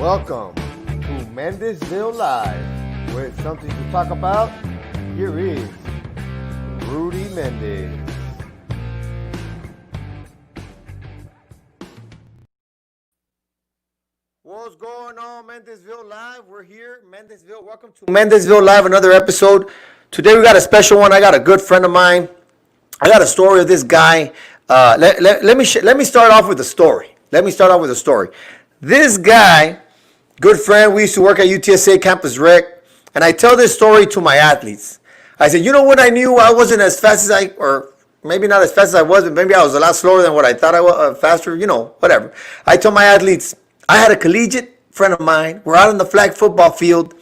Welcome to Mendezville Live, with something to talk about. Here is Rudy Mendez. What's going on, Mendezville Live? We're here, Mendezville. Welcome to Mendezville Live, another episode. Today we got a special one. I got a good friend of mine. I got a story of this guy. Let me start off with a story. This guy, good friend, we used to work at UTSA Campus Rec, and I tell this story to my athletes. I said, you know when I knew I wasn't as fast as or maybe not as fast as I was, but maybe I was a lot slower than what I thought I was, faster, whatever. I told my athletes, I had a collegiate friend of mine. We're out on the flag football field,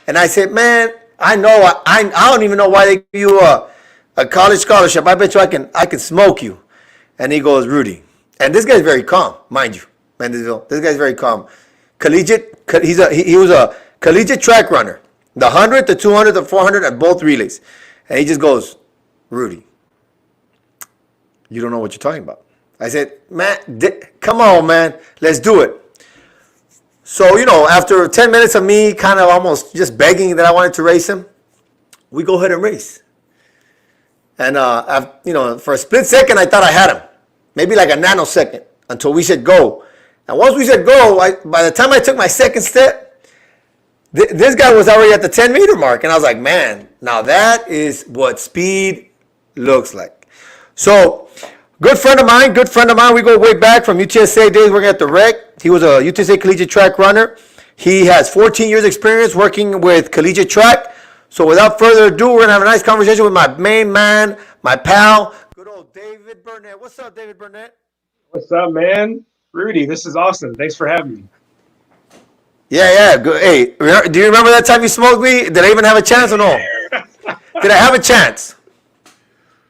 and I said, man, I don't even know why they give you a college scholarship. I bet you I can smoke you. And he goes, Rudy. And this guy's very calm, mind you, Mendezville. This guy's very calm. Collegiate, he was a collegiate track runner. The 100, the 200, the 400 at both relays. And he just goes, Rudy, you don't know what you're talking about. I said, man, come on, man. Let's do it. So, after 10 minutes of me kind of almost just begging that I wanted to race him, we go ahead and race. And, for a split second, I thought I had him. Maybe like a nanosecond until we said go. And once we said go, by the time I took my second step, this guy was already at the 10-meter mark. And I was like, man, now that is what speed looks like. So, good friend of mine. We go way back from UTSA days working at the rec. He was a UTSA collegiate track runner. He has 14 years experience working with collegiate track. So without further ado, we're going to have a nice conversation with my main man, my pal, good old David Burnett. What's up, David Burnett? What's up, man? Rudy, this is awesome. Thanks for having me. Yeah, good. Hey, do you remember that time you smoked me? Did I even have a chance or no? Did I have a chance?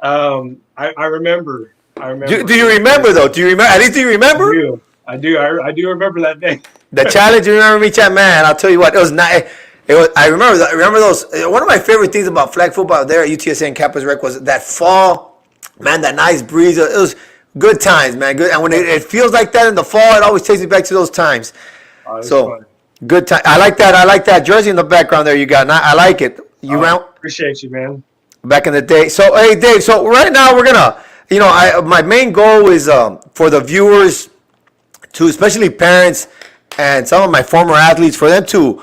I remember. Do you remember, though? Do you remember? At least do you remember? I do. I do remember that day. The challenge, you remember me, chat? Man, I'll tell you what, it was nice. I remember those. One of my favorite things about flag football there at UTSA and Campus Rec was that fall, man, that nice breeze. It was good times, man. Good. And when it feels like that in the fall, it always takes me back to those times. So, fun. Good time. I like that jersey in the background there you got. I like it. Appreciate you, man. Back in the day. So, hey, Dave, so right now we're going to, my main goal is for the viewers, to especially parents and some of my former athletes, for them to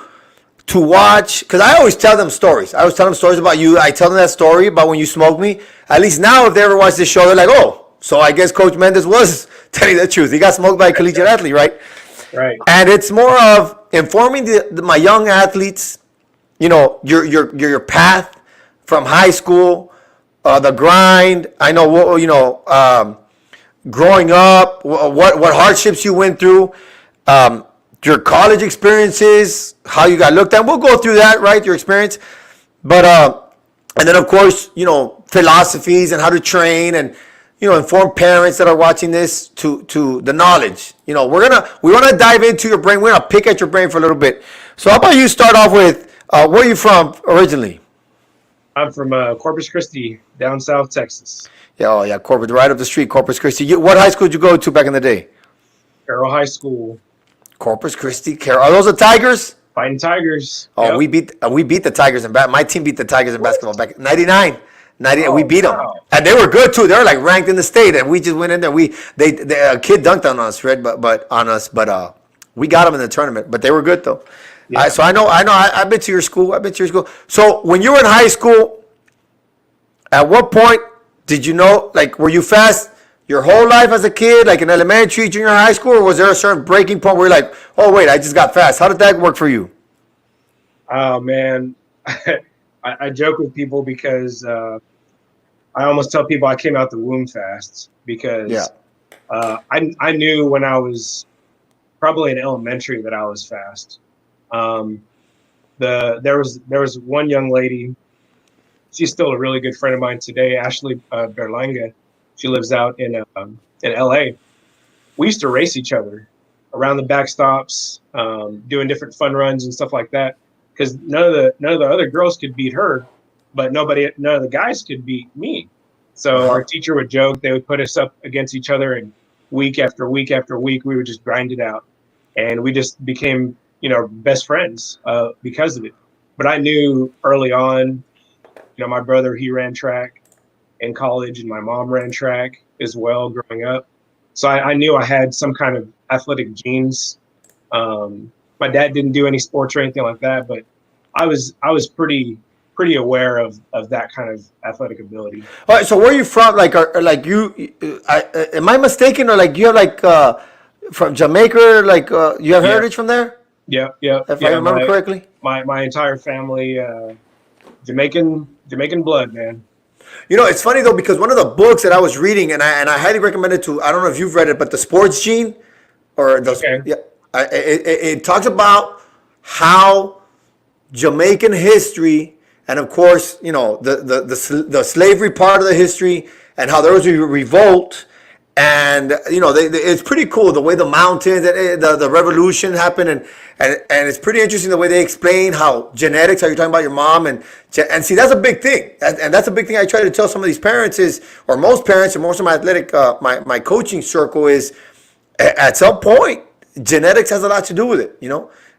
watch, because I always tell them stories. I always tell them stories about you. I tell them that story about when you smoked me. At least now, if they ever watch this show, they're like, oh, so I guess Coach Mendez was telling the truth. He got smoked by a collegiate athlete, right? Right. And it's more of informing my young athletes, your path from high school, the grind. I know, growing up, what hardships you went through, your college experiences, how you got looked at. We'll go through that, right? Your experience. But, and then of course, philosophies and how to train and, inform parents that are watching this to the knowledge. We want to dive into your brain. We're going to pick at your brain for a little bit. So how about you start off with, where are you from originally? I'm from Corpus Christi, down South Texas. Yeah, Corpus, right up the street, Corpus Christi. What high school did you go to back in the day? Carroll High School. Corpus Christi, Carroll. Are those the Tigers? Fighting Tigers. Oh, yep. we beat the Tigers in my team beat the Tigers in basketball back in 99. We beat them, and they were good too. They were like ranked in the state, and we just went in there. A kid dunked on us, Fred, but we got them in the tournament. But they were good though. Yeah. So I know. I've been to your school. So when you were in high school, at what point did you know? Like, were you fast your whole life as a kid, like in elementary, junior high school, or was there a certain breaking point where you're like, oh wait, I just got fast? How did that work for you? Oh man, I joke with people because I almost tell people I came out the womb fast because I knew when I was probably in elementary that I was fast. There was one young lady. She's still a really good friend of mine today, Ashley Berlanga. She lives out in LA. We used to race each other around the backstops, doing different fun runs and stuff like that. Because none of the other girls could beat her, but none of the guys could beat me. So our teacher would joke, they would put us up against each other, and week after week after week, we would just grind it out. And we just became best friends because of it. But I knew early on, my brother, he ran track in college, and my mom ran track as well growing up. So I knew I had some kind of athletic genes. My dad didn't do any sports or anything like that, but I was pretty aware of that kind of athletic ability. All right, so where are you from? Like, like you, am I mistaken, or like you have like from Jamaica? Like you have Yeah, heritage from there, if I yeah. remember correctly. My entire family, Jamaican blood, man. It's funny though, because one of the books that I was reading, and I highly recommend it to. I don't know if you've read it, but the Sports Gene, or the Okay. yeah, it talks about how Jamaican history, and of course, the slavery part of the history, and how there was a revolt, and it's pretty cool the way the mountains and the revolution happened, and it's pretty interesting the way they explain how genetics, how you're talking about your mom, and see, that's a big thing, and that's a big thing I try to tell some of these parents is, or most parents, and most of my athletic my coaching circle is, at some point genetics has a lot to do with it.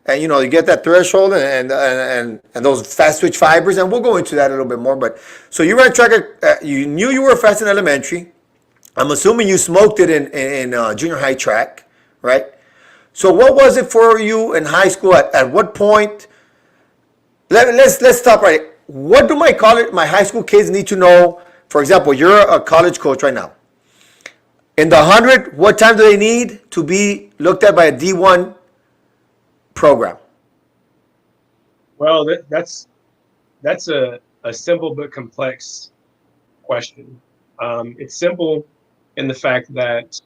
And you get that threshold and those fast twitch fibers, and we'll go into that a little bit more. But so you ran track, you knew you were fast in elementary. I'm assuming you smoked it in junior high track, right? So what was it for you in high school? At what point? Let's stop right. What do my high school kids need to know? For example, you're a college coach right now. In the 100, what time do they need to be looked at by a D1 program? Well, that's a simple but complex question. It's simple in the fact that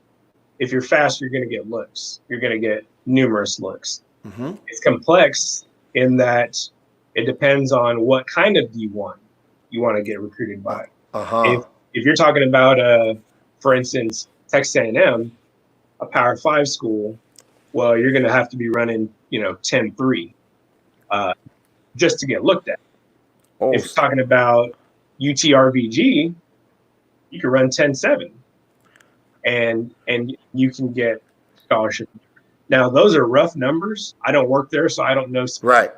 if you're fast, you're going to get looks. You're going to get numerous looks. Mm-hmm. It's complex in that it depends on what kind of D1 you want to get recruited by. Uh-huh. If you're talking about, for instance, Texas A&M, a Power 5 school, well, you're going to have to be running, 10-3 just to get looked at. Oh. If you're talking about UTRBG, you can run 10-7 and you can get scholarship. Now, those are rough numbers. I don't work there, so I don't know. Right.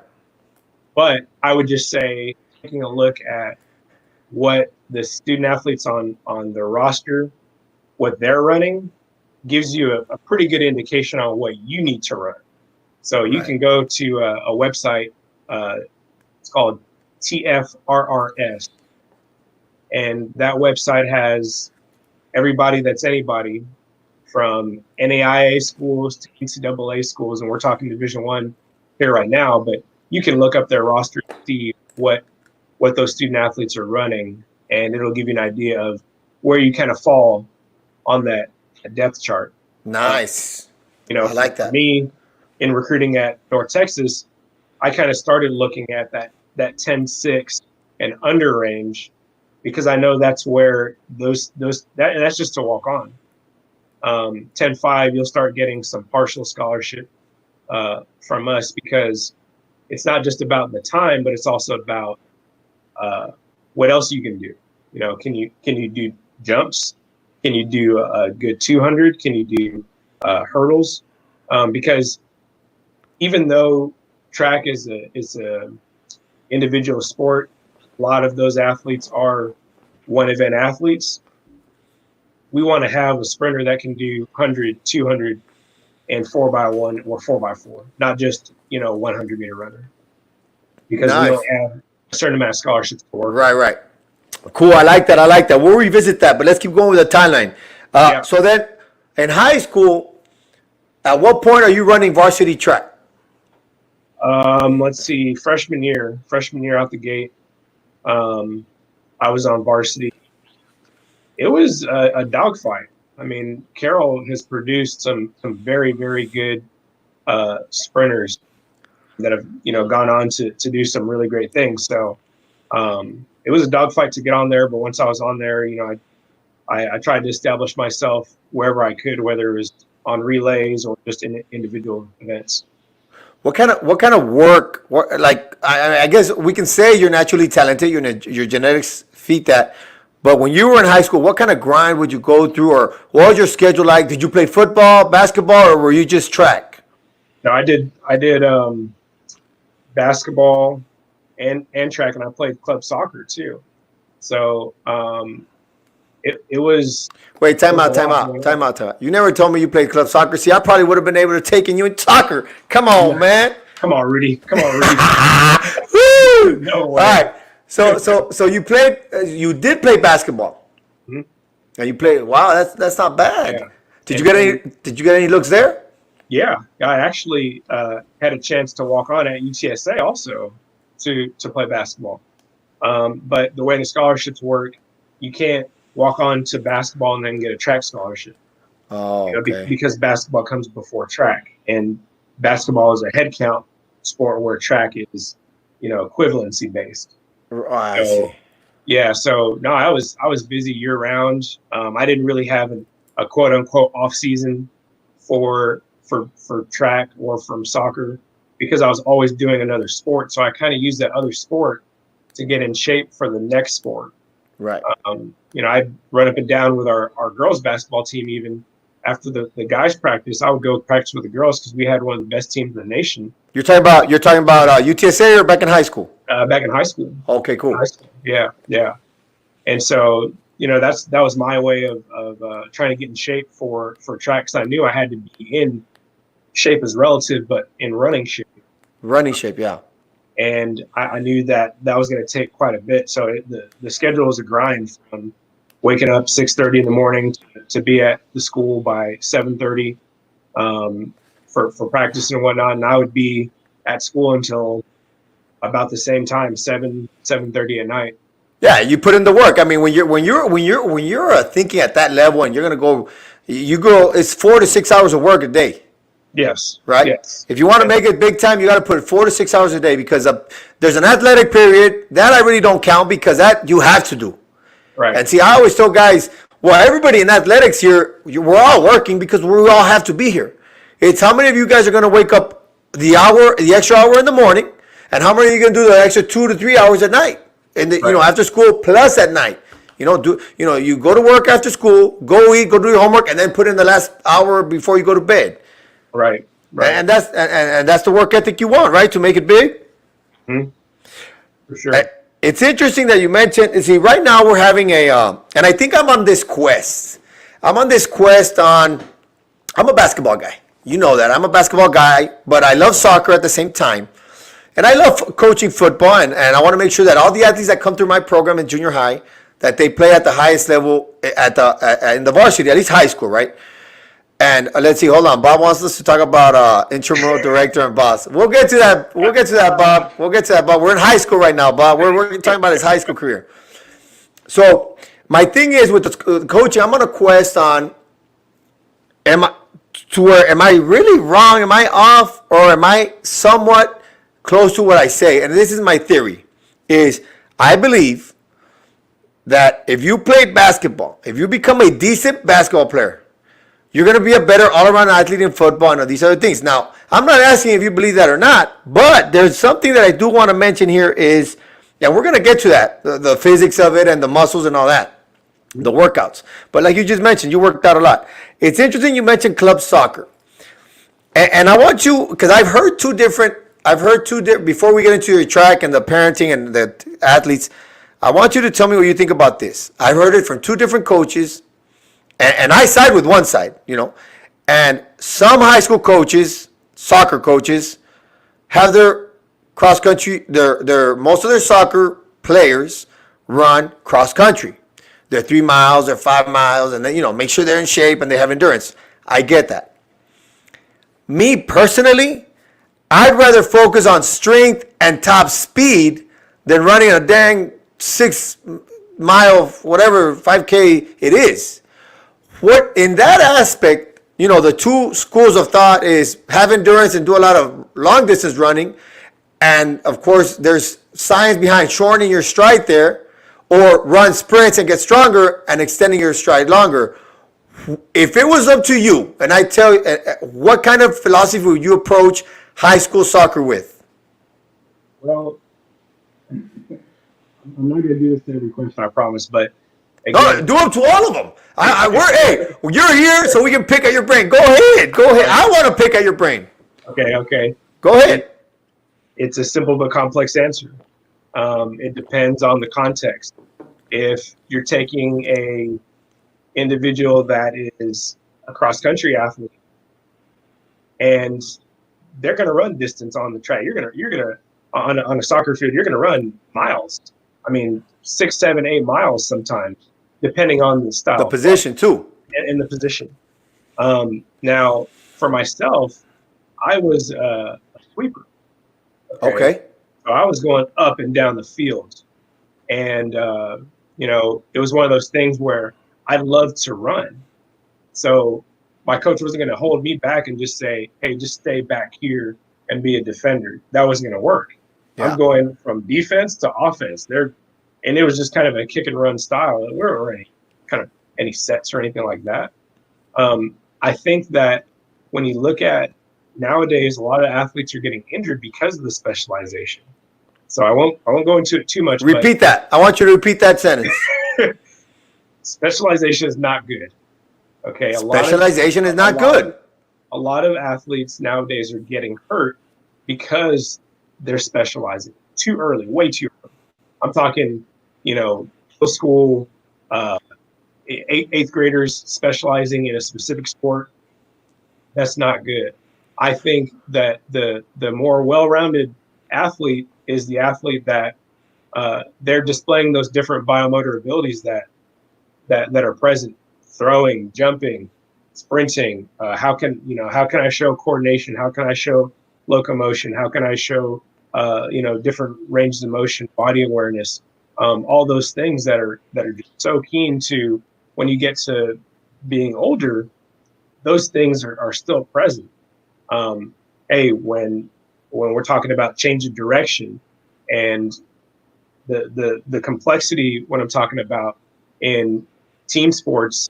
But I would just say, taking a look at what the student athletes on the roster, what they're running, gives you a pretty good indication on what you need to run. So you can go to a website. It's called TFRRS. And that website has everybody that's anybody from NAIA schools to NCAA schools. And we're talking Division I here right now, but you can look up their roster and see what those student athletes are running. And it'll give you an idea of where you kind of fall on that depth chart. Nice. I like that. For me, in recruiting at North Texas, I kind of started looking at that 10-6 and under range because I know that's where that's just to walk on. 10-5, you'll start getting some partial scholarship from us because it's not just about the time, but it's also about what else you can do. Can you do jumps? Can you do a good 200? Can you do hurdles? Because even though track is a individual sport, a lot of those athletes are one event athletes. We want to have a sprinter that can do 100, 200, and 4x1 or 4x4, not just 100-meter runner, because we don't have a certain amount of scholarships to work. Right. Cool. I like that. We'll revisit that, but let's keep going with the timeline. So then, in high school, at what point are you running varsity track? Let's see. Freshman year out the gate, I was on varsity. It was a dogfight. I mean, Carroll has produced some very, very good sprinters that have gone on to do some really great things. So it was a dogfight to get on there, but once I was on there, I tried to establish myself wherever I could, whether it was on relays or just in individual events. What kind of work? I guess we can say you're naturally talented. Your genetics feed that. But when you were in high school, what kind of grind would you go through, or what was your schedule like? Did you play football, basketball, or were you just track? No, I did basketball and track, and I played club soccer too. So it was. Wait, time out. You never told me you played club soccer. See, I probably would have been able to take you in soccer. Come on, man. Come on, Rudy. Come on, Rudy. Woo! No way. All right. So you played. You did play basketball. Mhm. And you played. Wow, that's not bad. Yeah. Did you get any looks there? Yeah, I actually had a chance to walk on at UTSA also to play basketball. But the way the scholarships work, you can't walk on to basketball and then get a track scholarship. Oh, okay. Because basketball comes before track, and basketball is a head count sport where track is, equivalency based. Oh, I see. Yeah, so no, I was busy year round. I didn't really have a quote unquote off season for track or from soccer because I was always doing another sport. So I kind of used that other sport to get in shape for the next sport. Right. I'd run up and down with our girls basketball team. Even after the guys practice, I would go practice with the girls because we had one of the best teams in the nation. You're talking about UTSA or back in high school? Back in high school. Okay, cool. Yeah. And so, that was my way of trying to get in shape for track, because I knew I had to be in shape is relative, but in running shape. Running shape, yeah. And I knew that was going to take quite a bit. So the schedule was a grind from waking up 6:30 in the morning to be at the school by 7:30 for practice and whatnot. And I would be at school until about the same time, 7:30 at night. Yeah, you put in the work. I mean, when you're thinking at that level and you're gonna go, it's 4 to 6 hours of work a day. Yes. Right. Yes. If you want to make it big time, you got to put 4 to 6 hours a day because there's an athletic period that I really don't count because that you have to do. Right. And see, I always tell guys, well, everybody in athletics here, we're all working because we all have to be here. It's how many of you guys are going to wake up the extra hour in the morning, and how many are you going to do the extra 2 to 3 hours at night, and after school plus at night. You go to work after school, go eat, go do your homework, and then put in the last hour before you go to bed. Right. And that's the work ethic you want, right? To make it big. Mm-hmm. For sure. It's interesting that you mentioned. See, right now we're having and I think I'm on this quest. I'm a basketball guy. You know that I'm a basketball guy, but I love soccer at the same time, and I love coaching football. And I want to make sure that all the athletes that come through my program in junior high, that they play at the highest level in the varsity, at least high school, right? And let's see, hold on. Bob wants us to talk about intramural director and boss. We'll get to that, Bob. We're in high school right now, Bob. We're talking about his high school career. So my thing is with the coaching, I'm on a quest on, am I really wrong? Am I off? Or am I somewhat close to what I say? And this is my theory, is I believe that if you play basketball, if you become a decent basketball player, you're going to be a better all-around athlete in football and these other things. Now, I'm not asking if you believe that or not, but there's something that I do want to mention here is, and we're going to get to that, the physics of it and the muscles and all that, the workouts. But like you just mentioned, you worked out a lot. It's interesting you mentioned club soccer. And I want you, because I've heard two different, before we get into your track and the parenting and the athletes, I want you to tell me what you think about this. I've heard it from two different coaches. And I side with one side, and some high school coaches, soccer coaches, have their cross country, most of their soccer players run cross country. They're 3 miles, they're 5 miles, and then, make sure they're in shape and they have endurance. I get that. Me personally, I'd rather focus on strength and top speed than running a dang 6 mile, whatever, 5K it is. What in that aspect, the two schools of thought is have endurance and do a lot of long distance running. And of course, there's science behind shortening your stride there, or run sprints and get stronger and extending your stride longer. If it was up to you, and I tell you, what kind of philosophy would you approach high school soccer with? Well, I'm not going to do this to every question, I promise, but no, do them to all of them. You're here so we can pick at your brain. Go ahead. I want to pick at your brain. Okay. Go ahead. It's a simple but complex answer. It depends on the context. If you're taking a individual that is a cross country athlete and they're going to run distance on the track, you're gonna on a soccer field, you're going to run miles. I mean, 6, 7, 8 miles sometimes, depending on the style, The position too, and the position. Now, for myself, I was a sweeper. okay. So I was going up and down the field, and it was one of those things where I loved to run. So my coach wasn't going to hold me back and just say, "Hey, just stay back here and be a defender." That wasn't going to work. Yeah. I'm going from defense to offense. And it was just kind of a kick and run style. There weren't any sets or anything like that. I think that when you look at nowadays, a lot of athletes are getting injured because of the specialization. So I won't go into it too much. Repeat that. I want you to repeat that sentence. Specialization is not good. Okay. Specialization is not good. A lot of athletes nowadays are getting hurt because they're specializing too early, way too early. I'm talking, middle school, eighth graders specializing in a specific sport. That's not good. I think that the more well-rounded athlete is the athlete that they're displaying those different biomotor abilities that are present: throwing, jumping, sprinting. How can I show coordination? How can I show locomotion? How can I show different ranges of motion, body awareness, all those things that are just so keen to when you get to being older, those things are still present. When we're talking about change of direction and the complexity, when I'm talking about in team sports,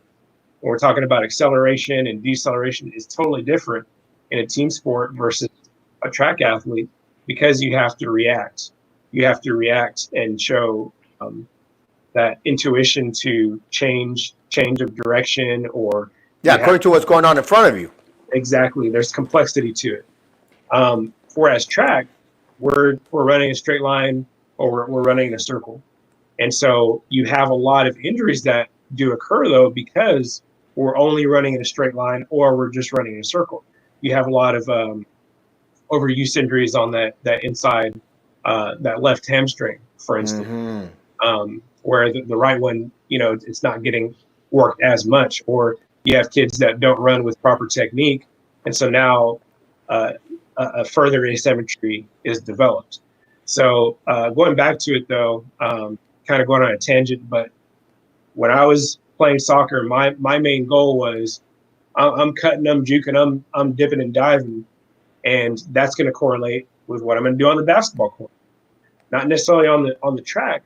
when we're talking about acceleration and deceleration, is totally different in a team sport versus a track athlete, because you have to react. You have to react and show that intuition to change of direction, or according to what's going on in front of you. Exactly. There's complexity to it. Whereas track, we're running a straight line, or we're running in a circle. And so you have a lot of injuries that do occur, though, because we're only running in a straight line or we're just running in a circle. You have a lot of overuse injuries on that inside, that left hamstring, for instance, where the right one, it's not getting worked as much, or you have kids that don't run with proper technique. And so now a further asymmetry is developed. So going back to it, though, kind of going on a tangent, but when I was playing soccer, my main goal was I'm cutting, I'm juking, I'm dipping and diving, and that's going to correlate with what I'm going to do on the basketball court. Not necessarily on the track,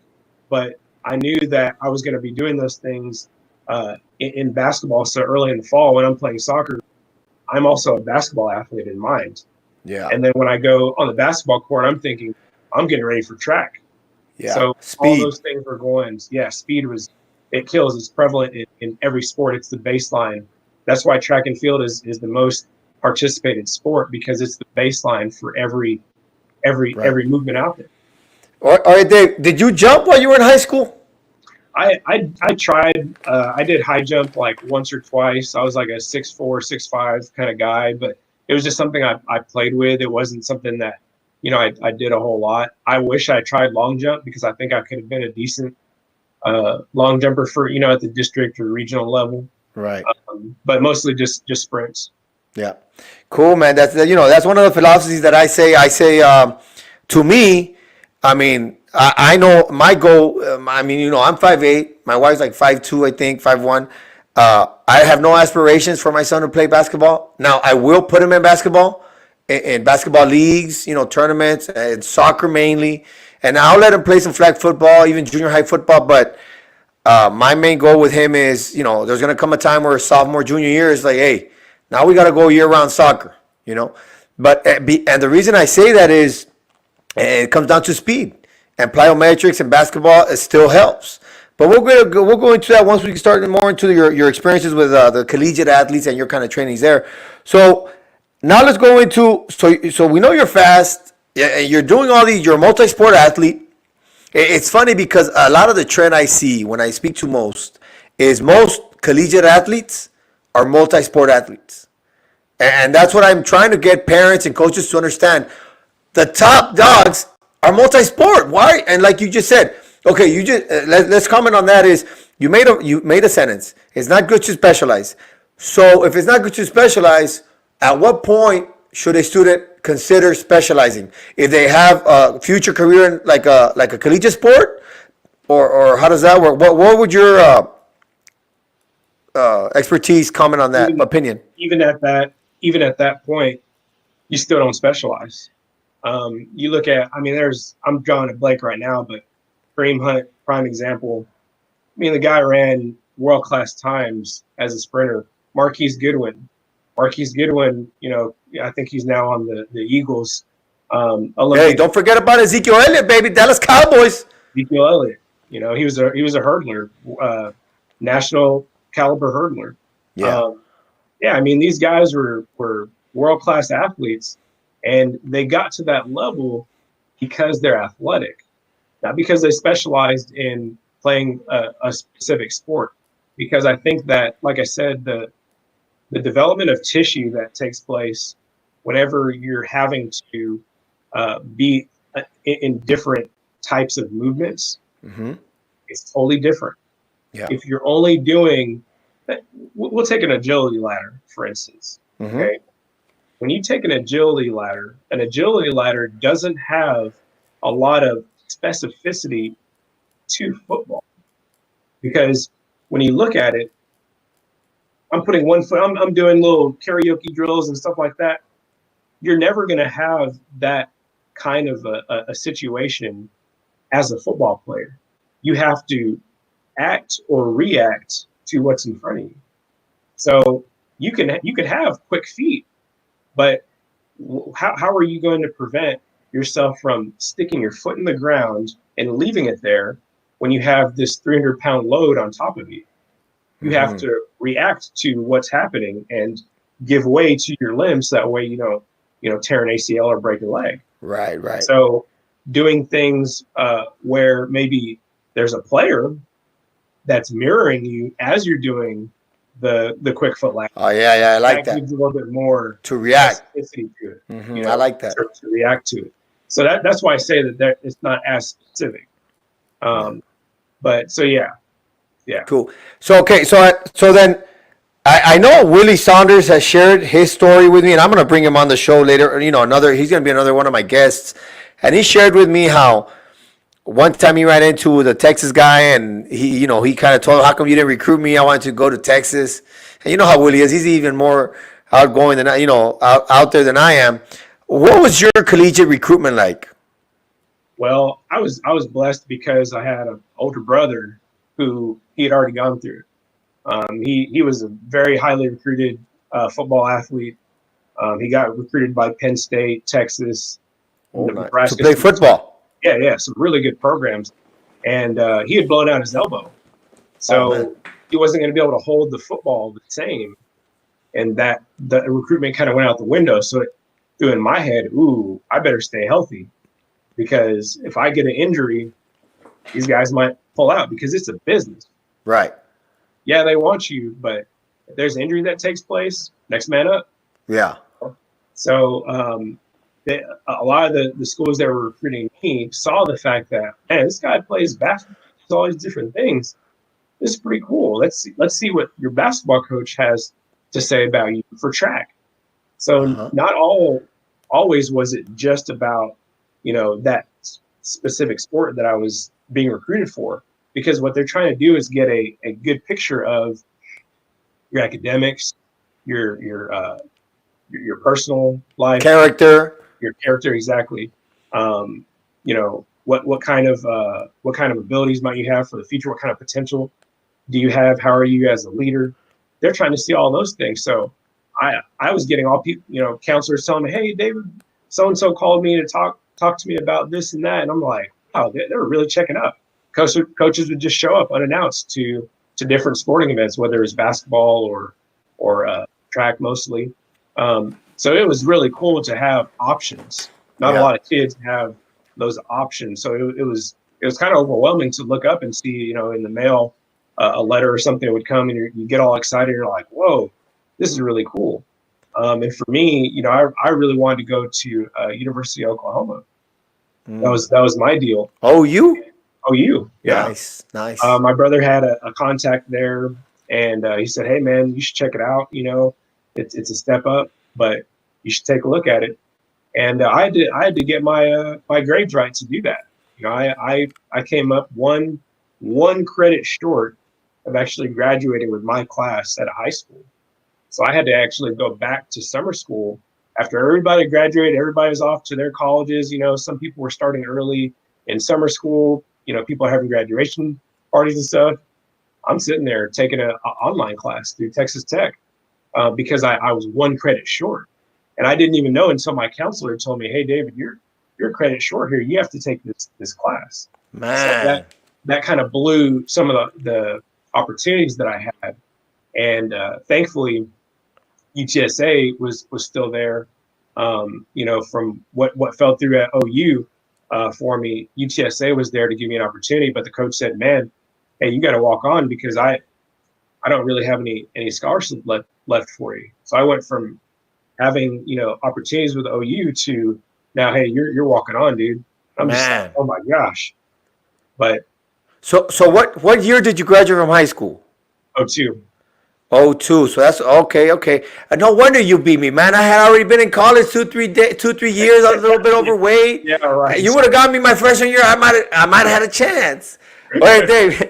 but I knew that I was going to be doing those things in basketball. So early in the fall, when I'm playing soccer, I'm also a basketball athlete in mind. Yeah. And then when I go on the basketball court, I'm thinking I'm getting ready for track. Yeah. So speed. All those things were going. Yeah, speed it kills. It's prevalent in every sport. It's the baseline. That's why track and field is the most participated sport, because it's the baseline for every movement out there. All right, Dave, did you jump while you were in high school? I tried. I did high jump like once or twice. I was like a 6'4", 6'5" kind of guy, but it was just something I played with. It wasn't something that I did a whole lot. I wish I tried long jump, because I think I could have been a decent long jumper for at the district or regional level. Right. But mostly just sprints. Yeah. Cool, man. That's one of the philosophies that I say. To me, I mean, I know my goal. I'm 5'8". My wife's like 5'2", I think, 5'1". I have no aspirations for my son to play basketball. Now, I will put him in basketball, in basketball leagues, tournaments, and soccer mainly. And I'll let him play some flag football, even junior high football. But my main goal with him is, there's going to come a time where sophomore, junior year is like, hey, now we got to go year-round soccer, But and the reason I say that is it comes down to speed. And plyometrics and basketball, it still helps. But we'll go into that once we start more into your experiences with the collegiate athletes and your kind of trainings there. So now let's go into so we know you're fast. Yeah, and you're doing all these. You're a multi-sport athlete. It's funny because a lot of the trend I see when I speak to most collegiate athletes are multi-sport athletes. And that's what I'm trying to get parents and coaches to understand. The top dogs are multi-sport. Why? And like you just said, okay, you just let's comment on that. Is you made a sentence. It's not good to specialize. So if it's not good to specialize, at what point should a student consider specializing? If they have a future career in like a collegiate sport, or how does that work? What would your expertise comment on that even opinion? even at that even at that point, you still don't specialize. You look at, I mean, I'm drawing a blank right now, but Kareem Hunt, prime example. I mean, the guy ran world class times as a sprinter. Marquise Goodwin, I think he's now on the Eagles. Hey, Olympic don't forget about Ezekiel Elliott, baby. Dallas Cowboys. Ezekiel Elliott. He was a hurdler, national caliber hurdler. Yeah. Yeah, I mean, these guys were world class athletes, and they got to that level because they're athletic, not because they specialized in playing a specific sport. Because I think that, like I said, the development of tissue that takes place whenever you're having to be in different types of movements, Mm-hmm. it's totally different. Yeah. If you're only doing, we'll take an agility ladder, for instance. Mm-hmm. Okay. When you take an agility ladder doesn't have a lot of specificity to football, because when you look at it, I'm putting one foot, I'm doing little karaoke drills and stuff like that. You're never going to have that kind of a situation as a football player. You have to act or react to what's in front of you. So you can have quick feet, but how are you going to prevent yourself from sticking your foot in the ground and leaving it there when you have this 300-pound load on top of you? You have to react to what's happening and give way to your limbs. That way, tear an ACL or break a leg. Right. Right. So doing things where maybe there's a player that's mirroring you as you're doing the quick foot ladder. Oh yeah. I like that. Gives a little bit more To react. specificity to it. Mm-hmm. I like that. To react to it. So that's why I say that it's not as specific. But so yeah. Cool. So okay. So then I know Willie Saunders has shared his story with me, and I'm gonna bring him on the show later. He's gonna be another one of my guests, and he shared with me how one time he ran into the Texas guy, and he kind of told him, "How come you didn't recruit me? I wanted to go to Texas." And you know how Willie is; he's even more outgoing than out there than I am. What was your collegiate recruitment like? Well, I was blessed because I had an older brother who he had already gone through it. He was a very highly recruited football athlete. He got recruited by Penn State, Texas, Nebraska. To play football. Yeah, some really good programs. And he had blown out his elbow. So he wasn't going to be able to hold the football the same. And that the recruitment kind of went out the window. So it threw in my head, I better stay healthy. Because if I get an injury, these guys might pull out, because it's a business. Right. Yeah, they want you, but if there's an injury that takes place, next man up. Yeah. So a lot of the schools that were recruiting me saw the fact that, man, this guy plays basketball, does all these different things. This is pretty cool. Let's see what your basketball coach has to say about you for track. So not always was it just about that specific sport that I was being recruited for, because what they're trying to do is get a good picture of your academics, your personal life, your character, exactly. What kind of abilities might you have for the future? What kind of potential do you have? How are you as a leader? They're trying to see all those things. So I was getting all people, counselors telling me, hey, David, so and so called me to talk to me about this and that, and I'm like, wow, they were really checking up. Coaches would just show up unannounced to different sporting events, whether it's basketball or track mostly. So it was really cool to have options. Not a Yeah. lot of kids have those options. So it was kind of overwhelming to look up and see, you know, in the mail, a letter or something would come, and you get all excited. You're like, whoa, this is really cool. And for me, you know, I really wanted to go to University of Oklahoma. That was my deal. Oh, you? OU, yeah. Nice, nice. My brother had a contact there, and he said, "Hey, man, you should check it out. You know, it's a step up, but you should take a look at it." And I had to get my grades right to do that. You know, I came up one credit short of actually graduating with my class at a high school. So I had to actually go back to summer school after everybody graduated. Everybody was off to their colleges. You know, some people were starting early in summer school. You know, people are having graduation parties and stuff. I'm sitting there taking an online class through Texas Tech because I was one credit short. And I didn't even know until my counselor told me, "Hey, David, you're a credit short here. You have to take this class." Man. So that kind of blew some of the opportunities that I had. And thankfully, UTSA was still there. You know, from what fell through at OU for me, UTSA was there to give me an opportunity. But the coach said, "Man, hey, you got to walk on because I don't really have any scholarship left for you." So I went from having, you know, opportunities with OU to now, hey, you're walking on, dude. I'm just like, oh my gosh. But So what year did you graduate from high school? 02. Oh, two. So that's okay, okay. No wonder you beat me, man. I had already been in college 2, 3 years. I was a little bit overweight. Yeah, right. You would have got me my freshman year. I might have had a chance. All right, Dave.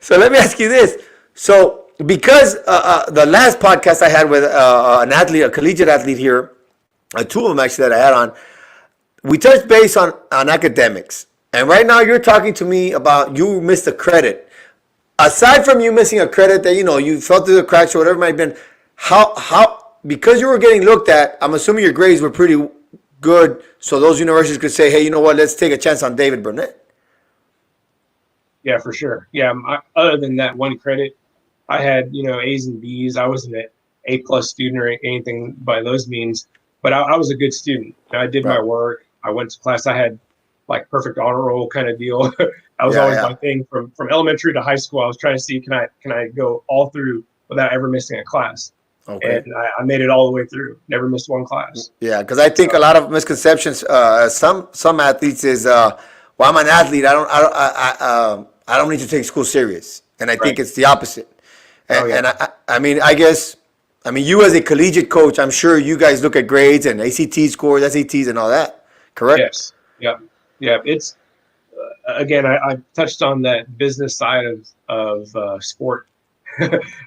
So let me ask you this. So because the last podcast I had with an athlete, a collegiate athlete here, two of them actually that I had on, we touched base on academics. And right now you're talking to me about you missed a credit. Aside from you missing a credit that, you know, you fell through the cracks or whatever it might have been, how because you were getting looked at, I'm assuming your grades were pretty good, so those universities could say, hey, you know what, let's take a chance on David Burnett. Yeah, for sure. Yeah, other than that one credit, I had, you know, A's and B's. I wasn't an A+ student or anything by those means, but I was a good student. I did my work. I went to class. I had like perfect honor roll kind of deal. That was always my thing from elementary to high school. I was trying to see, can I go all through without ever missing a class? Okay. And I made it all the way through. Never missed one class. Yeah, because I think a lot of misconceptions. Some athletes is, well, I'm an athlete. I don't need to take school serious, and I think it's the opposite. And I mean, you as a collegiate coach, I'm sure you guys look at grades and ACT scores, SATs, and all that. Correct? Yes. Yeah. It's again, I touched on that business side of sport,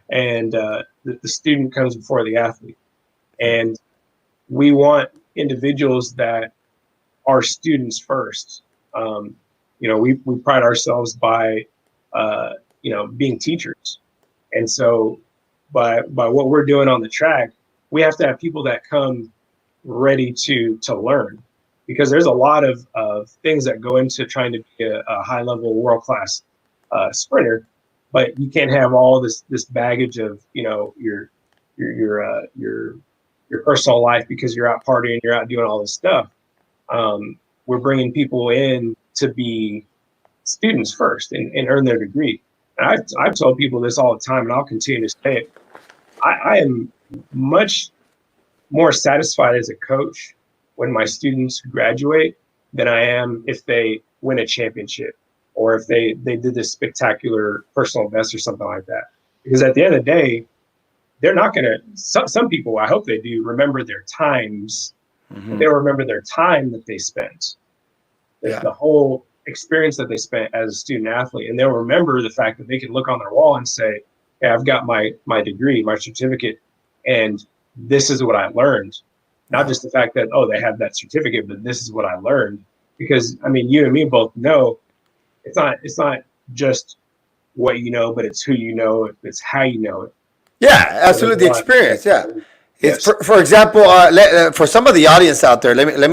and the student comes before the athlete, and we want individuals that are students first. You know, we pride ourselves by you know, being teachers, and so by what we're doing on the track, we have to have people that come ready to learn, because there's a lot of things that go into trying to be a high level world class sprinter, but you can't have all this baggage of, you know, your personal life because you're out partying, you're out doing all this stuff. We're bringing people in to be students first and earn their degree. And I've told people this all the time, and I'll continue to say it. I am much more satisfied as a coach when my students graduate than I am if they win a championship or if they did this spectacular personal best or something like that. Because at the end of the day, they're not going to, some people, I hope they do, remember their times. Mm-hmm. They'll remember their time that they spent, the whole experience that they spent as a student athlete. And they'll remember the fact that they can look on their wall and say, hey, I've got my degree, my certificate, and this is what I learned. Not just the fact that, oh, they have that certificate, but this is what I learned. Because, I mean, you and me both know it's not just what you know, but it's who you know, it's how you know it. Yeah, absolutely. The experience. Yeah. It's for example, for some of the audience out there, let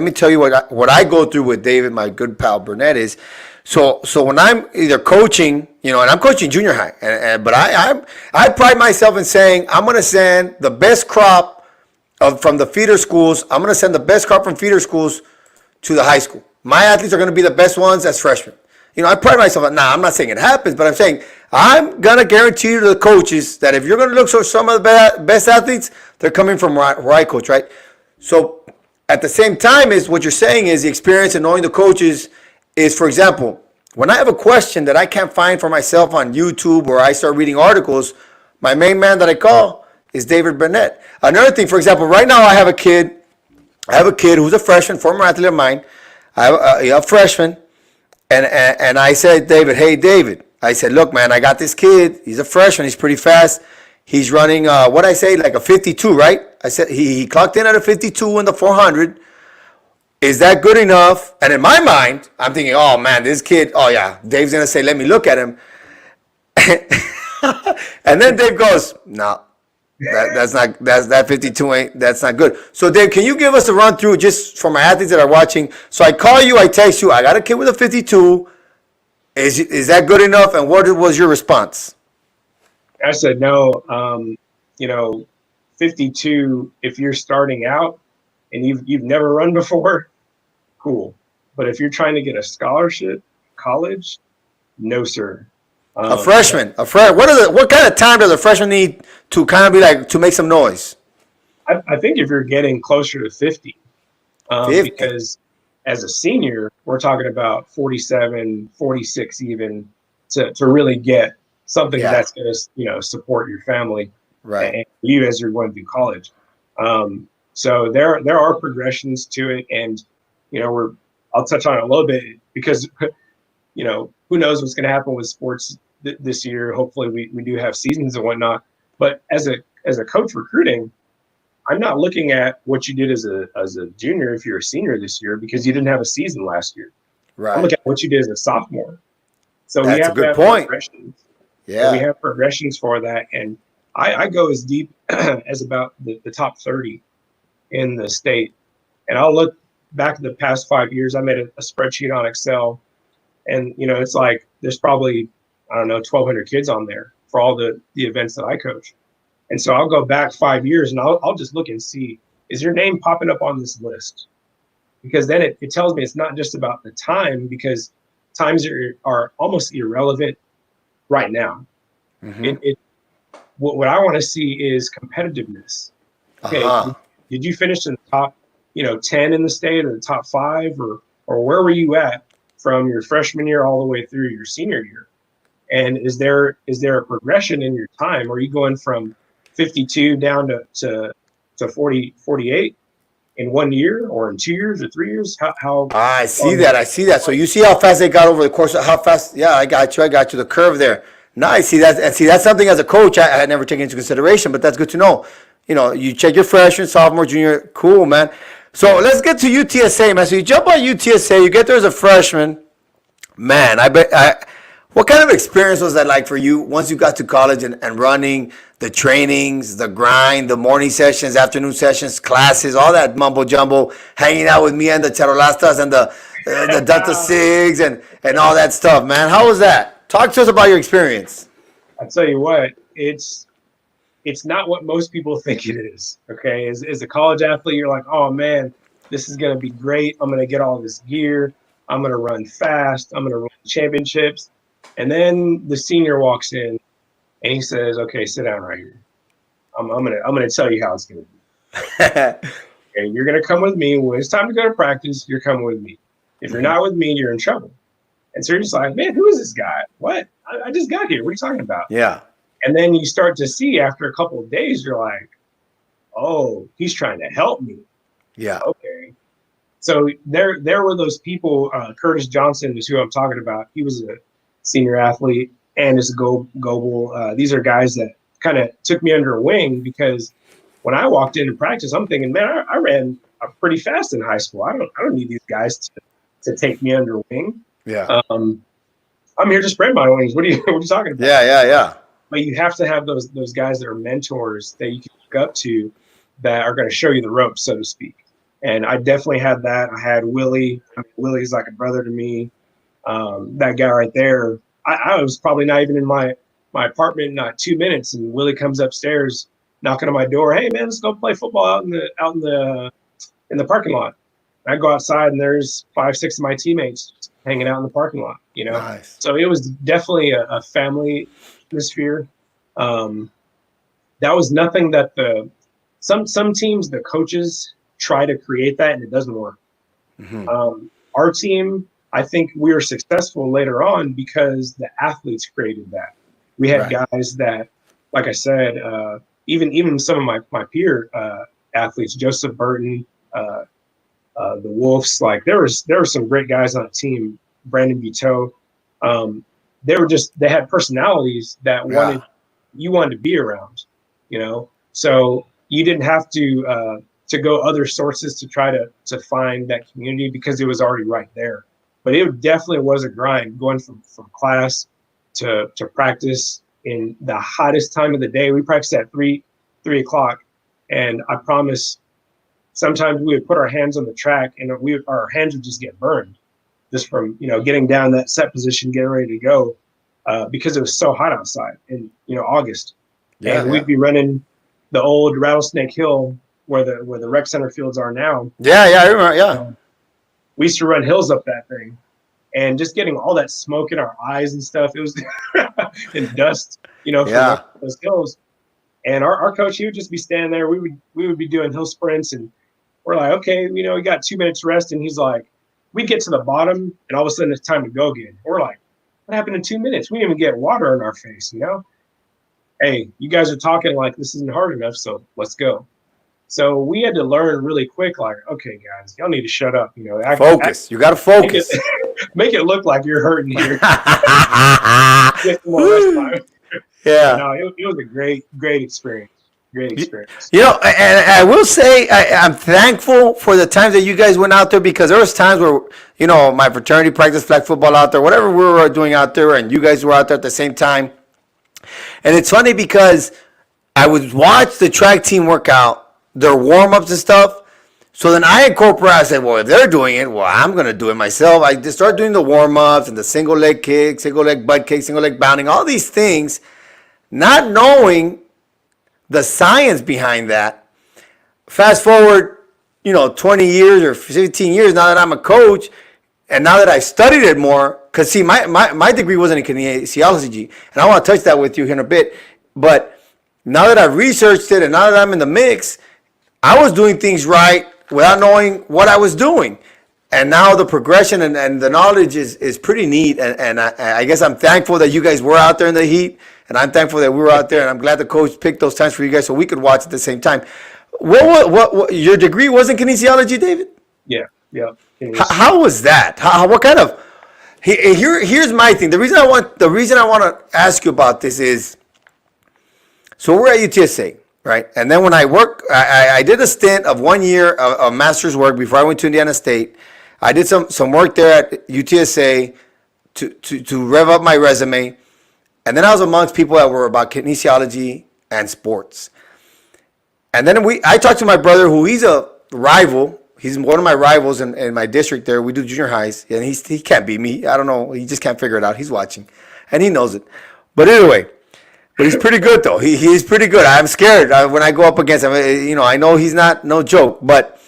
me tell you what I go through with David, my good pal Burnett, is so when I'm either coaching, you know, and I'm coaching junior high, but I pride myself in saying I'm going to send the best crop from the feeder schools. I'm going to send the best crop from feeder schools to the high school. My athletes are going to be the best ones as freshmen. I pride myself on, I'm not saying it happens, but I'm saying I'm going to guarantee you to the coaches that if you're going to look for some of the best athletes, they're coming from where I coach, right? So at the same time is what you're saying is the experience and knowing the coaches is, for example, when I have a question that I can't find for myself on YouTube or I start reading articles, my main man that I call is David Burnett. Another thing, for example, right now I have a kid who's a freshman, former athlete of mine. I have a freshman, and I said, David, hey, David. I said, look, man, I got this kid. He's a freshman. He's pretty fast. He's running, what I say, like a 52, right? I said he clocked in at a 52 in the 400. Is that good enough? And in my mind, I'm thinking, oh, man, this kid, oh, yeah, Dave's going to say, let me look at him. And then Dave goes, no. That 52 ain't, that's not good. So Dave, can you give us a run through just for my athletes that are watching? So I call you, I text you, I got a kid with a 52. Is that good enough? And what was your response? I said, no, 52, if you're starting out and you've never run before, cool. But if you're trying to get a scholarship, college, no, sir. A freshman. What kind of time does a freshman need to kind of be like to make some noise? I think if you're getting closer to 50, 50. Because as a senior, we're talking about 47, 46 even to really get something that's going to support your family, right? And you as you're going through college. So there are progressions to it, and I'll touch on it a little bit because who knows what's going to happen with sports this year. Hopefully we do have seasons and whatnot. But as a coach recruiting, I'm not looking at what you did as a junior if you're a senior this year because you didn't have a season last year. Right. I'm looking at what you did as a sophomore. So that's we have a good to have point. progressions. Yeah. So we have progressions for that. And I go as deep as about the top 30 in the state. And I'll look back at the past 5 years. I made a spreadsheet on Excel. And, it's like there's probably, 1,200 kids on there for all the events that I coach. And so I'll go back 5 years and I'll just look and see, is your name popping up on this list? Because then it tells me it's not just about the time, because times are almost irrelevant right now. Mm-hmm. What I want to see is competitiveness. Okay, did you finish in the top, 10 in the state or the top 5 or where were you at from your freshman year all the way through your senior year? And is there a progression in your time? Are you going from 52 down to 40, 48 in 1 year or in 2 years or 3 years? How I see that. So you see how fast they got over the course of how fast. Yeah, I got you. The curve there. Now I see that. And see, that's something as a coach I had never taken into consideration, but that's good to know. You check your freshman, sophomore, junior. Cool, man. So let's get to UTSA, man. So you jump on UTSA, you get there as a freshman. Man, what kind of experience was that like for you once you got to college and running, the trainings, the grind, the morning sessions, afternoon sessions, classes, all that mumbo jumbo, hanging out with me and the Charolastas and the Delta Sigs and all that stuff, man. How was that? Talk to us about your experience. I'll tell you what, it's not what most people think it is, okay? As a college athlete, you're like, oh, man, this is going to be great. I'm going to get all this gear. I'm going to run fast. I'm going to run championships. And then the senior walks in and he says, okay, sit down right here. I'm going to tell you how it's going to be. Okay, you're going to come with me. When it's time to go to practice, you're coming with me. If you're not with me, you're in trouble. And so you're just like, man, who is this guy? What? I just got here. What are you talking about? Yeah. And then you start to see after a couple of days, you're like, oh, he's trying to help me. Yeah. Okay. So there were those people. Curtis Johnson is who I'm talking about. He was a senior athlete and is a global. These are guys that kind of took me under a wing because when I walked into practice, I'm thinking, man, I ran pretty fast in high school. I don't need these guys to take me under a wing. Yeah. I'm here to spread my wings. What are you talking about? Yeah. But you have to have those guys that are mentors that you can look up to that are going to show you the ropes, so to speak. And I definitely had that. I had Willie. Willie's like a brother to me. That guy right there. I was probably not even in my apartment, not 2 minutes, and Willie comes upstairs knocking on my door. Hey man, let's go play football out in the parking lot. I go outside and there's 5, 6 of my teammates hanging out in the parking lot, Nice. So it was definitely a family atmosphere. That was nothing that some teams, the coaches try to create that and it doesn't work. Our team, I think we were successful later on because the athletes created that. We had guys that, like I said, even some of my peer athletes, Joseph Burton, the Wolves, like there were some great guys on the team. Brandon Buteau, they had personalities that you wanted to be around, So you didn't have to go other sources to try to find that community because it was already right there. But it definitely was a grind going from class to practice in the hottest time of the day. We practiced at 3 o'clock, and I promise sometimes we would put our hands on the track and our hands would just get burned just from getting down that set position, getting ready to go, because it was so hot outside in August. And we'd be running the old Rattlesnake Hill where the rec center fields are now. I remember. We used to run hills up that thing, and just getting all that smoke in our eyes and stuff. It was and dust, from those hills. And our coach, he would just be standing there. We would be doing hill sprints, and we're like, okay, we got 2 minutes rest, and he's like, we'd get to the bottom, and all of a sudden it's time to go again. We're like, what happened in 2 minutes? We didn't even get water in our face, Hey, you guys are talking like this isn't hard enough, so let's go. So we had to learn really quick, like, okay, guys, y'all need to shut up. Focus. You got to focus. Make it look like you're hurting here. Yeah. No, it was a great experience. Great experience. And I will say I'm thankful for the times that you guys went out there, because there was times where, my fraternity practiced flag football out there, whatever we were doing out there, and you guys were out there at the same time. And it's funny because I would watch the track team work out, their warm-ups and stuff. So then I said, well, if they're doing it, well, I'm going to do it myself. I just started doing the warm-ups and the single leg kick, single leg butt kick, single leg bounding, all these things, not knowing the science behind that. Fast forward, 20 years or 15 years now that I'm a coach, and now that I studied it more, because see, my degree wasn't in kinesiology, and I want to touch that with you here in a bit, but now that I've researched it and now that I'm in the mix, I was doing things right without knowing what I was doing. And now the progression and the knowledge is pretty neat. And I guess I'm thankful that you guys were out there in the heat. And I'm thankful that we were out there. And I'm glad the coach picked those times for you guys so we could watch at the same time. What your degree was in kinesiology, David? Yeah. How was that? What kind of... Here's my thing. The reason I want to ask you about this is... So we're at UTSA, right? And then when I did a stint of 1 year of master's work before I went to Indiana State. I did some work there at UTSA to rev up my resume. And then I was amongst people that were about kinesiology and sports. And then I talked to my brother, who he's a rival. He's one of my rivals in my district there. We do junior highs. And he can't beat me. I don't know. He just can't figure it out. He's watching. And he knows it. But anyway... But he's pretty good, though. He's pretty good. I'm scared when I go up against him. I know he's not no joke. But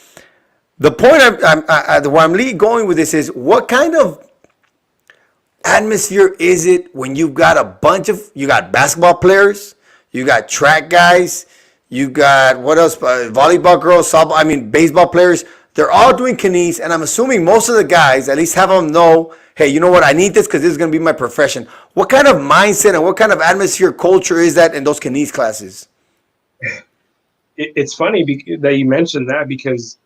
the point where I'm really going with this is, what kind of atmosphere is it when you've got you got basketball players, you got track guys, you got, what else, volleyball girls, softball, baseball players. They're all doing kines, and I'm assuming most of the guys, at least half of them, know, hey, you know what, I need this because this is going to be my profession. What kind of mindset and what kind of atmosphere, culture is that in those kines classes? It's funny that you mentioned that, because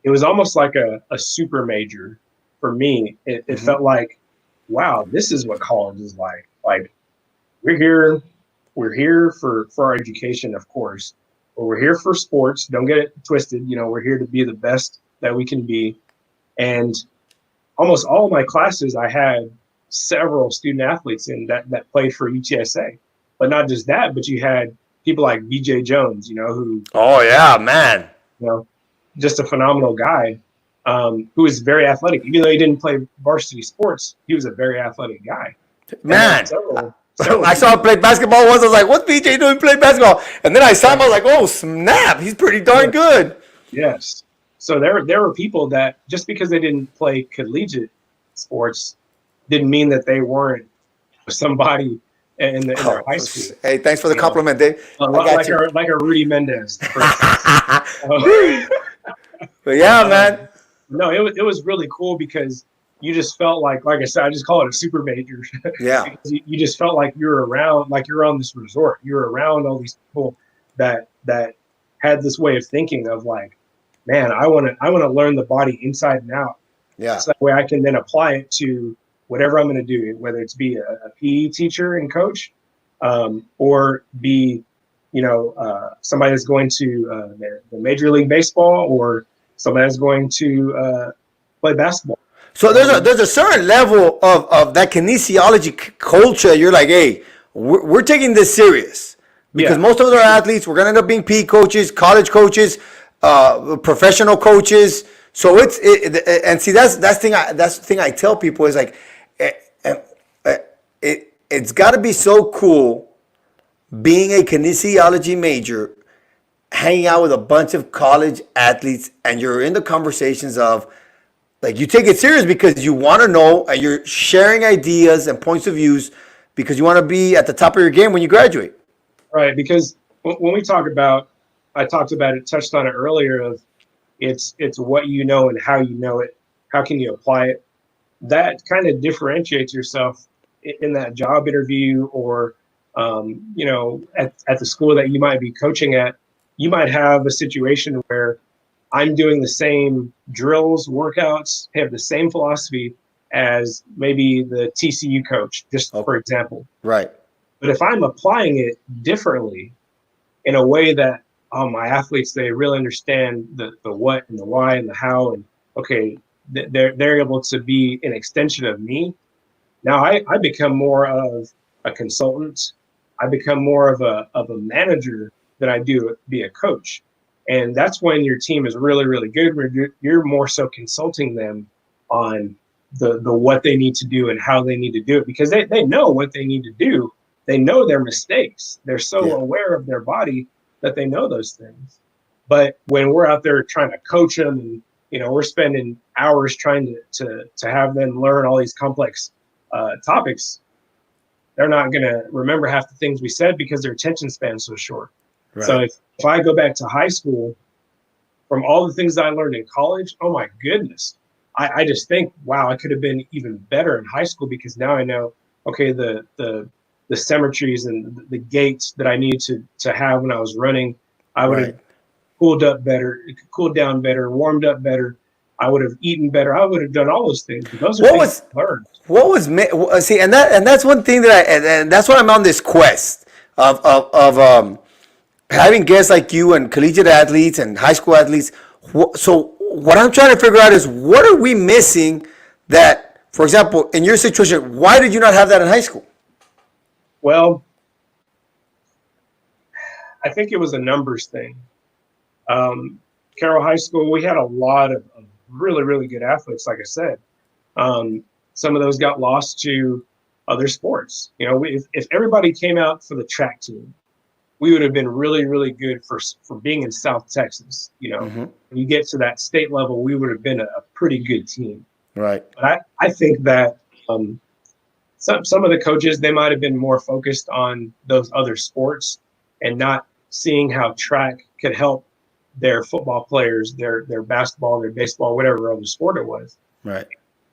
it was almost like a super major for me. It felt like, wow, this is what college is like. Like, we're here for our education, of course, but we're here for sports. Don't get it twisted. We're here to be the best that we can be. And almost all of my classes, I had several student athletes in that played for UTSA. But not just that, but you had people like BJ Jones, who... Oh, yeah, man. Just a phenomenal guy, who was very athletic. Even though he didn't play varsity sports, he was a very athletic guy. Man, So I saw him play basketball once. I was like, what's BJ doing playing basketball? And then I saw him. I was like, oh, snap. He's pretty darn good. yes. So there were people that just because they didn't play collegiate sports didn't mean that they weren't somebody in their high school. Hey, thanks for the You know, compliment, Dave. a I lot got like you. our Rudy Mendez, for instance. But yeah, man. No, it was really cool because you just felt like I said, I just call it a super major. Yeah. Because you just felt like you're around, like you're on this resort. You're around all these people that had this way of thinking of like, man, I want to learn the body inside and out. Yeah. So that way I can then apply it to whatever I'm going to do, whether it's be a PE teacher and coach, or be, somebody that's going to the Major League Baseball, or somebody that's going to play basketball. So there's a certain level of that kinesiology culture. You're like, hey, we're taking this serious because most of our athletes, we're gonna end up being PE coaches, college coaches, professional coaches. So and see that's the thing I tell people is like, it's got to be so cool being a kinesiology major, hanging out with a bunch of college athletes, and you're in the conversations of. Like you take it serious because you want to know and you're sharing ideas and points of views because you want to be at the top of your game when you graduate. Right. Because when we talk about, I talked about it, touched on it earlier of it's what you know and how you know it. How can you apply it? That kind of differentiates yourself in that job interview or, at the school that you might be coaching at. You might have a situation where I'm doing the same drills, workouts, have the same philosophy as maybe the TCU coach, just for example. Right. But if I'm applying it differently in a way that my athletes, they really understand the what and the why and the how, and okay, they're able to be an extension of me. Now I become more of a consultant. I become more of a manager than I do be a coach. And that's when your team is really, really good. Where you're more so consulting them on the what they need to do and how they need to do it because they know what they need to do. They know their mistakes. They're so aware of their body that they know those things. But when we're out there trying to coach them and, we're spending hours trying to have them learn all these complex topics, they're not going to remember half the things we said because their attention span's so short. Right. So if I go back to high school, from all the things that I learned in college, oh my goodness, I just think, wow, I could have been even better in high school because now I know, okay, the symmetries and the gaits that I needed to have when I was running, I would have cooled up better, cooled down better, warmed up better. I would have eaten better. I would have done all those things. But those are things I learned. And that's one thing and that's why I'm on this quest of having guests like you and collegiate athletes and high school athletes. So what I'm trying to figure out is what are we missing that, for example, in your situation, why did you not have that in high school? Well, I think it was a numbers thing. Carroll High School, we had a lot of really, really good athletes, like I said. Some of those got lost to other sports. If everybody came out for the track team, we would have been really, really good for being in South Texas. When you get to that state level, we would have been a pretty good team. Right. But I think that some of the coaches, they might have been more focused on those other sports and not seeing how track could help their football players, their basketball, their baseball, whatever other sport it was. Right.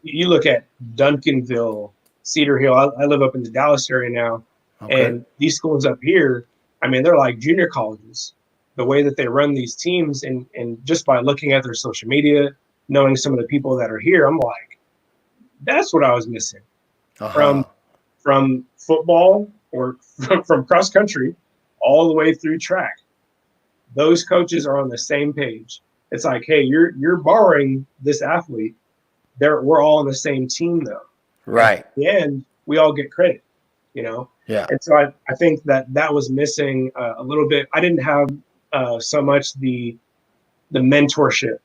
You look at Duncanville, Cedar Hill. I live up in the Dallas area now, and these schools up here, I mean, they're like junior colleges. The way that they run these teams, and just by looking at their social media, knowing some of the people that are here, I'm like, that's what I was missing from football or from cross country all the way through track. Those coaches are on the same page. It's like, hey, you're borrowing this athlete. We're all on the same team though. Right. At the end, we all get credit, Yeah. And so I think that was missing a little bit. I didn't have so much the mentorship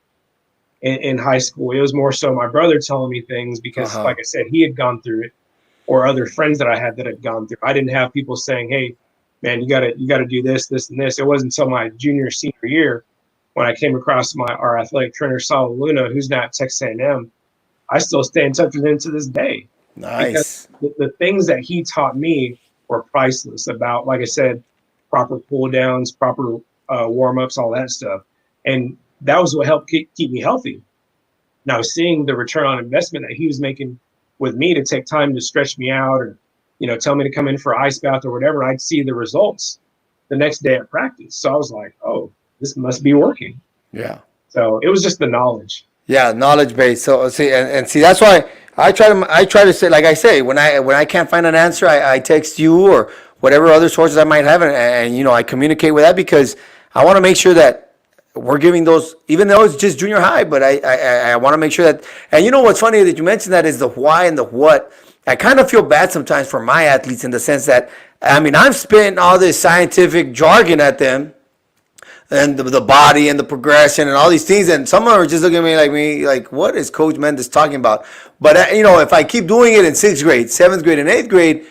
in high school. It was more so my brother telling me things because, like I said, he had gone through it. or other friends that I had that had gone through. I didn't have people saying, "Hey, man, you gotta do this, this, and this." It wasn't until my junior senior year when I came across our athletic trainer Saul Luna, who's now at Texas A&M. I still stay in touch with him to this day because Nice. the things that he taught me were priceless. About, like I said, proper cool downs, proper warm ups, all that stuff, and that was what helped keep me healthy. Now, seeing the return on investment that he was making with me to take time to stretch me out, or tell me to come in for ice bath or whatever, I'd see the results the next day at practice. So I was like, oh, this must be working. Yeah. So it was just the knowledge. Yeah, knowledge base. So see, and see, that's why I try to say, like I say, when I can't find an answer, I text you or whatever other sources I might have, and I communicate with that because I want to make sure that we're giving those, even though it's just junior high, but I want to make sure that, and what's funny that you mentioned that is the why and the what. I kind of feel bad sometimes for my athletes in the sense that, I mean, I'm spitting all this scientific jargon at them, and the body and the progression and all these things, and some of them are just looking at me like, what is Coach Mendez talking about? But if I keep doing it in 6th grade, 7th grade, and 8th grade,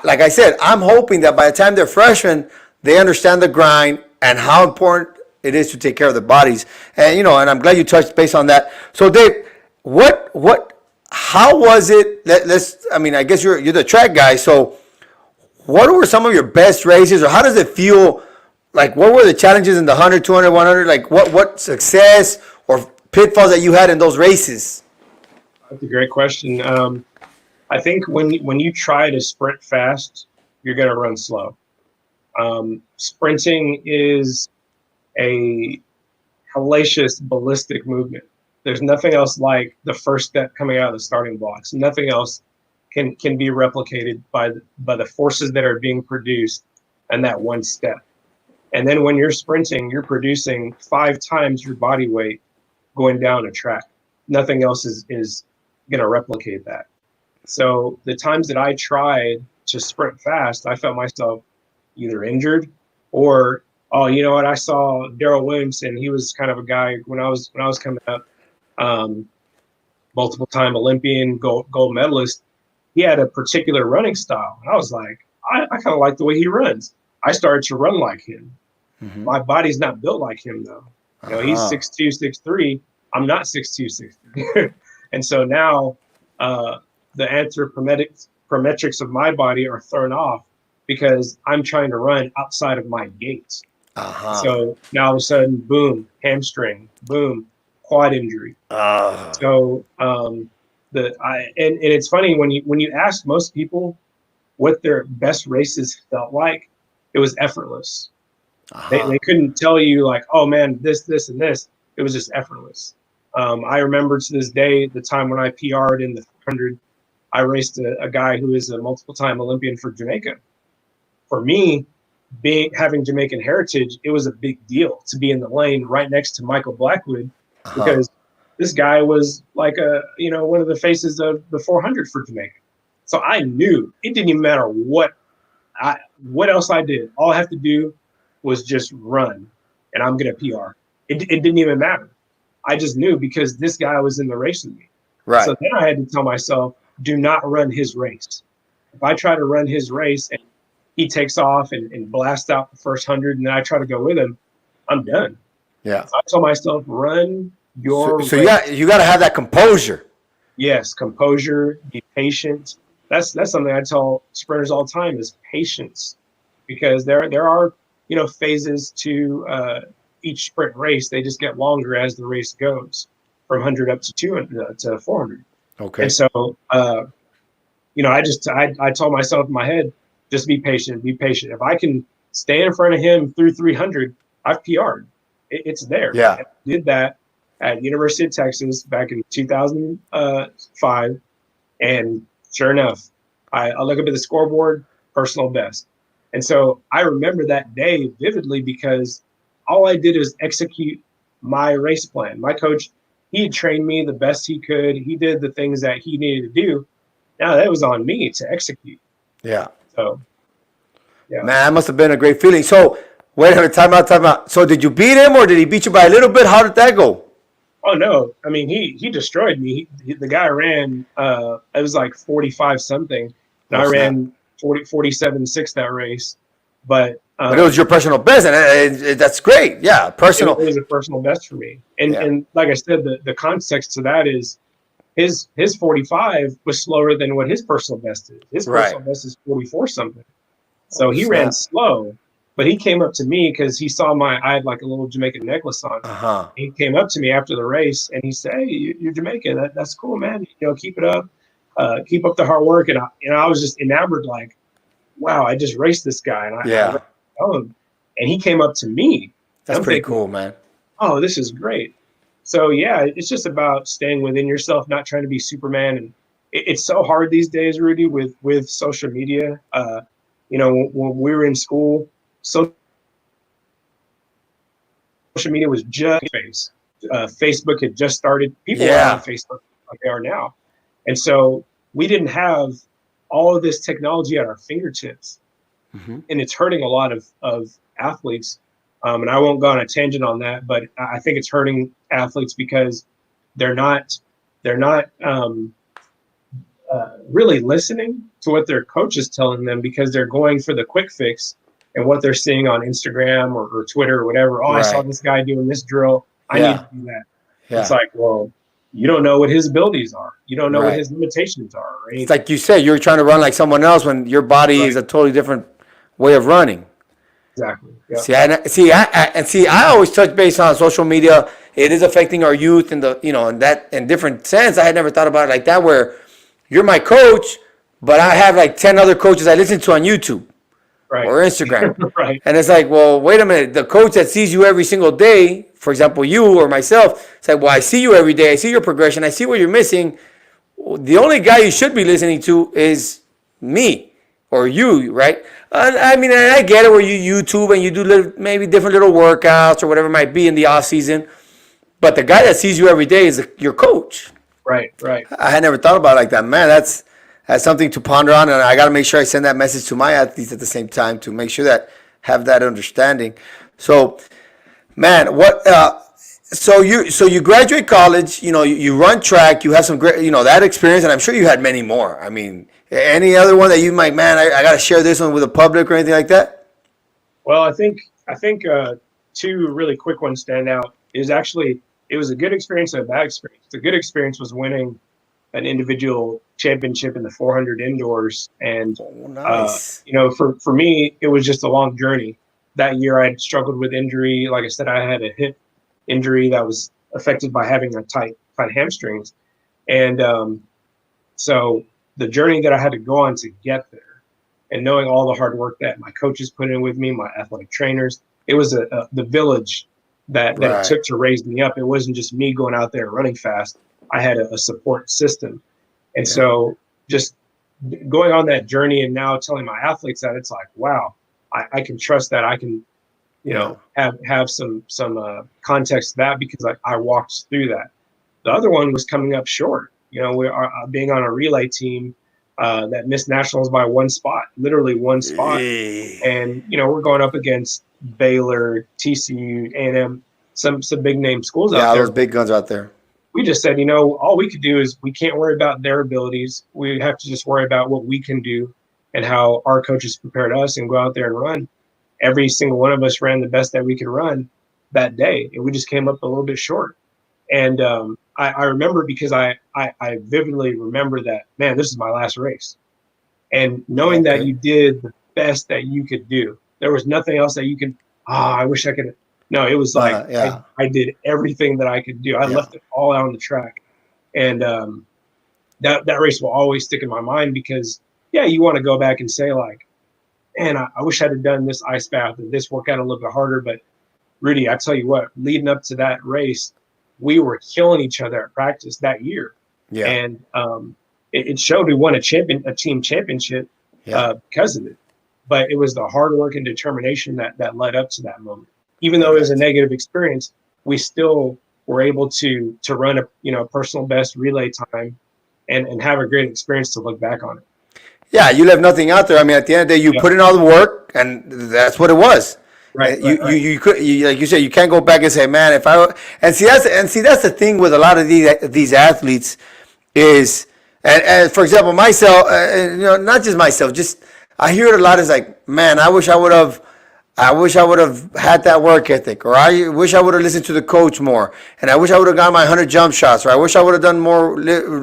like I said, I'm hoping that by the time they're freshmen, they understand the grind and how important it is to take care of their bodies. And and I'm glad you touched base on that. So Dave, how was it? I mean, I guess you're the track guy. So what were some of your best races, or how does it feel? Like, what were the challenges in the 100, 200, 100? Like, what success or pitfalls that you had in those races? That's a great question. I think when you try to sprint fast, you're going to run slow. Sprinting is a hellacious, ballistic movement. There's nothing else like the first step coming out of the starting blocks. Nothing else can be replicated by the forces that are being produced and that one step. And then when you're sprinting, you're producing 5 times your body weight going down a track. Nothing else is going to replicate that. So the times that I tried to sprint fast, I felt myself either injured or, oh, you know what? I saw Daryl Williamson. He was kind of a guy when I was coming up, multiple time Olympian, gold medalist. He had a particular running style. And I was like, I kind of like the way he runs. I started to run like him. Mm-hmm. My body's not built like him, though. He's 6'2", 6'3". I'm not 6'2", 6'3". And so now the anthropometrics of my body are thrown off because I'm trying to run outside of my gates. So now all of a sudden, boom, hamstring, boom, quad injury. So and it's funny when you ask most people what their best races felt like, it was effortless. They couldn't tell you like, oh man, this, and this. It was just effortless. I remember to this day the time when I PR'd in the 100. I raced a guy who is a multiple-time Olympian for Jamaica. For me, having Jamaican heritage, it was a big deal to be in the lane right next to Michael Blackwood because this guy was like one of the faces of the 400 for Jamaica. So I knew it didn't even matter what else I did. All I have to do was just run, and I'm going to PR. It didn't even matter. I just knew because this guy was in the race with me. Right. So then I had to tell myself, do not run his race. If I try to run his race and he takes off and blasts out the first 100 and then I try to go with him, I'm done. Yeah. So I told myself, run your race. You got to have that composure. Yes, composure, be patient. That's something I tell sprinters all the time is patience, because there are phases to each sprint race. They just get longer as the race goes, from 100 up to 200 to 400. Okay. And so I told myself in my head, just be patient. If I can stay in front of him through 300, I've PR'd. It's there. Yeah. I did that at University of Texas back in 2005, and sure enough, I look up at the scoreboard, personal best. And so I remember that day vividly because all I did is execute my race plan. My coach, he had trained me the best he could. He did the things that he needed to do. Now that was on me to execute. Yeah. So, yeah. Man, that must have been a great feeling. So, wait a minute, time out. So, did you beat him or did he beat you by a little bit? How did that go? Oh, no. I mean, he destroyed me. The guy ran, it was like 45 something. and I ran 47.6 that race. But it was your personal best, and that's great. Yeah, personal. It was a personal best for me. And like I said, the context to that is his 45 was slower than what his personal best is. His personal best is 44 something. So he ran slow, but he came up to me because he saw I had like a little Jamaican necklace on. He came up to me after the race and he said, "Hey, you're Jamaican. That's cool, man. Keep it up. Keep up the hard work." And I was just enamored, like, wow, I just raced this guy. And I and he came up to me. That's pretty cool, man. Oh, this is great. So yeah, it's just about staying within yourself, not trying to be Superman. And it's so hard these days, Rudy, with social media. When we were in school, social media was just Facebook had just started. People were on Facebook like they are now. And so we didn't have all of this technology at our fingertips. Mm-hmm. And it's hurting a lot of athletes. And I won't go on a tangent on that, but I think it's hurting athletes because they're not really listening to what their coach is telling them, because they're going for the quick fix and what they're seeing on Instagram or Twitter or whatever. I saw this guy doing this drill. I need to do that. Yeah. It's like, well, you don't know what his abilities are. You don't know what his limitations are. Right? It's like you said, you're trying to run like someone else when your body is a totally different way of running. Exactly. Yep. I always touch base on social media. It is affecting our youth in in different sense. I had never thought about it like that, where you're my coach, but I have like 10 other coaches I listen to on YouTube or Instagram. Right. And it's like, well, wait a minute. The coach that sees you every single day, for example, you or myself, it's like, well, I see you every day. I see your progression. I see what you're missing. The only guy you should be listening to is me or you, right? I mean, I get it where you YouTube and you do maybe different little workouts or whatever it might be in the off season. But the guy that sees you every day is your coach. Right. I had never thought about it like that. Man, that's something to ponder on, and I got to make sure I send that message to my athletes at the same time to make sure that have that understanding. So, man, so you graduate college, you run track, you have some great, that experience, and I'm sure you had many more. I mean, any other one that you might, man, I got to share this one with the public or anything like that? Well, I think two really quick ones stand out. It was a good experience and a bad experience. The good experience was winning an individual championship in the 400 indoors. And, nice. For me, it was just a long journey. That year I had struggled with injury. Like I said, I had a hip injury that was affected by having a tight hamstrings. And so the journey that I had to go on to get there, and knowing all the hard work that my coaches put in with me, my athletic trainers, it was the village that it took to raise me up. It wasn't just me going out there running fast. I had a support system. And so just going on that journey and now telling my athletes that, it's like, wow, I can trust that. I can, have some context to that because I walked through that. The other one was coming up short. We are being on a relay team that missed nationals by one spot, literally one spot. And, we're going up against Baylor, TCU, A&M, some big name schools out there. Yeah, those big guns out there. We just said, all we could do is we can't worry about their abilities. We have to just worry about what we can do and how our coaches prepared us and go out there and run. Every single one of us ran the best that we could run that day. And we just came up a little bit short. And I remember because I vividly remember that, man, this is my last race. And knowing that you did the best that you could do, there was nothing else that you could, I wish I could. No, it was like I did everything that I could do. I left it all out on the track. And that race will always stick in my mind because, you want to go back and say like, man, I wish I'd have done this ice bath and this workout a little bit harder. But Rudy, I tell you what, leading up to that race, we were killing each other at practice that year. Yeah. And it showed we won a team championship because of it. But it was the hard work and determination that led up to that moment. Even though it was a negative experience, we still were able to run a personal best relay time and have a great experience to look back on it. Yeah, you left nothing out there. I mean, at the end of the day, you put in all the work, and that's what it was. Right. You could, like you said, you can't go back and say, man, that's the thing with a lot of these athletes is And for example, myself, not just myself, just I hear it a lot. Is like, man, I wish I would have had that work ethic, or I wish I would have listened to the coach more, and I wish I would have got my 100 jump shots, or I wish I would have done more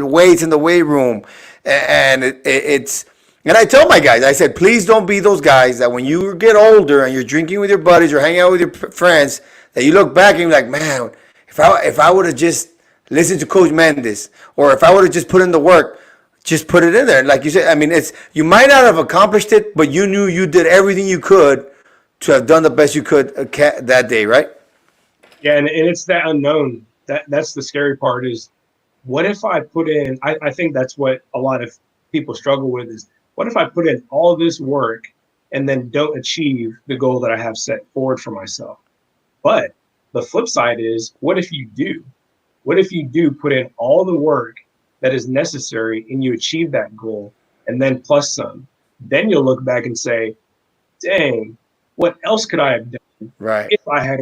weights in the weight room. And it's, and I tell my guys, I said, please don't be those guys that when you get older and you're drinking with your buddies or hanging out with your friends, that you look back and you're like, man, if I would have just listened to Coach Mendez, or if I would have just put in the work, just put it in there. Like you said, I mean, it's, you might not have accomplished it, but you knew you did everything you could to have done the best you could that day, right? Yeah, and it's that unknown. That's the scary part is, what if I put in, I think that's what a lot of people struggle with is, what if I put in all this work and then don't achieve the goal that I have set forward for myself? But the flip side is, what if you do? What if you do put in all the work that is necessary and you achieve that goal and then plus some? Then you'll look back and say, dang, what else could I have done Right. if I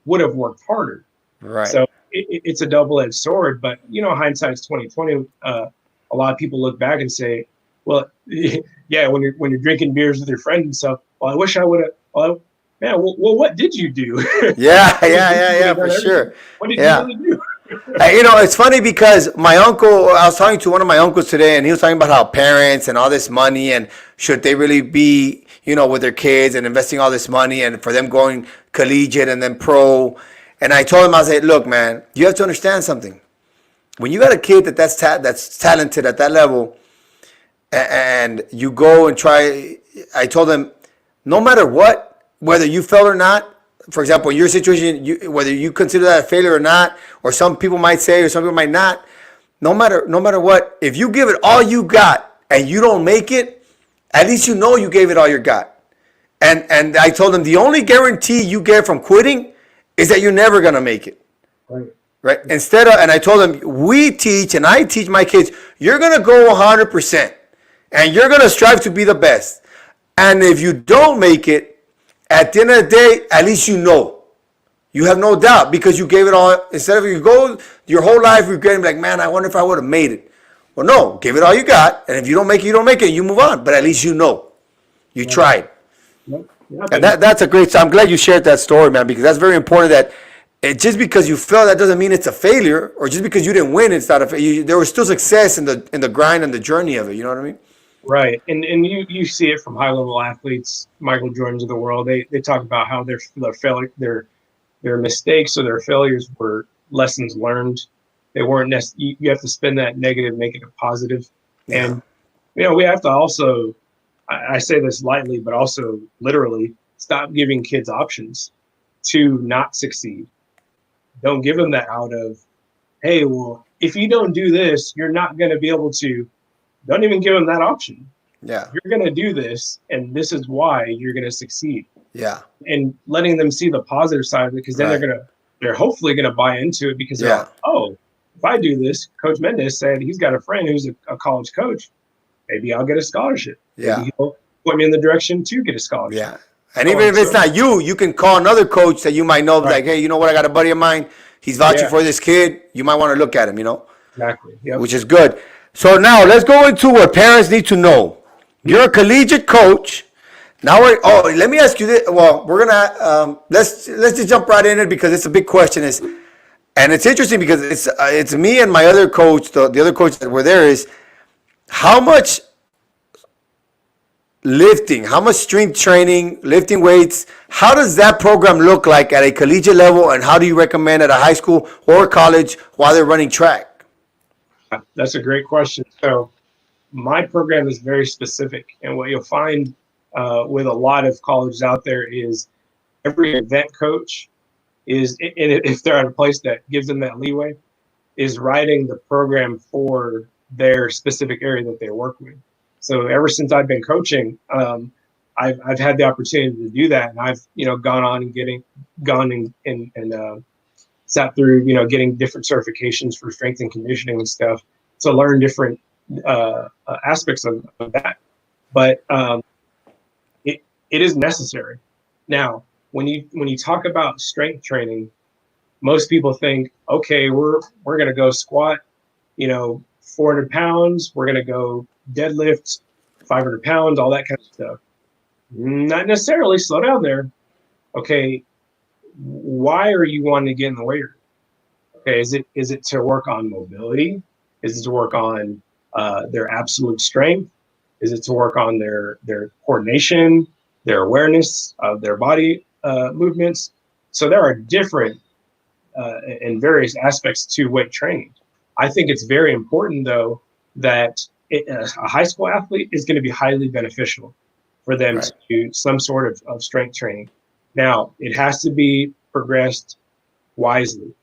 would have worked harder? Right. So it's a double-edged sword, but hindsight's 2020. A lot of people look back and say, well, yeah, when you're drinking beers with your friends and stuff, well, I wish I would have. Well, man, well, what did you do? Yeah, for sure. What did you really do? It's funny because my uncle, I was talking to one of my uncles today, and he was talking about how parents and all this money, and should they really be, with their kids and investing all this money, and for them going collegiate and then pro. And I told him, I said, look, man, you have to understand something. When you got a kid that's talented at that level, and you go and try, I told him, no matter what, whether you fail or not, for example, in your situation, whether you consider that a failure or not, or some people might say, or some people might not, no matter what, if you give it all you got and you don't make it, at least you know you gave it all you got. And I told him the only guarantee you get from quitting is that you're never gonna make it. Right? And I told him, we teach, and I teach my kids, you're gonna go 100%, and you're gonna strive to be the best. And if you don't make it, at the end of the day, at least you know. You have no doubt because you gave it all. Instead of you go your whole life regretting, like, man, I wonder if I would have made it. Well, no, give it all you got. And if you don't make it, you don't make it. You move on. But at least you know. You tried. And that's a great, I'm glad you shared that story, man, because that's very important that just because you failed, that doesn't mean it's a failure. Or just because you didn't win, it's not a failure. There was still success in the grind and the journey of it. You know what I mean? Right, and you see it from high level athletes, Michael Jordans of the world. They talk about how their mistakes or their failures were lessons learned. They weren't you have to spin that negative, make it a positive. Yeah. And we have to also, I say this lightly, but also literally, stop giving kids options to not succeed. Don't give them that out of, hey, well, if you don't do this, you're not going to be able to. Don't even give them that option. Yeah. You're going to do this, and this is why you're going to succeed. Yeah. And letting them see the positive side of it, because then they're hopefully going to buy into it because they're like, oh, if I do this, Coach Mendez said he's got a friend who's a college coach. Maybe I'll get a scholarship. Yeah. Maybe he'll put me in the direction to get a scholarship. Yeah. And even if it's not you, you can call another coach that you might know, like, hey, you know what? I got a buddy of mine. He's vouching for this kid. You might want to look at him, Exactly. Yep. Which is good. So now let's go into what parents need to know. You're a collegiate coach. Now let me ask you this. Well, we're gonna let's just jump right in it because it's a big question. And it's interesting because it's me and my other coach, the other coach that were there, is how much lifting, how much strength training, lifting weights, how does that program look like at a collegiate level, and how do you recommend at a high school or college while they're running track? That's a great question. So my program is very specific. And what you'll find with a lot of colleges out there is every event coach is, and if they're at a place that gives them that leeway, is writing the program for their specific area that they work with. So ever since I've been coaching, I've had the opportunity to do that. And I've, gone on and sat through, getting different certifications for strength and conditioning and stuff to learn different aspects of that. But it is necessary. Now, when you talk about strength training, most people think, okay, we're going to go squat, 400 pounds. We're going to go deadlift 500 pounds, all that kind of stuff. Not necessarily. Slow down there. Okay, why are you wanting to get in the weight room? Okay, is it to work on mobility? Is it to work on their absolute strength? Is it to work on their coordination, their awareness of their body movements? So there are different and various aspects to weight training. I think it's very important, though, that a high school athlete is going to be highly beneficial for them to do some sort of strength training. Now, it has to be progressed wisely.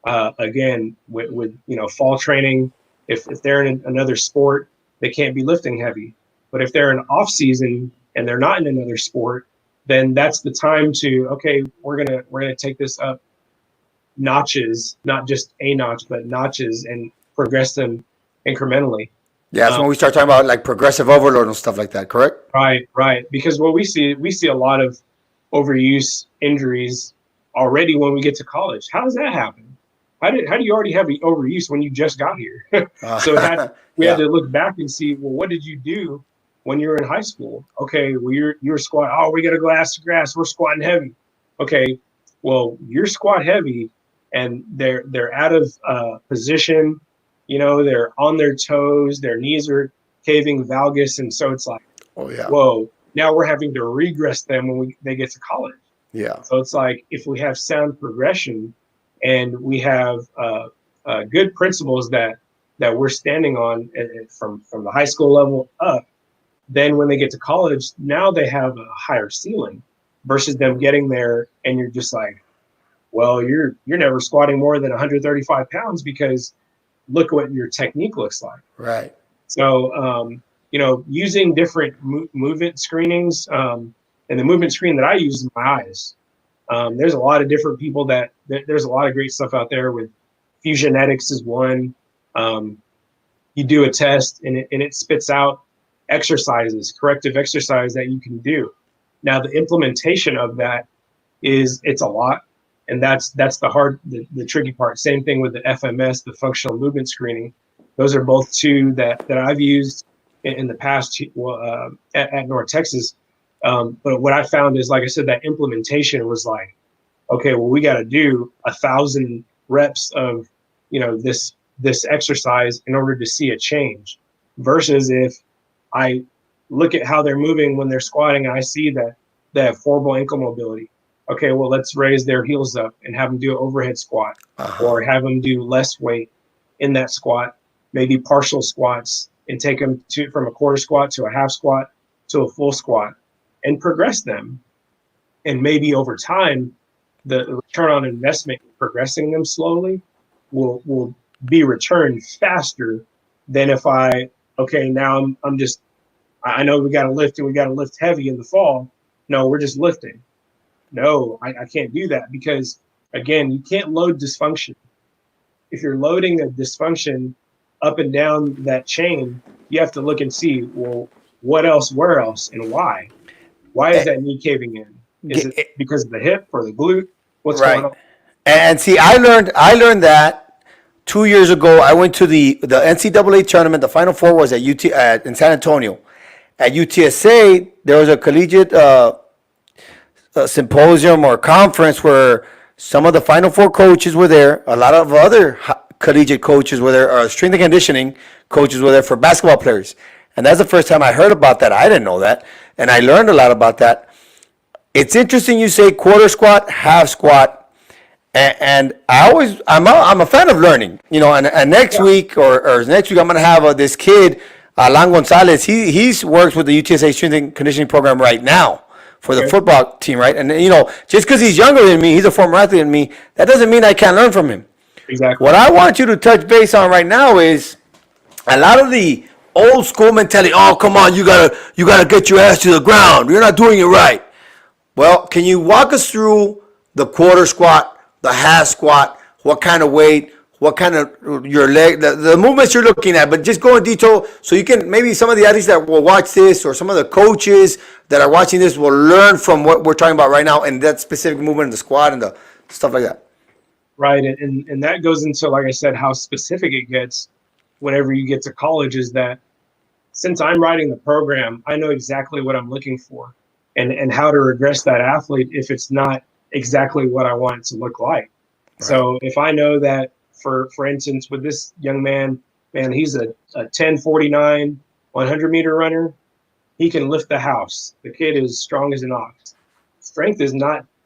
Again, with fall training, if they're in another sport, they can't be lifting heavy. But if they're in off season and they're not in another sport, then that's the time to, okay, we're gonna take this up notches, not just a notch, but notches, and progress them incrementally. Yeah, that's when we start talking about like progressive overload and stuff like that, correct? Right. Because what we see a lot of overuse injuries already when we get to college. How does that happen? How do you already have the overuse when you just got here? So we had to look back and see, well, what did you do when you were in high school? Okay, well, you're squatting. Oh, we got to go ass to grass. We're squatting heavy. Okay, well, you're squat heavy, and they're out of position. They're on their toes. Their knees are caving valgus, and so it's like, oh yeah, whoa. Now we're having to regress them when they get to college. Yeah. So it's like if we have sound progression and we have good principles that we're standing on from the high school level up, then when they get to college, now they have a higher ceiling versus them getting there and you're just like, well, you're never squatting more than 135 pounds because look what your technique looks like. Right. So, using different movement screenings, and the movement screen that I use is my eyes. There's a lot of different people there's a lot of great stuff out there with Fusionetics is one. You do a test and it spits out exercises, corrective exercise that you can do. Now the implementation of that it's a lot. And that's the tricky part. Same thing with the FMS, the functional movement screening. Those are both two that I've used in the past at North Texas. But what I found is, like I said, that implementation was like, okay, well, we got to do 1,000 reps of, this exercise in order to see a change, versus if I look at how they're moving when they're squatting and I see that they have horrible ankle mobility. Okay, well, let's raise their heels up and have them do an overhead squat, or have them do less weight in that squat, maybe partial squats, and take them from a quarter squat to a half squat to a full squat, and progress them. And maybe over time, the return on investment progressing them slowly will be returned faster than if I know we got to lift and we got to lift heavy in the fall. No, we're just lifting. No, I can't do that because, again, you can't load dysfunction. If you're loading a dysfunction up and down that chain, you have to look and see, well, what else, where else, and why? Why is that knee caving in? Is it because of the hip or the glute? What's going on? And see, I learned that 2 years ago. I went to the NCAA tournament. The Final Four was in San Antonio. At UTSA, there was a collegiate symposium or conference where some of the Final Four coaches were there. A lot of other collegiate coaches were there, or strength and conditioning coaches were there for basketball players. And that's the first time I heard about that. I didn't know that. And I learned a lot about that. It's interesting you say quarter squat, half squat. And I'm a fan of learning, and next week or next week, I'm going to have this kid, Alan Gonzalez. He works with the UTSA strength and conditioning program right now for the football team, right? And, just because he's younger than me, he's a former athlete than me, that doesn't mean I can't learn from him. Exactly. What I want you to touch base on right now is a lot of the old school mentality. Oh, come on, you gotta get your ass to the ground. You're not doing it right. Well, can you walk us through the quarter squat, the half squat, what kind of weight, what kind of your leg, the movements you're looking at, but just go in detail so you can, maybe some of the athletes that will watch this or some of the coaches that are watching this will learn from what we're talking about right now and that specific movement in the squat and the stuff like that. Right, and that goes into, like I said, how specific it gets whenever you get to college is that since I'm writing the program, I know exactly what I'm looking for and how to regress that athlete if it's not exactly what I want it to look like. Right. So if I know that, for instance, with this young man, he's a 10:49 100-meter runner. He can lift the house. The kid is strong as an ox.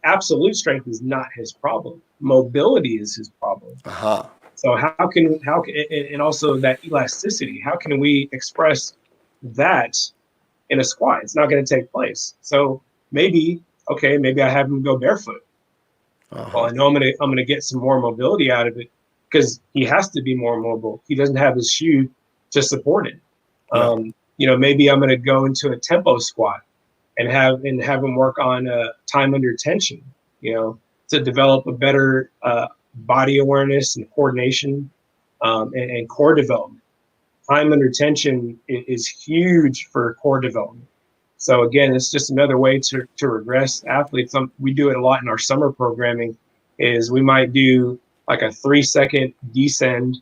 Absolute strength is not his problem. Mobility is his problem. Uh-huh. So and also that elasticity, how can we express that in a squat? It's not going to take place. So maybe I have him go barefoot. Uh-huh. Well, I know I'm gonna get some more mobility out of it because he has to be more mobile. He doesn't have his shoe to support it. No. Maybe I'm gonna go into a tempo squat and have him work on time under tension. To develop a better body awareness and coordination and core development. Time under tension is huge for core development. So again, it's just another way to regress athletes. We do it a lot in our summer programming. Is we might do like a 3-second descend,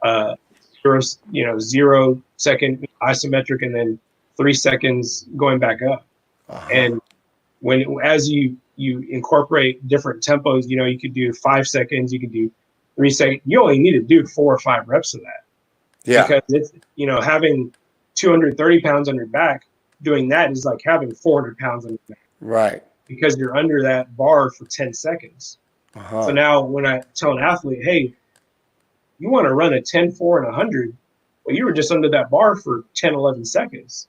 0-second isometric, and then 3 seconds going back up. Uh-huh. And as you incorporate different tempos, you could do 5 seconds, you could do 3 seconds. You only need to do 4 or 5 reps of that. Yeah. Because it's, having 230 pounds on your back, doing that is like having 400 pounds on your back. Right. Because you're under that bar for 10 seconds. Uh-huh. So now when I tell an athlete, hey, you want to run a 10-4 and 100, well, you were just under that bar for 10, 11 seconds.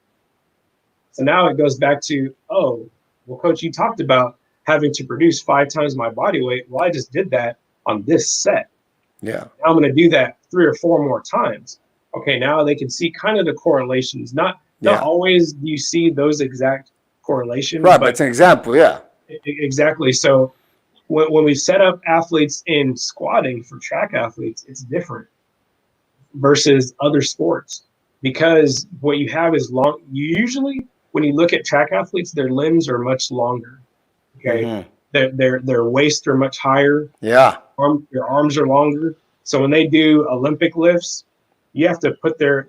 So now it goes back to, oh, well, coach, you talked about having to produce 5 times my body weight. Well, I just did that on this set. Yeah. Now I'm going to do that 3 or 4 more times. Okay, now they can see kind of the correlations. Not always do you see those exact correlations. Right, but it's an example, yeah. Exactly. So when we set up athletes in squatting for track athletes, it's different versus other sports because what you have is long. Usually, when you look at track athletes, their limbs are much longer. Okay, their waists are much higher. Yeah, their arms are longer. So when they do Olympic lifts, you have to put their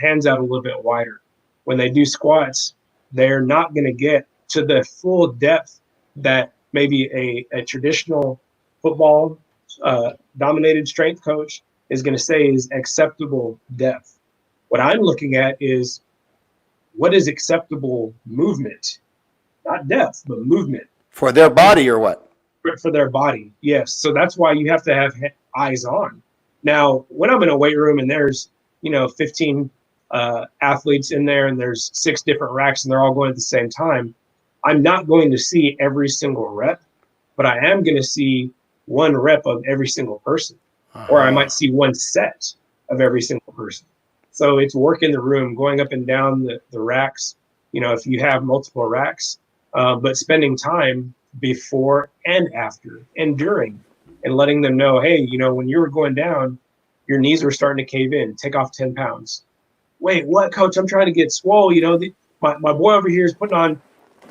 hands out a little bit wider. When they do squats, they're not going to get to the full depth that maybe a traditional football dominated strength coach is going to say is acceptable depth. What I'm looking at is what is acceptable movement, not depth, but movement. For their body or what? For their body, yes. So that's why you have to have eyes on. Now, when I'm in a weight room and there's 15 athletes in there and there's 6 different racks and they're all going at the same time, I'm not going to see every single rep, but I am going to see 1 rep of every single person, or I might see 1 set of every single person. So it's work in the room, going up and down the racks, if you have multiple racks, but spending time before and after and during and letting them know, hey, when you were going down, your knees were starting to cave in, take off 10 pounds. Wait, what, coach? I'm trying to get swole. My boy over here is putting on,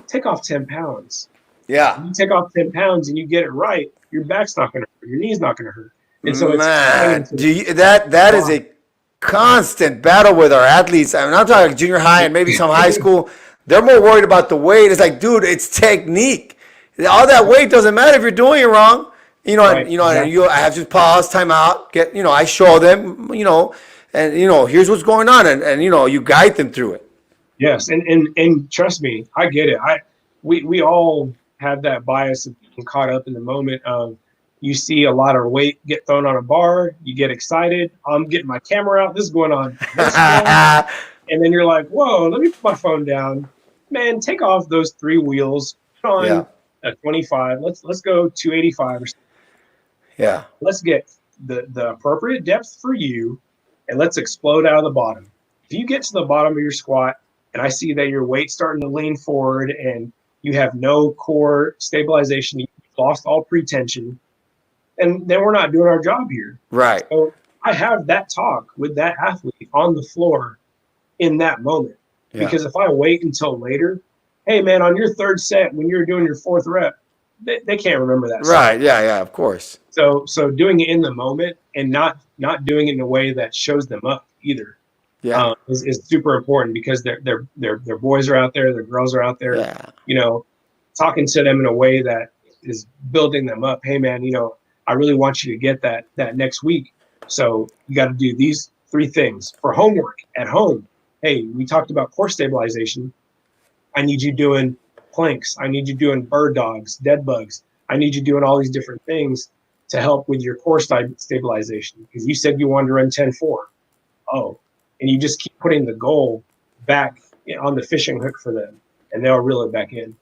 take off 10 pounds. Yeah. When you take off 10 pounds and you get it right, your back's not going to hurt. Your knee's not going to hurt. And so that is a constant battle with our athletes. I mean, I'm talking junior high and maybe some high school. They're more worried about the weight. It's like, dude, it's technique. All that weight doesn't matter if you're doing it wrong. Exactly. I have to pause, time out, I show them, and here's what's going on, and you guide them through it. Yes, and trust me, I get it. We all have that bias of being caught up in the moment of you see a lot of weight get thrown on a bar, you get excited. I'm getting my camera out. This is going on. And then you're like, whoa, let me put my phone down. Man, take off those 3 wheels. Put on a 25. Let's go 285 or something. Yeah. Let's get the appropriate depth for you, and let's explode out of the bottom. If you get to the bottom of your squat and I see that your weight's starting to lean forward and you have no core stabilization, you've lost all pretension, and then we're not doing our job here. Right. So I have that talk with that athlete on the floor in that moment. Yeah. Because if I wait until later, hey, man, on your 3rd set, when you're doing your 4th rep, they can't remember that stuff. Right. Yeah. Yeah. Of course. So doing it in the moment and not doing it in a way that shows them up either Yeah. is super important, because their boys are out there, their girls are out there, Yeah. talking to them in a way that is building them up. Hey man, I really want you to get that next week. So you got to do these 3 things for homework at home. Hey, we talked about core stabilization. I need you doing planks. I need you doing bird dogs, dead bugs. I need you doing all these different things to help with your core stabilization, because you said you wanted to run 10-4. Oh, and you just keep putting the goal back on the fishing hook for them, and they'll reel it back in.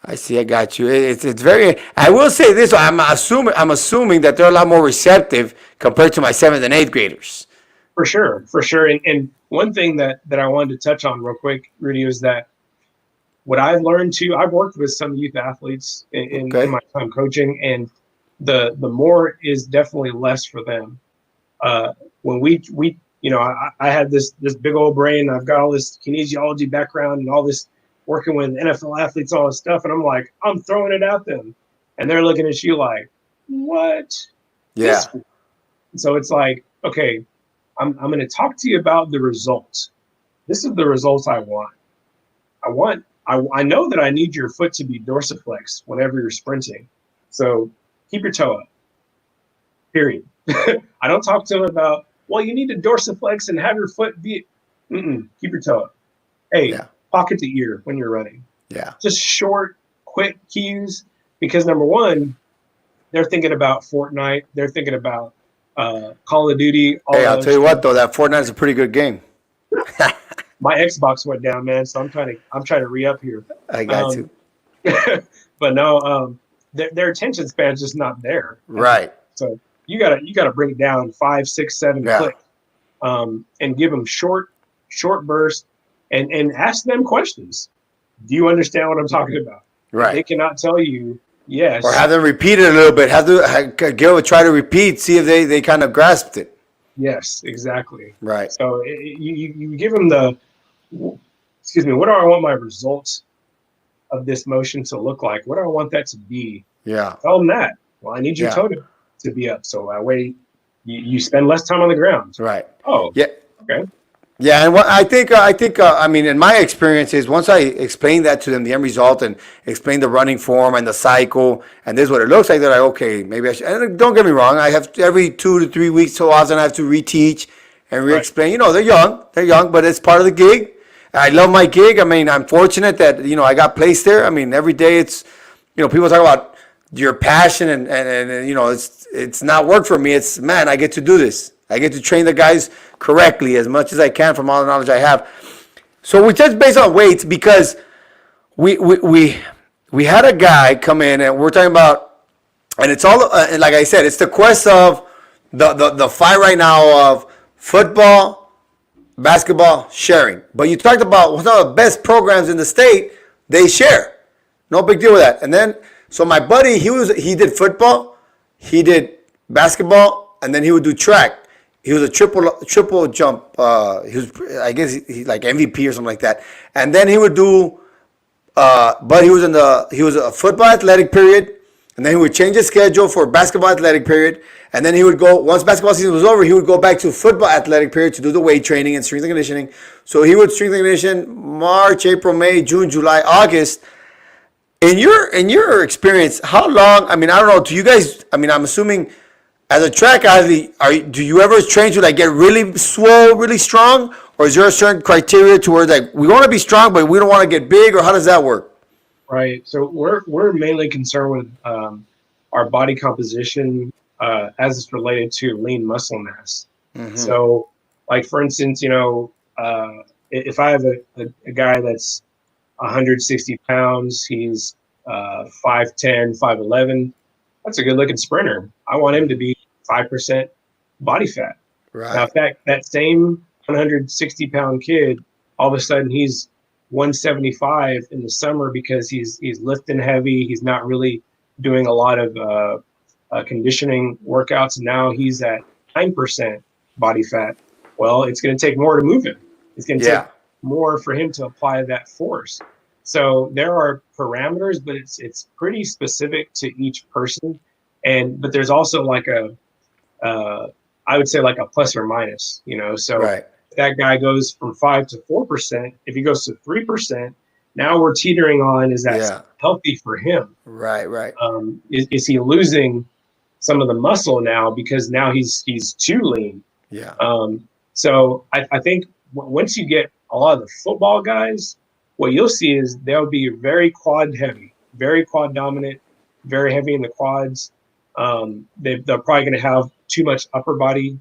I see. I got you. It's very. I will say this. I'm assuming that they're a lot more receptive compared to my 7th and 8th graders. For sure. And one thing that I wanted to touch on real quick, Rudy, is that what I've learned too. I've worked with some youth athletes in my time coaching, and the more is definitely less for them. When we I had this big old brain. I've got all this kinesiology background and all this working with NFL athletes, all this stuff, and I'm throwing it at them, and they're looking at you like, what? Yeah. So it's like, okay, I'm going to talk to you about the results. This is the results I want. I know that I need your foot to be dorsiflex whenever you're sprinting. So keep your toe up. Period. I don't talk to them about, well, you need to dorsiflex and have your foot be. Keep your toe up. Hey, pocket the ear when you're running. Yeah. Just short, quick cues, because number one, they're thinking about Fortnite. They're thinking about Call of Duty. Hey, I'll tell you what though, that Fortnite is a pretty good game. My Xbox went down, man, so I'm trying to re-up here. I got you. But no, their attention span's just not there. Right. So you gotta bring it down 5, 6, 7 clicks, and give them short bursts, and ask them questions. Do you understand what I'm talking about? Right. They cannot tell you yes. Or have them repeat it a little bit. Give it, try to repeat, see if they kind of grasped it. Yes, exactly. Right. So you give them what do I want my results of this motion to look like? What do I want that to be? Yeah. Tell them that. Well, I need your toe to be up, so that way you spend less time on the ground. Right. Oh. Yeah. Okay. Yeah, and what I think, I mean, in my experience is once I explain that to them, the end result, and explain the running form and the cycle, and this is what it looks like, they're like, okay, maybe I should. And don't get me wrong, I have every 2 to 3 weeks, so often I have to reteach and re-explain. They're young, but it's part of the gig. I love my gig. I mean, I'm fortunate that, I got placed there. I mean, every day it's, people talk about your passion and it's not work for me. It's, man, I get to do this. I get to train the guys correctly as much as I can from all the knowledge I have. So we just based on weights because we had a guy come in and we're talking about, and it's all like I said, it's the quest of the fight right now of football, basketball, sharing. But you talked about one of the best programs in the state, they share. No big deal with that. And then so my buddy, he did football, he did basketball, and then he would do track. He was a triple jump. He was, I guess, he like MVP or something like that. And then he would do, but he was a football athletic period, and then he would change his schedule for basketball athletic period, and then he would go, once basketball season was over, he would go back to football athletic period to do the weight training and strength and conditioning. So he would strength and condition March, April, May, June, July, August. In your experience, how long? I mean, I don't know. Do you guys? I mean, I'm assuming. As a track athlete, do you ever train to like get really swole, really strong, or is there a certain criteria to where like we want to be strong, but we don't want to get big, or how does that work? Right. So we're mainly concerned with our body composition as it's related to lean muscle mass. Mm-hmm. So, like for instance, if I have a guy that's 160 pounds, he's 5'10", 5'11". That's a good looking sprinter. I want him to be 5% body fat. Right. Now, if that same 160 pound kid, all of a sudden he's 175 in the summer because he's lifting heavy. He's not really doing a lot of conditioning workouts. And now he's at 9% body fat. Well, it's going to take more to move him. It's going to take more for him to apply that force. So there are parameters, but it's pretty specific to each person. But there's also like I would say like a plus or minus, So Right. if that guy goes from 5 to 4%, if he goes to 3%, now we're teetering on, is that Yeah. healthy for him? Right. Right. Is he losing some of the muscle now because now he's too lean? Yeah. So I think once you get a lot of the football guys, what you'll see is they'll be very quad heavy, very quad dominant, very heavy in the quads. They're probably going to have too much upper body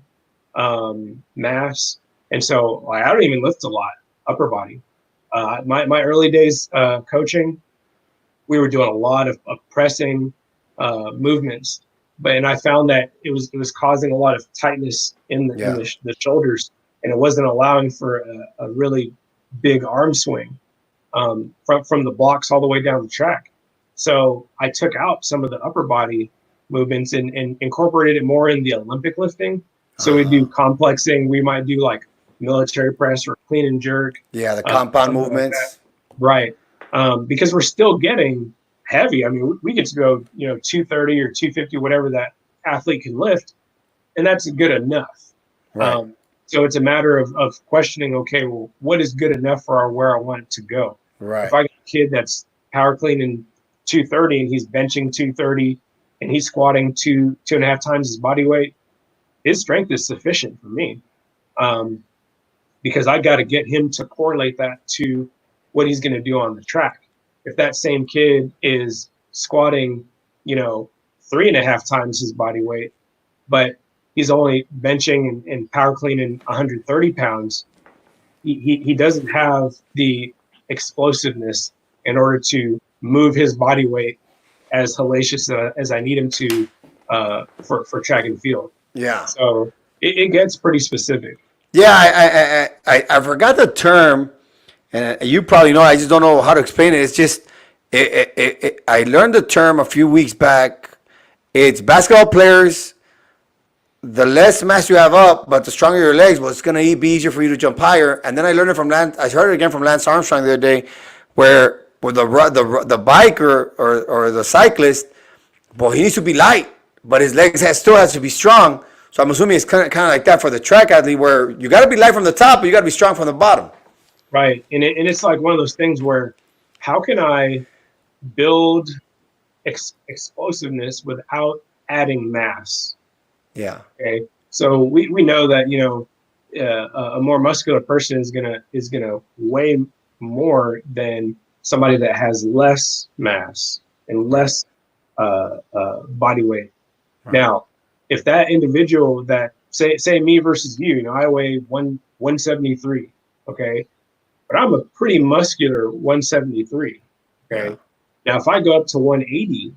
mass, and so I don't even lift a lot upper body. My early days coaching, we were doing a lot of pressing movements, and I found that it was causing a lot of tightness in the shoulders, and it wasn't allowing for a really big arm swing from the blocks all the way down the track. So I took out some of the upper body movements and incorporated it more in the Olympic lifting. So we do complexing. We might do like military press or clean and jerk. Yeah, the compound movements. Like right. Because we're still getting heavy. I mean, we get to go, 230 or 250, whatever that athlete can lift, and that's good enough. Right. So it's a matter of questioning, okay, well, what is good enough for where I want it to go? Right. If I get a kid that's power cleaning 230 and he's benching 230 and he's squatting two and a half times his body weight, his strength is sufficient for me. Because I got to get him to correlate that to what he's going to do on the track. If that same kid is squatting, 3.5 times his body weight, but he's only benching and power cleaning 130 pounds, he doesn't have the explosiveness in order to move his body weight as hellacious as I need him to for track and field. Yeah. So it gets pretty specific. Yeah, I forgot the term, and you probably know. I just don't know how to explain it. It's just I learned the term a few weeks back. It's basketball players. The less mass you have up, but the stronger your legs, well, it's gonna be easier for you to jump higher. And then I learned it from Lance. I heard it again from Lance Armstrong the other day, where the biker or the cyclist, well, he needs to be light, but his legs still has to be strong. So I'm assuming it's kind of like that for the track athlete, where you got to be light from the top, but you got to be strong from the bottom. Right, and it's like one of those things where, how can I build explosiveness without adding mass? Yeah. Okay, so we know that a more muscular person is gonna weigh more than somebody that has less mass and less body weight. Right. Now, if that individual that say me versus you, I weigh 173, okay, but I'm a pretty muscular 173, okay. Yeah. Now, if I go up to 180,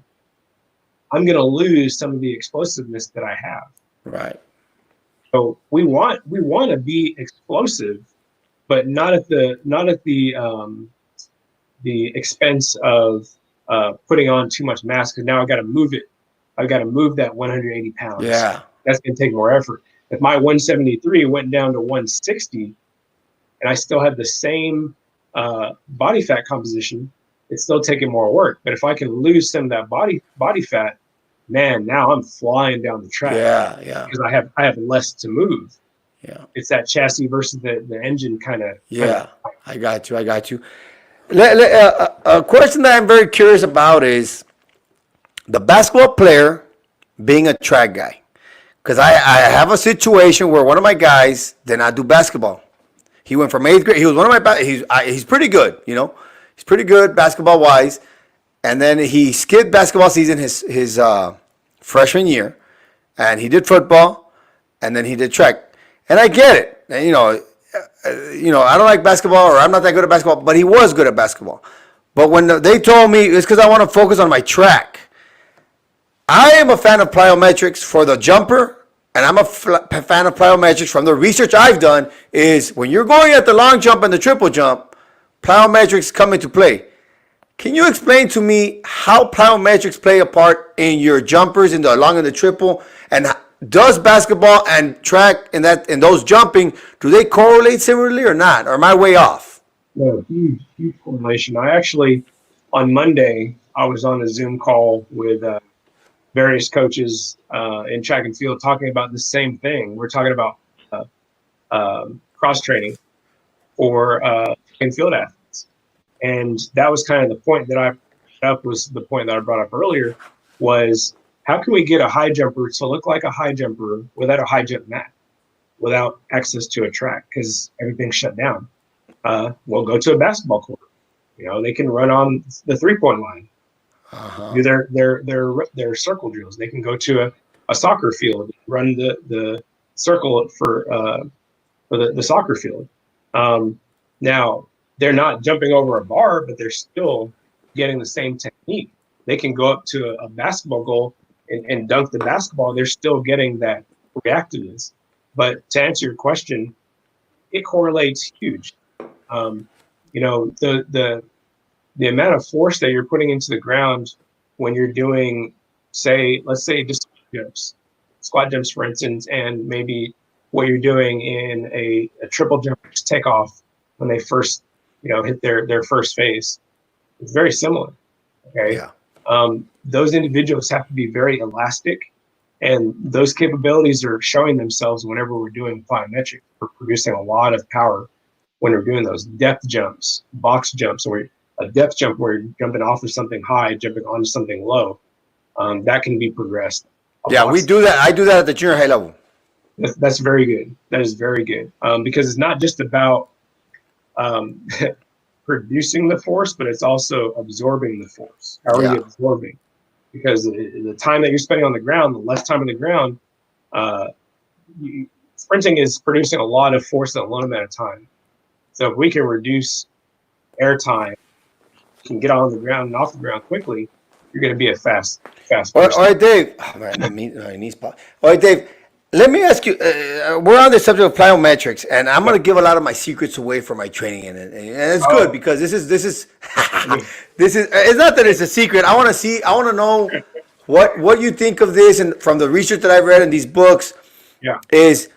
I'm going to lose some of the explosiveness that I have. Right. So we want to be explosive, but not at the expense of putting on too much mass, because now I've got to move it. I've got to move that 180 pounds. Yeah. That's going to take more effort. If my 173 went down to 160 and I still had the same body fat composition, it's still taking more work. But if I can lose some of that body fat, man, now I'm flying down the track. Yeah, yeah. Because I have less to move. Yeah. It's that chassis versus the engine kind of. Yeah, I got you. A question that I'm very curious about is the basketball player being a track guy. Because I have a situation where one of my guys did not do basketball. He went from 8th grade. He was one of my he's pretty good, He's pretty good basketball wise. And then he skipped basketball season his freshman year, and he did football, and then he did track. And I get it. And, I don't like basketball, or I'm not that good at basketball, but he was good at basketball. But when they told me it's because I want to focus on my track, I am a fan of plyometrics for the jumper, and I'm a fan of plyometrics from the research I've done, is when you're going at the long jump and the triple jump, plyometrics come into play. Can you explain to me how plyometrics play a part in your jumpers, in the long and the triple, and does basketball and track in those jumping, do they correlate similarly or not? Or am I way off? No, huge correlation. I actually, on Monday, I was on a Zoom call with various coaches in track and field talking about the same thing. We're talking about cross training for track and field athletes, and that was kind of the point that I brought up earlier was how can we get a high jumper to look like a high jumper without a high jump mat, without access to a track because everything's shut down. We'll go to a basketball court. You know, they can run on the 3-point line, do their circle drills. They can go to a soccer field, run the circle for the soccer field. Now they're not jumping over a bar, but they're still getting the same technique. They can go up to a basketball goal and dunk the basketball. They're still getting that reactiveness. But to answer your question, it correlates huge. You know, the amount of force that you're putting into the ground when you're doing, let's say just squat jumps, for instance, and maybe what you're doing in a triple jump takeoff when they first, hit their first phase. It's very similar. Okay. Yeah. Those individuals have to be very elastic, and those capabilities are showing themselves whenever we're doing plyometric. We're producing a lot of power when we're doing those depth jumps, box jumps, or a depth jump where you're jumping off of something high, jumping onto something low. That can be progressed. Yeah, we do that. I do that at the junior high level. That's very good. That is very good. Because it's not just about producing the force, but it's also absorbing the force. How are you absorbing? Because the time that you're spending on the ground, the less time on the ground, sprinting is producing a lot of force in a low amount of time. So if we can reduce air time, can get on the ground and off the ground quickly, you're going to be a fast person. All right, Dave. Oh, man, my knees pop. All right, Dave. Let me ask you. We're on the subject of plyometrics, and I'm going to give a lot of my secrets away for my training, and it's good because this is this is. It's not that it's a secret. I want to know what you think of this, and from the research that I've read in these books, is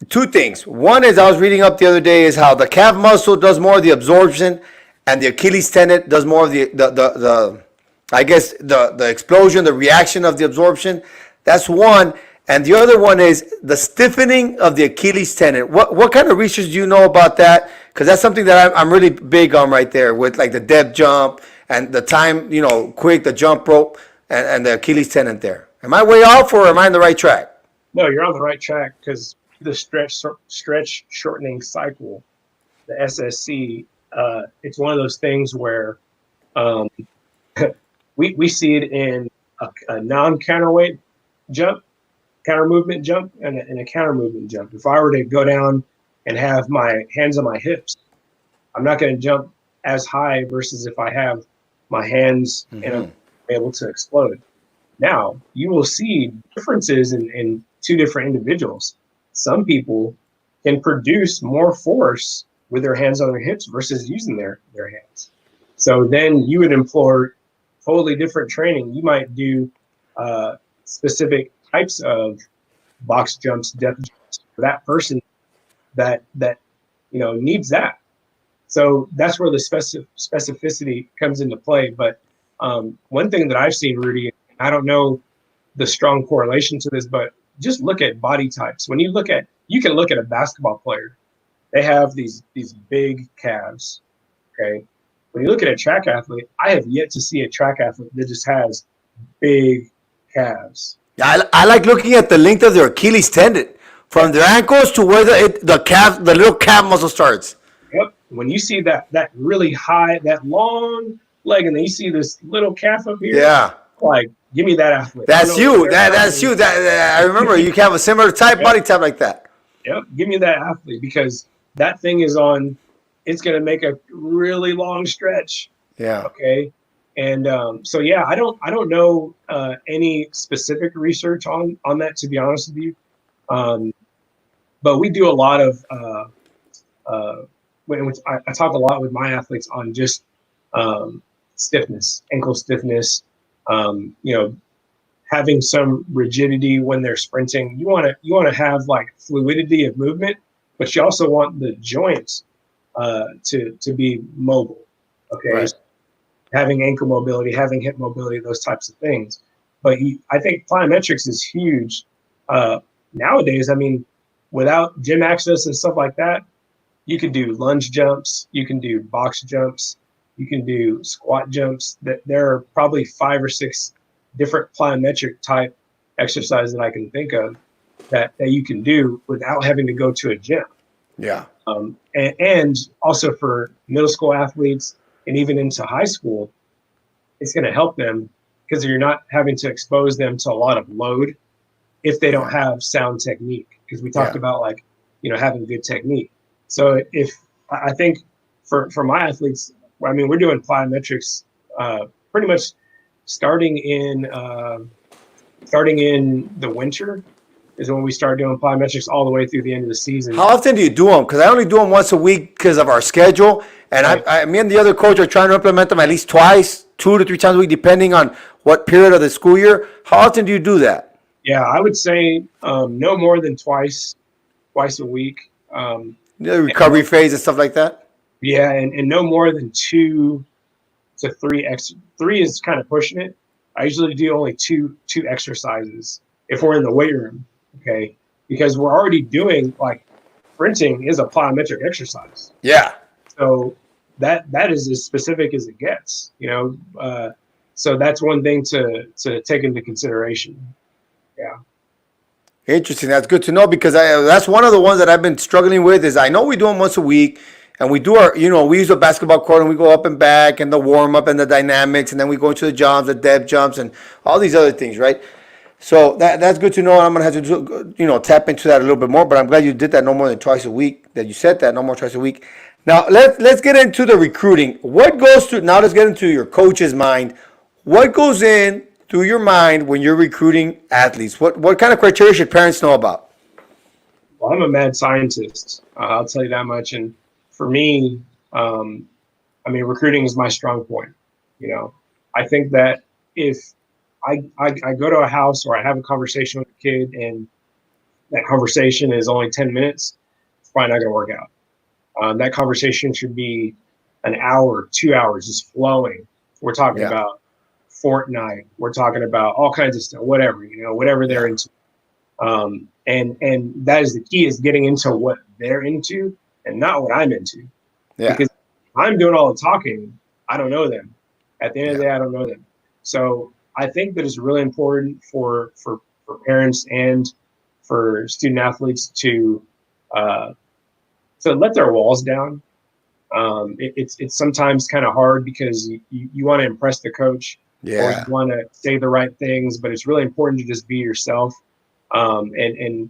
two things. One is I was reading up the other day is how the calf muscle does more of the absorption, and the Achilles tendon does more of the I guess the explosion, the reaction of the absorption. That's one. And the other one is the stiffening of the Achilles tendon. What kind of research do you know about that? Because that's something that I'm really big on right there with like the depth jump and the time, quick, the jump rope and the Achilles tendon there. Am I way off or am I on the right track? No, you're on the right track because the stretch shortening cycle, the SSC, it's one of those things where we see it in a non-counterweight jump, counter movement jump, and a counter movement jump. If I were to go down and have my hands on my hips, I'm not going to jump as high versus if I have my hands and I'm able to explode. Now, you will see differences in two different individuals. Some people can produce more force with their hands on their hips versus using their hands. So then you would employ totally different training. You might do specific types of box jumps, depth jumps for that person that needs that. So that's where the specificity comes into play. But one thing that I've seen, Rudy, I don't know the strong correlation to this, but just look at body types. When you can look at a basketball player, they have these big calves. Okay. When you look at a track athlete, I have yet to see a track athlete that just has big calves. Yeah, I like looking at the length of their Achilles tendon from their ankles to where the little calf muscle starts. Yep. When you see that really high, that long leg, and then you see this little calf up here. Yeah. Like, give me that athlete. That's you. That's you. I remember you have a similar body type like that. Yep. Give me that athlete because that thing is on. It's going to make a really long stretch. Yeah. Okay. And so yeah, I don't know any specific research on that, to be honest with you. But we do a lot of I talk a lot with my athletes on just stiffness, ankle stiffness. Having some rigidity when they're sprinting. You want to have like fluidity of movement, but you also want the joints to be mobile. Okay, Right. having ankle mobility, having hip mobility, those types of things. But I think plyometrics is huge nowadays. I mean, without gym access and stuff like that, you can do lunge jumps, you can do box jumps, you can do squat jumps. That there are probably 5 or 6 different plyometric type exercises that I can think of that you can do without having to go to a gym. Yeah. And also for middle school athletes and even into high school, it's going to help them because you're not having to expose them to a lot of load if they don't have sound technique. Because we talked about having good technique. So if I think for my athletes, I mean, we're doing plyometrics pretty much starting in the winter is when we start doing plyometrics all the way through the end of the season. How often do you do them? Because I only do them once a week because of our schedule, and Right. me and the other coach are trying to implement them at least twice, 2 to 3 times a week, depending on what period of the school year. How often do you do that? Yeah, I would say no more than twice a week. The recovery phase and stuff like that. Yeah, and no more than 2 to 3 3 is kind of pushing it. I usually do only two exercises if we're in the weight room, okay? Because we're already doing like sprinting is a plyometric exercise. Yeah. So that is as specific as it gets, so that's one thing to take into consideration. Yeah. Interesting. That's good to know because that's one of the ones that I've been struggling with. Is I know we do them once a week, and we do our, we use a basketball court and we go up and back and the warm up and the dynamics, and then we go into the jumps, the depth jumps, and all these other things, right? So that's good to know. I'm gonna have to tap into that a little bit more. But I'm glad you did that no more than twice a week. That you said that no more twice a week. Now let's get into the recruiting. What goes through now? Let's get into your coach's mind. What goes in through your mind when you're recruiting athletes? What kind of criteria should parents know about? Well, I'm a mad scientist. I'll tell you that much. And for me, I mean, recruiting is my strong point. I think that if I go to a house or I have a conversation with a kid and that conversation is only 10 minutes, it's probably not going to work out. That conversation should be an hour, 2 hours, just flowing. We're talking about Fortnite. We're talking about all kinds of stuff, whatever they're into. And that is the key, is getting into what they're into and not what I'm into. Yeah. Because I'm doing all the talking, I don't know them. At the end of the day, I don't know them. So I think that it's really important for parents and for student athletes to let their walls down. It's sometimes kind of hard because you want to impress the coach, or you want to say the right things, but it's really important to just be yourself, and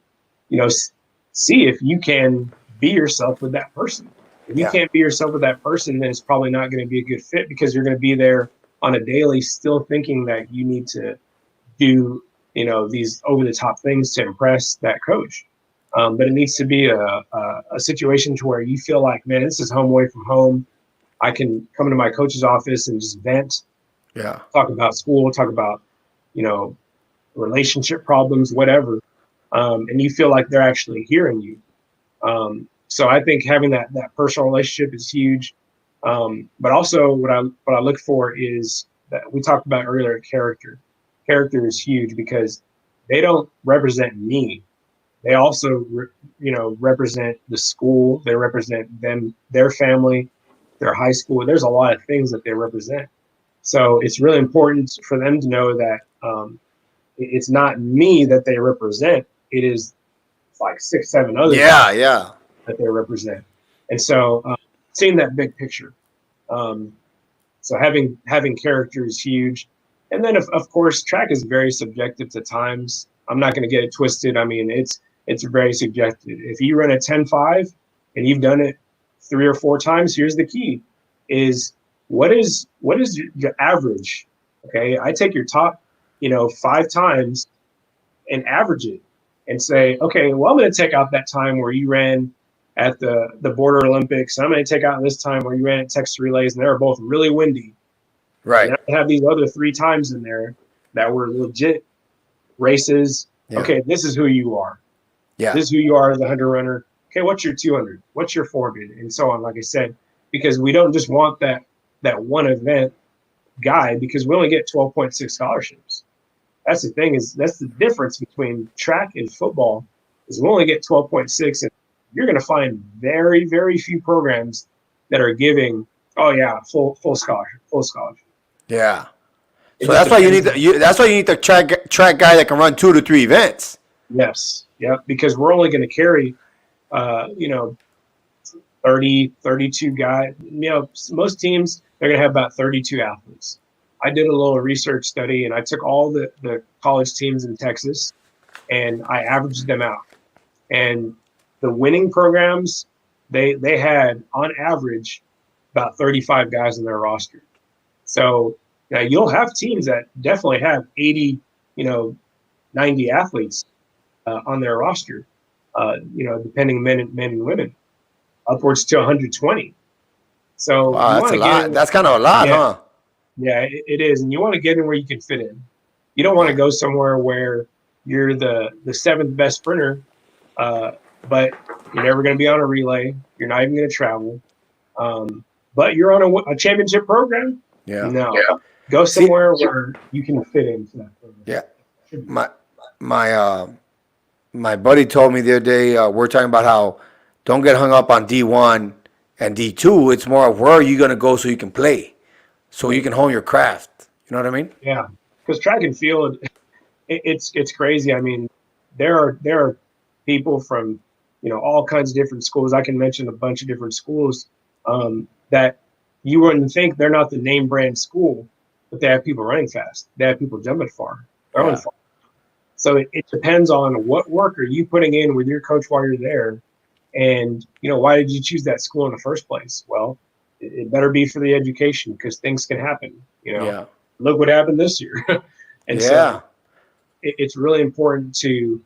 see if you can be yourself with that person. If you can't be yourself with that person, then it's probably not going to be a good fit, because you're going to be there on a daily still thinking that you need to do these over the top things to impress that coach. But it needs to be a situation to where you feel like, man, this is home away from home. I can come into my coach's office and just vent. Talk about school, talk about, relationship problems, whatever. And you feel like they're actually hearing you. So I think having that personal relationship is huge. But also what I look for is that we talked about earlier, character. Character is huge because they don't represent me. They also, represent the school. They represent them, their family, their high school. There's a lot of things that they represent. So it's really important for them to know that it's not me that they represent. It is like 6, 7 others that they represent. And so seeing that big picture. So having character is huge. And then, of course, track is very subjective to times. I'm not going to get it twisted. I mean, it's very subjective. If you run a 10.5 and you've done it 3 or 4 times, here's the key: is what is your average? Okay, I take your top, 5 times and average it and say, okay, well, I'm going to take out that time where you ran at the Border Olympics. I'm going to take out this time where you ran at Texas Relays, and they were both really windy. Right. And I have these other 3 times in there that were legit races. Yeah. Okay, this is who you are. Yeah. This is who you are as a 100 runner. Okay, what's your 200? What's your 400? And so on, like I said, because we don't just want that one event guy, because we only get 12.6 scholarships. That's the thing, is that's the difference between track and football, is we only get 12.6, and you're going to find very, very few programs that are giving, oh yeah, full scholarship, full scholarship. Yeah. It So just that's why you need depends. that's why you need the track guy that can run 2 to 3 events. Yes, yeah, because we're only going to carry, 30, 32 guys. Most teams, they're going to have about 32 athletes. I did a little research study, and I took all the college teams in Texas and I averaged them out. And the winning programs, they had on average about 35 guys in their roster. So now you'll have teams that definitely have 80, 90 athletes on their roster, depending men and women, upwards to 120. So Wow, you that's want a to get lot. in. That's kind of a lot, Yeah, huh? yeah, it is. And you want to get in where you can fit in. You don't want to Yeah. go somewhere where you're the seventh best sprinter, but you're never going to be on a relay. You're not even going to travel. But you're on a championship program. Yeah. No, go See, somewhere where you can fit into that program. yeah. My my my buddy told me the other day, we're talking about how don't get hung up on D1 and D2. It's more of where are you going to go so you can play, so you can hone your craft. You know what I mean? Yeah, because track and field, it's crazy. I mean, there are people from all kinds of different schools. I can mention a bunch of different schools that you wouldn't think they're not the name brand school, but they have people running fast. They have people jumping far, throwing Yeah. far. So it depends on what work are you putting in with your coach while you're there, and why did you choose that school in the first place? Well, it better be for the education, because things can happen. Yeah. Look what happened this year, and so Yeah. it's really important to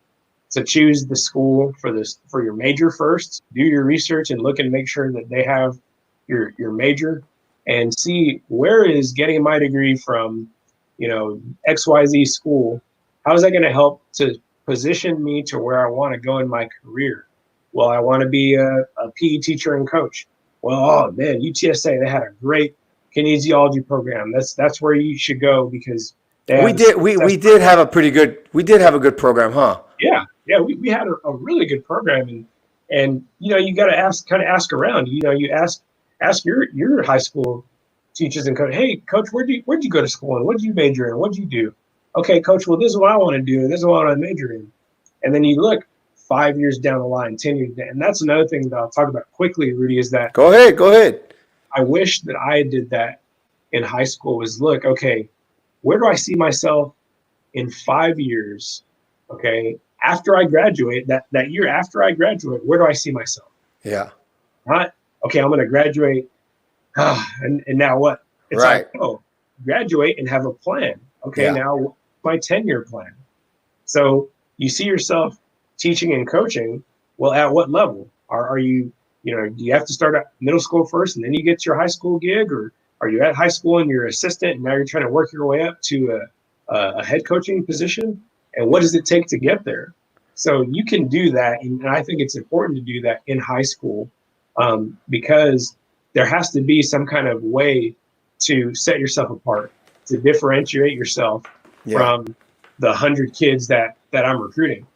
choose the school for your major first. Do your research and look and make sure that they have your major, and see where is getting my degree from, XYZ school. How is that going to help to position me to where I want to go in my career? Well, I want to be a PE teacher and coach. Well, oh man, UTSA, they had a great kinesiology program. That's where you should go, because they We have a did we success. did have a pretty good we did have a good program, huh? Yeah, we had a really good program, and you got to ask around. You ask your high school teachers and coach, hey coach, where'd you go to school, and what did you major in, what did you do? Okay, coach, well this is what I want to do, and this is what I want to major in. And then you look 5 years down the line, 10 years down, and that's another thing that I'll talk about quickly, Rudy, is that Go ahead. Go ahead. I wish that I did that in high school. Was look, okay, where do I see myself in 5 years? Okay, after I graduate, that year after I graduate, where do I see myself? Yeah. Not, okay, I'm going to graduate, and now what? It's Right. like, oh, graduate and have a plan. Okay, Yeah. now my 10-year plan. So you see yourself teaching and coaching. Well, at what level are you? Do you have to start at middle school first, and then you get your high school gig, or are you at high school and you're assistant, and now you're trying to work your way up to a head coaching position? And what does it take to get there? So you can do that, and I think it's important to do that in high school, because there has to be some kind of way to set yourself apart, to differentiate yourself Yeah. from the 100 kids that I'm recruiting.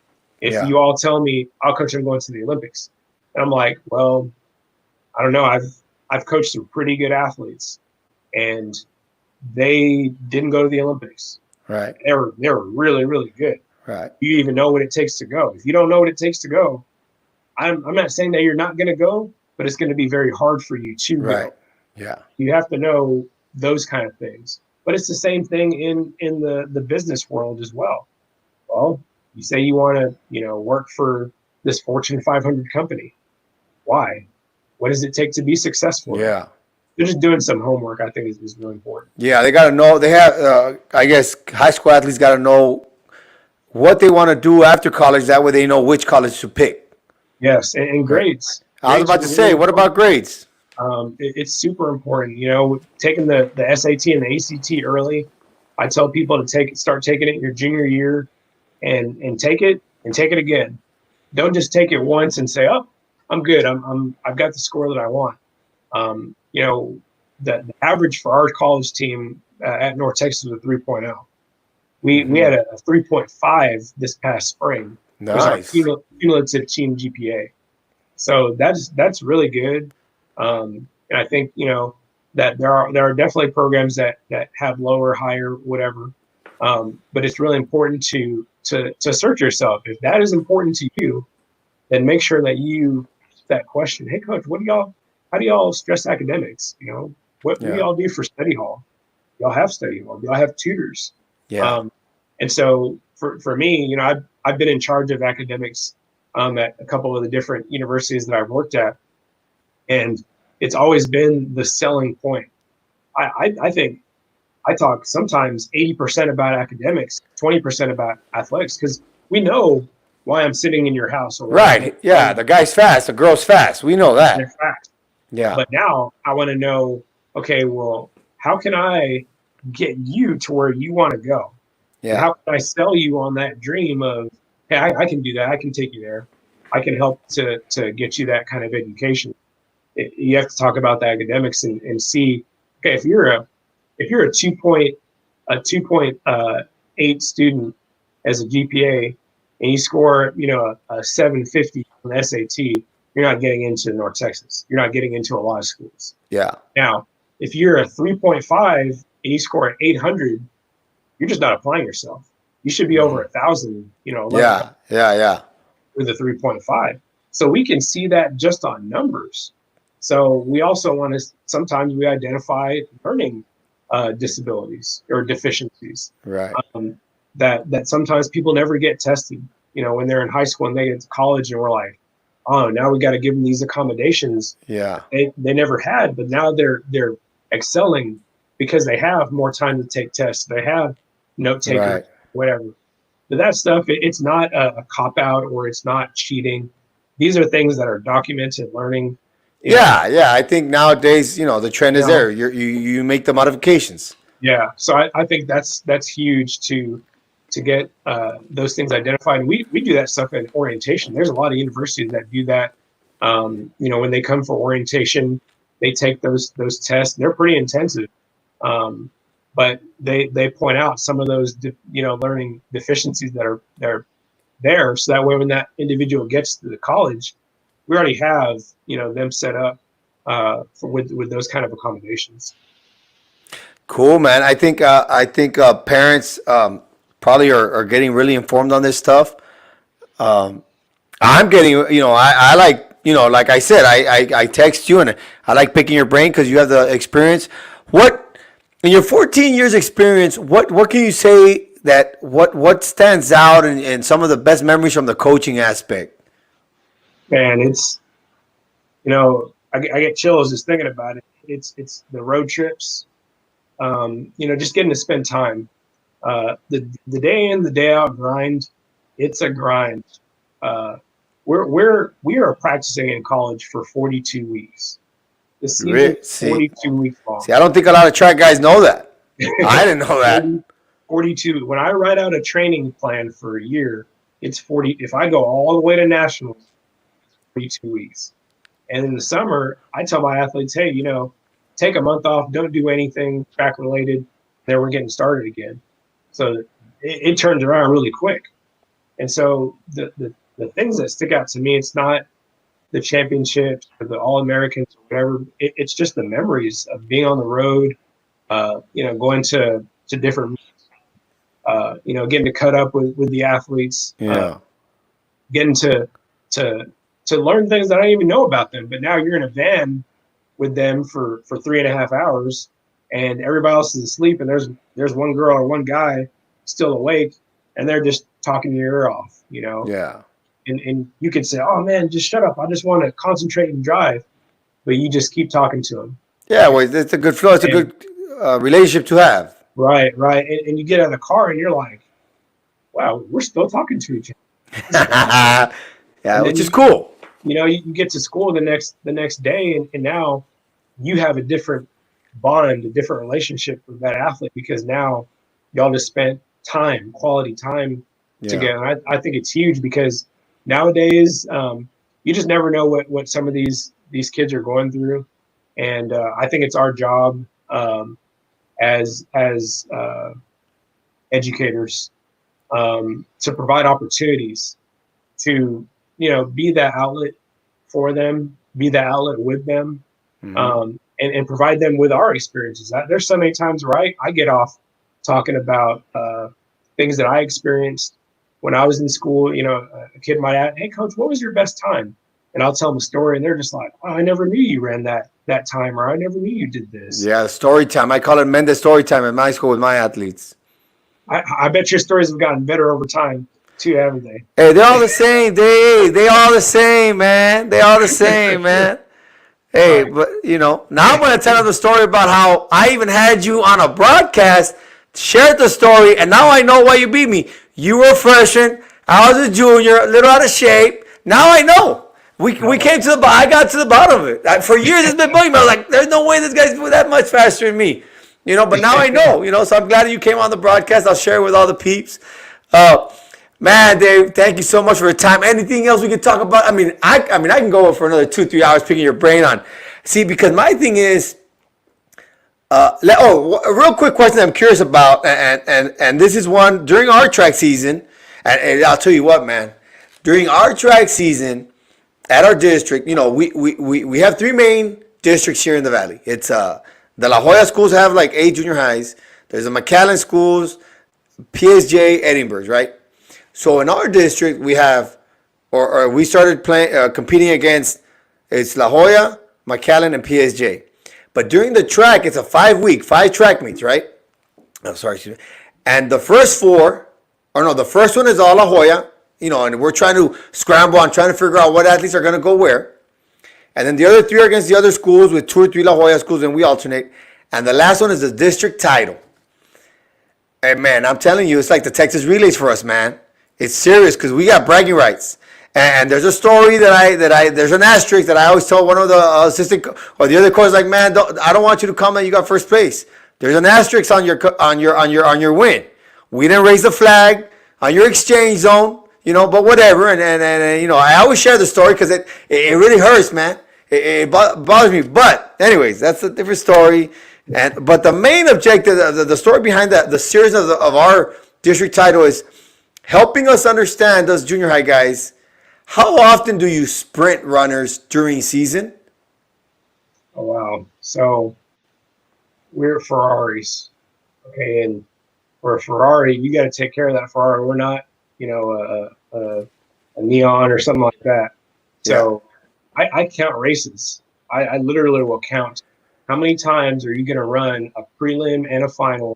If Yeah. you all tell me, "I'll coach, I'm going to the Olympics," and I'm like, well, I don't know. I've coached some pretty good athletes, and they didn't go to the Olympics. Right. They were really, really good. Right. You even know what it takes to go. If you don't know what it takes to go, I'm not saying that you're not going to go, but it's going to be very hard for you to Right. go. Yeah. You have to know those kind of things. But it's the same thing in the business world as well. Well, you say you want to, work for this Fortune 500 company. Why? What does it take to be successful? Yeah. They're just doing some homework, I think, is really important. Yeah. They got to know. They have. I guess high school athletes got to know what they want to do after college. That way, they know which college to pick. Yes, and Right. grades. I was Grades about are to really say, what important. about grades? It's super important. Taking the SAT and the ACT early. I tell people to start taking it your junior year, and take it again. Don't just take it once and say, oh, I'm good. I've got the score that I want. You know, the average for our college team at North Texas was a 3.0. We had a 3.5 this past spring. Was our Nice. cumulative team GPA. So that's really good. And I think, you know, that there are definitely programs that have lower, higher, whatever. But it's really important to search yourself. If that is important to you, then make sure that you ask that question. Hey, coach, how do y'all stress academics? You know, what do Yeah. y'all do for study hall? Y'all have study hall. Y'all have tutors. Yeah. Um, and so for me, you know, I've been in charge of academics at a couple of the different universities that I've worked at, and it's always been the selling point. I think I talk sometimes 80% about academics, 20% about athletics, because we know why I'm sitting in your house or why I'm Right. Yeah. The guy's fast. The girl's fast. We know they're that. fast. Yeah. But now I want to know, okay, well, how can I get you to where you want to go? And Yeah. how can I sell you on that dream of, hey, I can do that. I can take you there. I can help to get you that kind of education. You have to talk about the academics and see, okay, if you're a 2.8 student as a GPA and you score, you know, a 750 on the SAT, you're not getting into North Texas. You're not getting into a lot of schools. Yeah. Now, if you're a 3.5 and you score an 800, you're just not applying yourself. You should be over 1,000, you know, 11 Yeah. Yeah. Yeah. with a 3.5. So we can see that just on numbers. So we also want to sometimes we identify learning disabilities or deficiencies Right. that sometimes people never get tested. You know, when they're in high school and they get to college, and we're like, oh, now we got to give them these accommodations Yeah. they never had, but now they're excelling because they have more time to take tests. They have note takers, Right. whatever. But that stuff, it's not a cop out or it's not cheating. These are things that are documented learning. You know, Yeah. Yeah. I think nowadays, the trend you is know, there. You make the modifications. yeah. So I think that's huge to get those things identified. And we do that stuff in orientation. There's a lot of universities that do that. You know, when they come for orientation, they take those tests. They're pretty intensive, but they point out some of those learning deficiencies that are there. So that way, when that individual gets to the college, we already have them set up with those kind of accommodations. Cool, man. I think parents probably are getting really informed on this stuff. I'm getting, I like, like I said, I text you and I like picking your brain because you have the experience. What, in your 14 years experience, what can you say that what stands out in some of the best memories from the coaching aspect? And it's I get chills just thinking about it. It's the road trips, just getting to spend time. The day in the day out grind, it's a grind. Uh, we are practicing in college for 42 weeks. The season is See, 42 weeks long. see, I don't think a lot of track guys know that. I didn't know that. 40, 42. When I write out a training plan for a year, it's 40. If I go all the way to nationals, 42 weeks. And in the summer, I tell my athletes, hey, take a month off, don't do anything track related. Then we're getting started again. So it turns around really quick. And so the things that stick out to me, it's not the championships or the All Americans or whatever. It's just the memories of being on the road, going to different, getting to cut up with the athletes, Yeah. getting to to learn things that I didn't even know about them. But now you're in a van with them for 3.5 hours, and everybody else is asleep, and there's one girl or one guy still awake, and they're just talking your ear off, Yeah. And you could say, oh man, just shut up, I just want to concentrate and drive, but you just keep talking to them. Yeah. Well, it's a good flow. It's a And good relationship to have. right, and you get out of the car and you're like, wow, we're still talking to each other. This is awesome. Yeah, And then which is cool. you get to school the next day, and now you have a different bond, a different relationship with that athlete because now y'all just spent quality time Yeah. together. I think it's huge because nowadays you just never know what some of these kids are going through. And I think it's our job as educators to provide opportunities to, be that outlet for them, be that outlet with them, and provide them with our experiences. There's so many times where I get off talking about things that I experienced when I was in school. A kid might ask, "Hey, coach, what was your best time?" And I'll tell them a story, and they're just like, "Oh, I never knew you ran that time," or "I never knew you did this." Yeah, story time. I call it Mendez story time at my school with my athletes. I bet your stories have gotten better over time too, haven't they? Hey, they're all the same. They all the same, man. They all the same, man. Hey, Right. but now I'm going to tell them the story about how I even had you on a broadcast, shared the story, and now I know why you beat me. You were a freshman, I was a junior, a little out of shape. Now I know. We came to I got to the bottom of it. For years it's been bugging me. I was like, there's no way this guy's that much faster than me. But now I know, so I'm glad you came on the broadcast. I'll share it with all the peeps. Man, Dave, thank you so much for your time. Anything else we could talk about? I mean, I can go for another 2-3 hours picking your brain on. See, because my thing is, a real quick question I'm curious about, and this is one during our track season, and I'll tell you what, man, during our track season at our district, we have 3 main districts here in the valley. It's the La Jolla schools have like 8 junior highs. There's the McAllen schools, PSJ, Edinburgh's, right? So in our district, we have, or we started playing, competing against, it's La Jolla, McAllen, and PSJ. But during the track, it's a 5 track meets, right? Oh, sorry, excuse me. And the first 4, the first one is all La Jolla, and we're trying to scramble and trying to figure out what athletes are going to go where. And then the other 3 are against the other schools with 2 or 3 La Jolla schools, and we alternate. And the last one is the district title. And man, I'm telling you, it's like the Texas relays for us, man. It's serious because we got bragging rights. And there's a story there's an asterisk that I always tell one of the assistant or the other coaches, like, man, I don't want you to comment you got first place. There's an asterisk on your win. We didn't raise the flag on your exchange zone, but whatever. And I always share the story because it really hurts, man. It bothers me. But anyways, that's a different story. But the main objective, the story behind the series of our district title is helping us understand, us junior high guys, how often do you sprint runners during season? Oh, wow. So we're Ferraris. Okay. And for a Ferrari, you got to take care of that Ferrari. We're not, a Neon or something like that. So I count races. I literally will count how many times are you going to run a prelim and a final,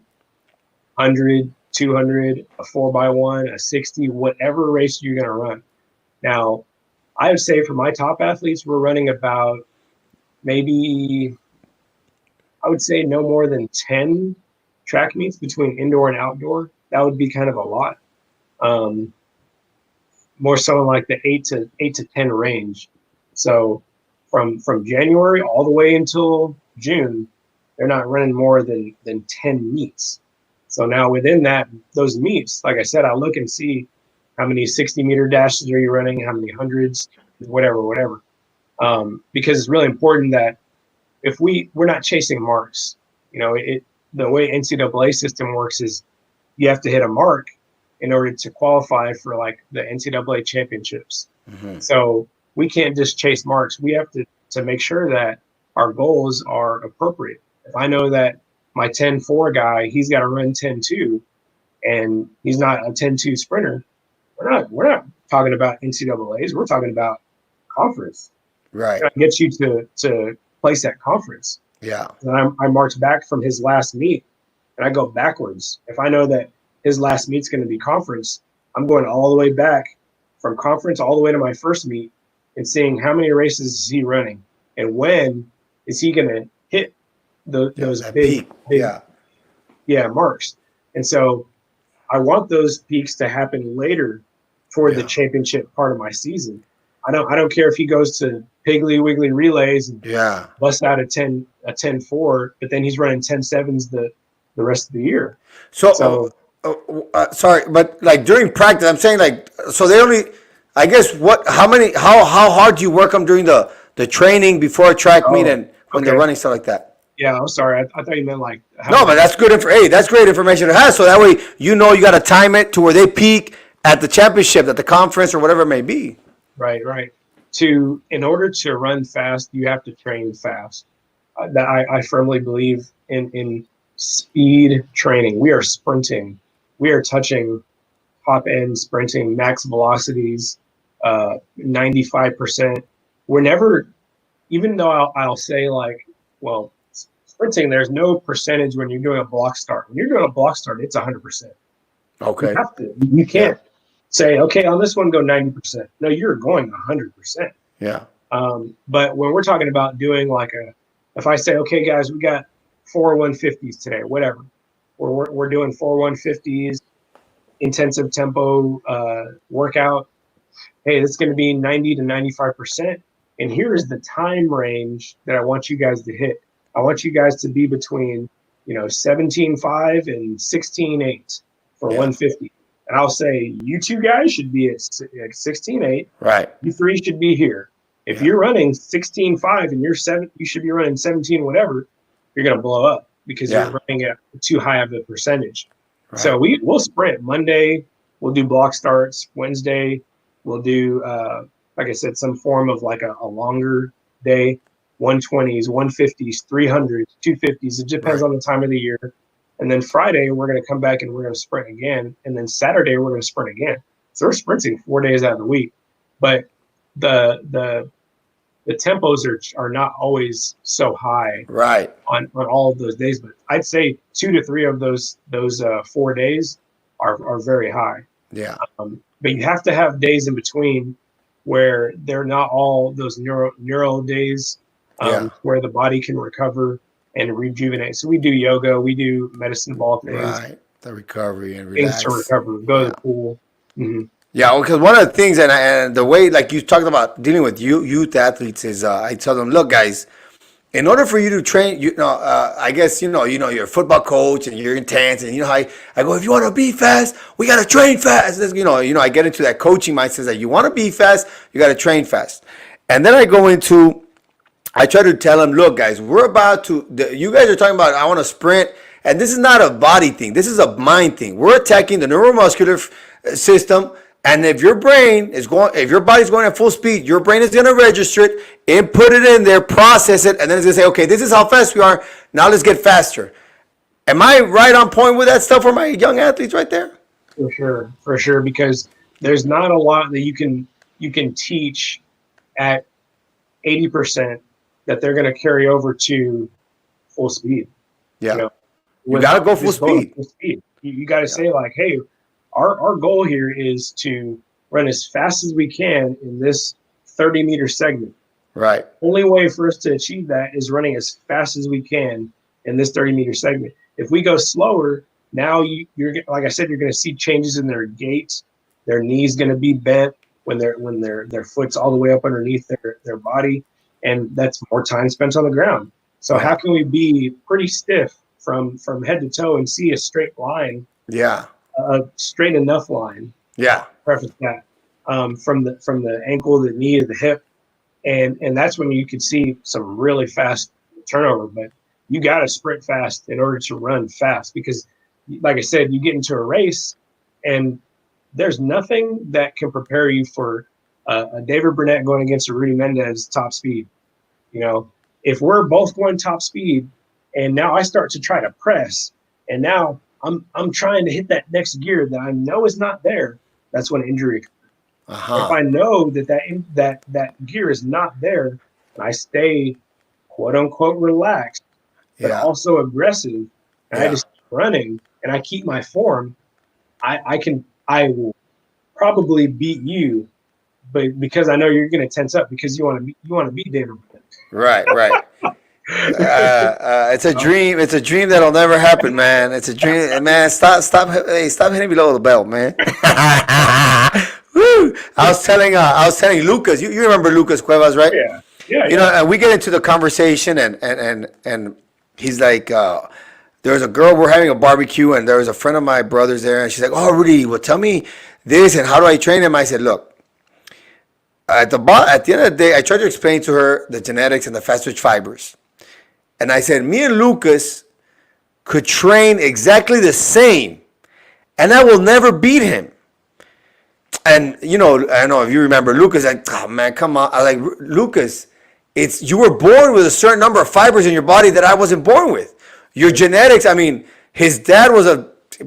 100, 200, a 4x1, a 60, whatever race you're going to run. Now, I would say for my top athletes, we're running about maybe, I would say no more than 10 track meets between indoor and outdoor. That would be kind of a lot. More so in like the 8 to 10 range. So from January all the way until June, they're not running more than 10 meets. So now within those meets, like I said, I look and see how many 60-meter dashes are you running, how many hundreds, whatever. Because it's really important that if we're not chasing marks, the way NCAA system works is you have to hit a mark in order to qualify for like the NCAA championships. Mm-hmm. So we can't just chase marks. We have to make sure that our goals are appropriate. If I know that my 10-4 guy, he's got to run 10-2, and he's not a 10-2 sprinter, we're not talking about NCAAs. We're talking about conference. Right. Get you to place at conference. Yeah. And I march back from his last meet, and I go backwards. If I know that his last meet's going to be conference, I'm going all the way back from conference all the way to my first meet and seeing how many races is he running and when is he going to hit those big marks. And so I want those peaks to happen later toward the championship part of my season. I don't care if he goes to Piggly Wiggly relays and busts out a 10-4, but then he's running 10-7s the rest of the year. So sorry, but like during practice, I'm saying like, so they only, I guess how hard do you work them during the training before a track meet and when they're okay. running stuff like that? Yeah, I'm sorry. I thought you meant like how No, but many. that's good Hey, that's great information to have. So that way you know you got to time it to where they peak at the championship, at the conference, or whatever it may be. Right, right. In order to run fast, you have to train fast. I firmly believe in speed training. We are sprinting. We are touching top end sprinting, max velocities, 95%. We're never, even though I'll say like, well, sprinting, there's no percentage when you're doing a block start. When you're doing a block start, it's 100%. You Okay. have to. You can't say, okay, on this one, go 90%. No, you're going 100%. Yeah. But when we're talking about doing like if I say, okay, guys, we got 4 150s today, whatever. We're doing 4 150s, intensive tempo workout. Hey, this is going to be 90 to 95%. And here is the time range that I want you guys to hit. I want you guys to be between, 17.5 and 16.8 for 150. And I'll say, you two guys should be at 16.8. Right. You three should be here. If you're running 16.5 and you should be running 17, whatever, you're going to blow up because you're running at too high of a percentage. Right. So we'll sprint. Monday, we'll do block starts. Wednesday, we'll do, like I said, some form of like a longer day, 120s, 150s, 300s, 250s. It depends on the time of the year. And then Friday, we're going to come back and we're going to sprint again. And then Saturday, we're going to sprint again. So we're sprinting 4 days out of the week. But the tempos are not always so high on all of those days. But I'd say 2 to 3 of those 4 days are very high. Yeah. But you have to have days in between where they're not all those neuro days where the body can recover and rejuvenate. So we do yoga, we do medicine ball things. Right. The recovery and relax. Things to recover. Go to the pool. Mm-hmm. Yeah, because one of the things, and the way, like you talked about dealing with youth athletes is, I tell them, look, guys, in order for you to train, I guess, you're a football coach and you're intense, and how I go, if you want to be fast, we got to train fast. I get into that coaching mindset that you want to be fast, you got to train fast. And then I try to tell them, look, guys, you guys are talking about, I want to sprint, and this is not a body thing. This is a mind thing. We're attacking the neuromuscular system. And if your body's going at full speed, your brain is going to register it, input it in there, process it, and then it's going to say, okay, this is how fast we are. Now let's get faster. Am I right on point with that stuff for my young athletes right there? For sure, because there's not a lot that you can teach at 80% that they're going to carry over to full speed. Yeah. You got to go full speed. You got to say like, hey, our goal here is to run as fast as we can in this 30-meter segment. Right. Only way for us to achieve that is running as fast as we can in this 30-meter segment. If we go slower, now you're like I said, you're going to see changes in their gait. Their knee's going to be bent when their foot's all the way up underneath their body, and that's more time spent on the ground. So how can we be pretty stiff from head to toe and see a straight line? Yeah. A straight enough line. Yeah. Preface that from the ankle, the knee, to the hip, and that's when you could see some really fast turnover. But you got to sprint fast in order to run fast because, like I said, you get into a race, and there's nothing that can prepare you for a David Burnett going against a Rudy Mendez top speed. If we're both going top speed, and now I start to try to press, and now I'm trying to hit that next gear that I know is not there. That's when injury occurs. If I know that gear is not there, and I stay quote unquote relaxed, but also aggressive, and I just keep running and I keep my form, I will probably beat you, but because I know you're going to tense up because you want to beat David. Right. It's a dream. It's a dream that'll never happen, man. It's a dream, man. Stop hitting below the belt, man. Woo! I was telling Lucas. You remember Lucas Cuevas, right? Yeah. And we get into the conversation, and he's like, there was a girl. We're having a barbecue, and there was a friend of my brother's there, and she's like, "Oh, Rudy, well, tell me this, and how do I train him?" I said, "Look, at the end of the day, I tried to explain to her the genetics and the fast twitch fibers. And I said, me and Lucas could train exactly the same, and I will never beat him. And I don't know if you remember Lucas. Like, oh man, come on! I like Lucas. You were born with a certain number of fibers in your body that I wasn't born with. Your genetics. I mean, his dad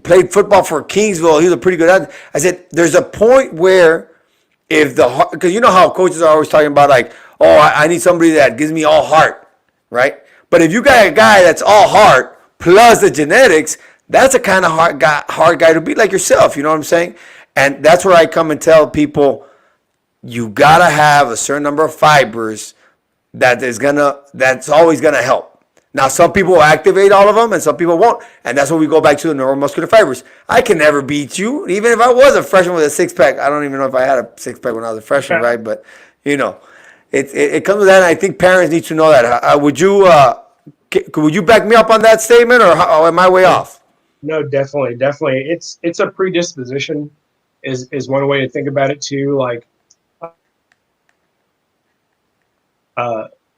played football for Kingsville. He was a pretty good athlete. I said, there's a point where because you know how coaches are always talking about like, oh, I need somebody that gives me all heart, right? But if you got a guy that's all heart plus the genetics, that's a kind of hard guy to beat, like yourself. You know what I'm saying? And that's where I come and tell people, you gotta have a certain number of fibers that's always gonna help. Now, some people will activate all of them, and some people won't, and that's when we go back to the neuromuscular fibers. I can never beat you, even if I was a freshman with a six pack. I don't even know if I had a six pack when I was a freshman, right? But it comes with that, and I think parents need to know that. Would you back me up on that statement, or am I way off? No, definitely. It's a predisposition. Is one way to think about it too. Like,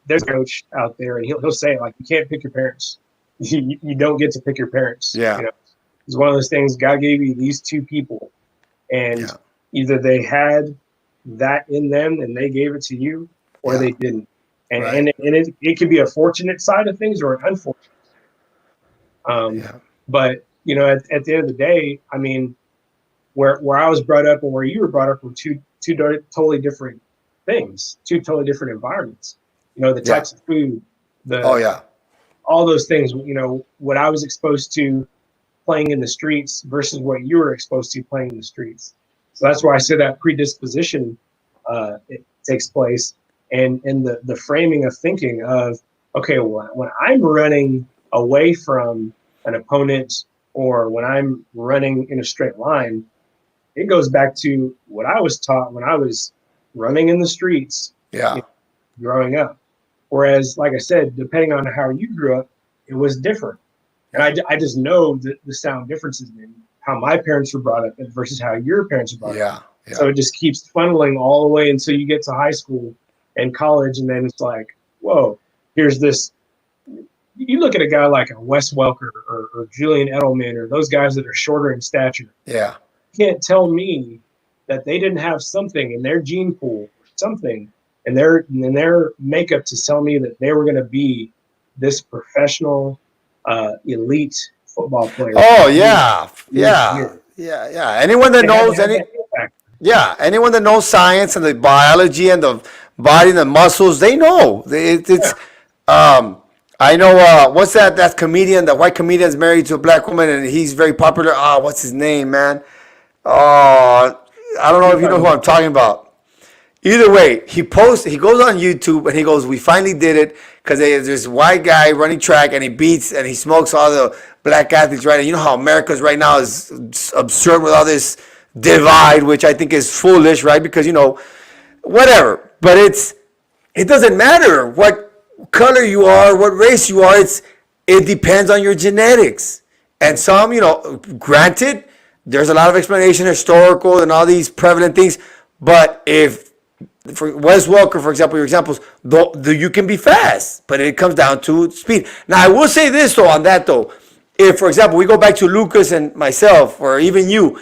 there's a coach out there, and he'll say like, you can't pick your parents. You don't get to pick your parents. Yeah. It's one of those things. God gave you these two people, and either they had that in them and they gave it to you, or they didn't. And right. and it could be a fortunate side of things or an unfortunate. But at the end of the day, I mean, where I was brought up and where you were brought up were two totally different things, two totally different environments. The types of food, all those things. What I was exposed to playing in the streets versus what you were exposed to playing in the streets. So that's why I say that predisposition it takes place, and the framing of thinking of, okay, well, when I'm running away from an opponent or when I'm running in a straight line, it goes back to what I was taught when I was running in the streets growing up. Whereas, like I said, depending on how you grew up, it was different. And I just know the sound differences in how my parents were brought up versus how your parents were brought up. Yeah. So it just keeps funneling all the way until you get to high school and college. And then it's like, whoa, here's this. You look at a guy like a Wes Welker or Julian Edelman or those guys that are shorter in stature. Yeah. You can't tell me that they didn't have something in their gene pool, something in their makeup to tell me that they were going to be this professional, elite football player. Oh yeah. Anyone that knows anyone that knows science and the biology and the body and the muscles, they know. I know what's that comedian, that white comedian's married to a black woman and he's very popular. What's his name, man? I don't know if you know who I'm talking about. Either way, he goes on YouTube and he goes, we finally did it, because there's this white guy running track and he beats and he smokes all the black athletes, right? And you know how America's right now is absurd with all this divide, which I think is foolish, right? Because, whatever. But it doesn't matter what color you are, what race you are. It depends on your genetics. And some, granted, there's a lot of explanation, historical and all these prevalent things. But for Wes Welker, for example, your examples, you can be fast, but it comes down to speed. Now, I will say this, though, on that, though. If, for example, we go back to Lucas and myself, or even you,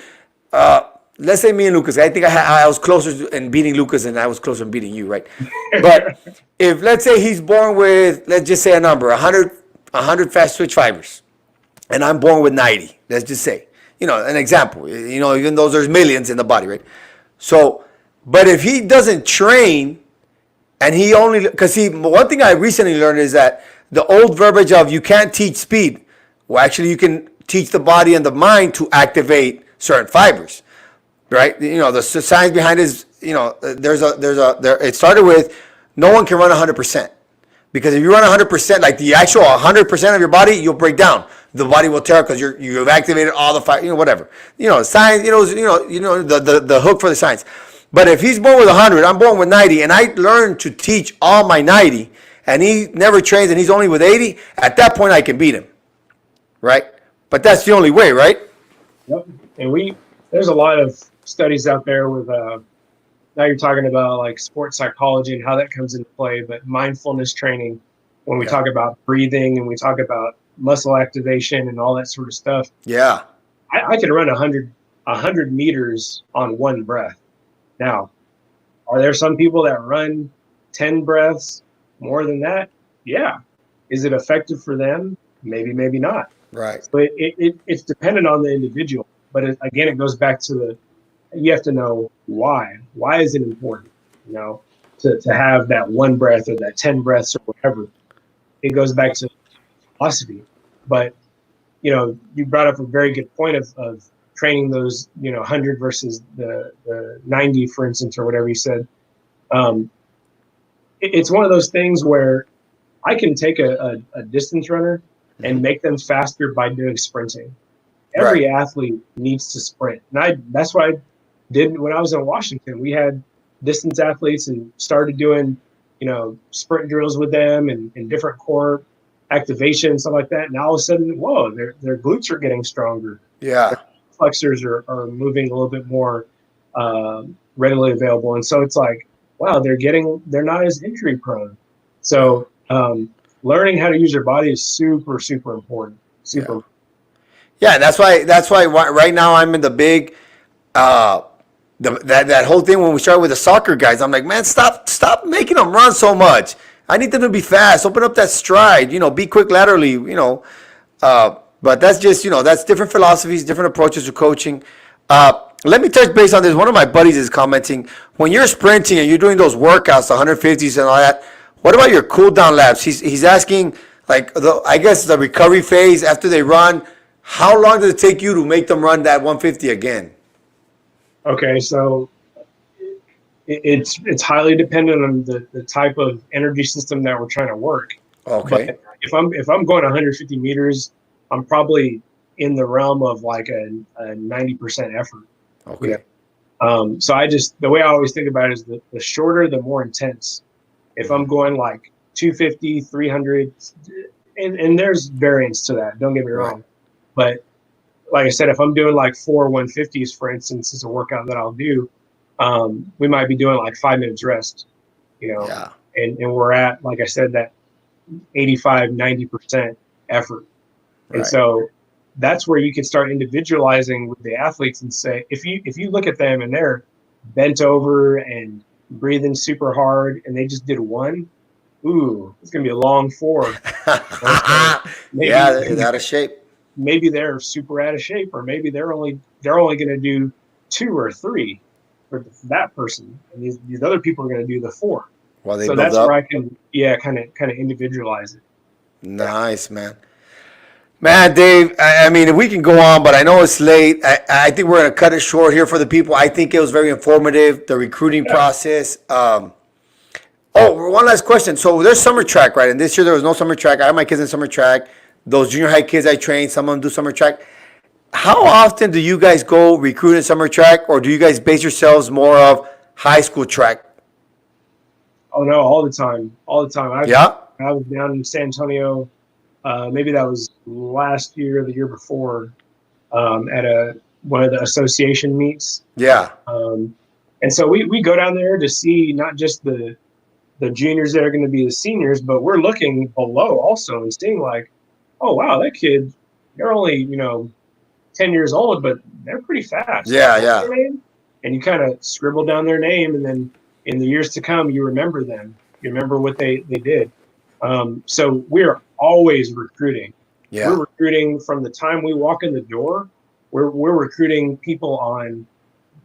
let's say me and Lucas, I think I was closer in beating Lucas than I was closer in beating you, right? But if, let's say he's born with, let's just say a number, 100 fast twitch fibers, and I'm born with 90, let's just say, an example, even though there's millions in the body, right? So, but if he doesn't train, and one thing I recently learned is that the old verbiage of you can't teach speed, well, actually you can teach the body and the mind to activate certain fibers, right? The science behind it is, it started with, no one can run 100%. Because if you run 100%, like the actual 100% of your body, you'll break down. The body will tear because you've activated all the fire, whatever. Science, the hook for the science. But if he's born with 100, I'm born with 90, and I learned to teach all my 90, and he never trains and he's only with 80, at that point I can beat him, right? But that's the only way, right? Yep. And there's a lot of studies out there with now you're talking about like sports psychology and how that comes into play, but mindfulness training, when we talk about breathing and we talk about muscle activation and all that sort of stuff. Yeah. I can run 100 meters on one breath. Now, are there some people that run 10 breaths more than that? Yeah. Is it effective for them? Maybe, maybe not. Right. So it's dependent on the individual. But again, it goes back to you have to know why. Why is it important, to have that one breath or that 10 breaths or whatever? It goes back to philosophy. But, you brought up a very good point of training those, 100 versus the 90, for instance, or whatever you said. It's one of those things where I can take a distance runner and make them faster by doing sprinting. Every athlete needs to sprint. And that's what I did when I was in Washington. We had distance athletes and started doing, sprint drills with them and different core activation, stuff like that. And all of a sudden, whoa, their glutes are getting stronger. Yeah. Their flexors are moving a little bit more readily available. And so it's like, wow, they're not as injury prone. So learning how to use your body is super, super important. Super. Yeah, that's why right now I'm in the big that whole thing when we started with the soccer guys. I'm like, man, stop making them run so much. I need them to be fast. Open up that stride. Be quick laterally. But that's just that's different philosophies, different approaches to coaching. Let me touch base on this. One of my buddies is commenting, when you're sprinting and you're doing those workouts, the 150s and all that, what about your cool down laps? He's asking, like, I guess the recovery phase after they run, how long does it take you to make them run that 150 again? Okay, so it's highly dependent on the type of energy system that we're trying to work. Okay. But if I'm going 150 meters, I'm probably in the realm of like a 90% effort. Okay. So the way I always think about it is the shorter, the more intense. If I'm going like 250, 300, and there's variance to that, don't get me wrong. But like I said, if I'm doing like 4 150s, for instance, is a workout that I'll do, we might be doing like 5 minutes rest, and we're at, like I said, that 85, 90% effort. And so that's where you can start individualizing with the athletes and say, if you look at them and they're bent over and breathing super hard and they just did one, ooh, it's gonna be a long 4. Maybe out of shape. Maybe they're super out of shape, or maybe they're only gonna do 2 or 3 for that person, and these other people are gonna do the 4. Well, so that's where I can kind of individualize it. Nice, man. Man, Dave, I mean, we can go on, but I know it's late. I think we're going to cut it short here for the people. I think it was very informative, the recruiting process. One last question. So there's summer track, right? And this year there was no summer track. I have my kids in summer track. Those junior high kids I train, some of them do summer track. How often do you guys go recruit in summer track, or do you guys base yourselves more of high school track? Oh, no, all the time. All the time. I was down in San Antonio. Maybe that was last year or the year before, at one of the association meets. Yeah. And so we go down there to see not just the juniors that are going to be the seniors, but we're looking below also and seeing like, oh, wow, that kid, they're only, 10 years old, but they're pretty fast. Yeah. And you kind of scribble down their name, and then in the years to come, you remember them. You remember what they did. So we're always recruiting. Yeah. We're recruiting from the time we walk in the door. We're recruiting people on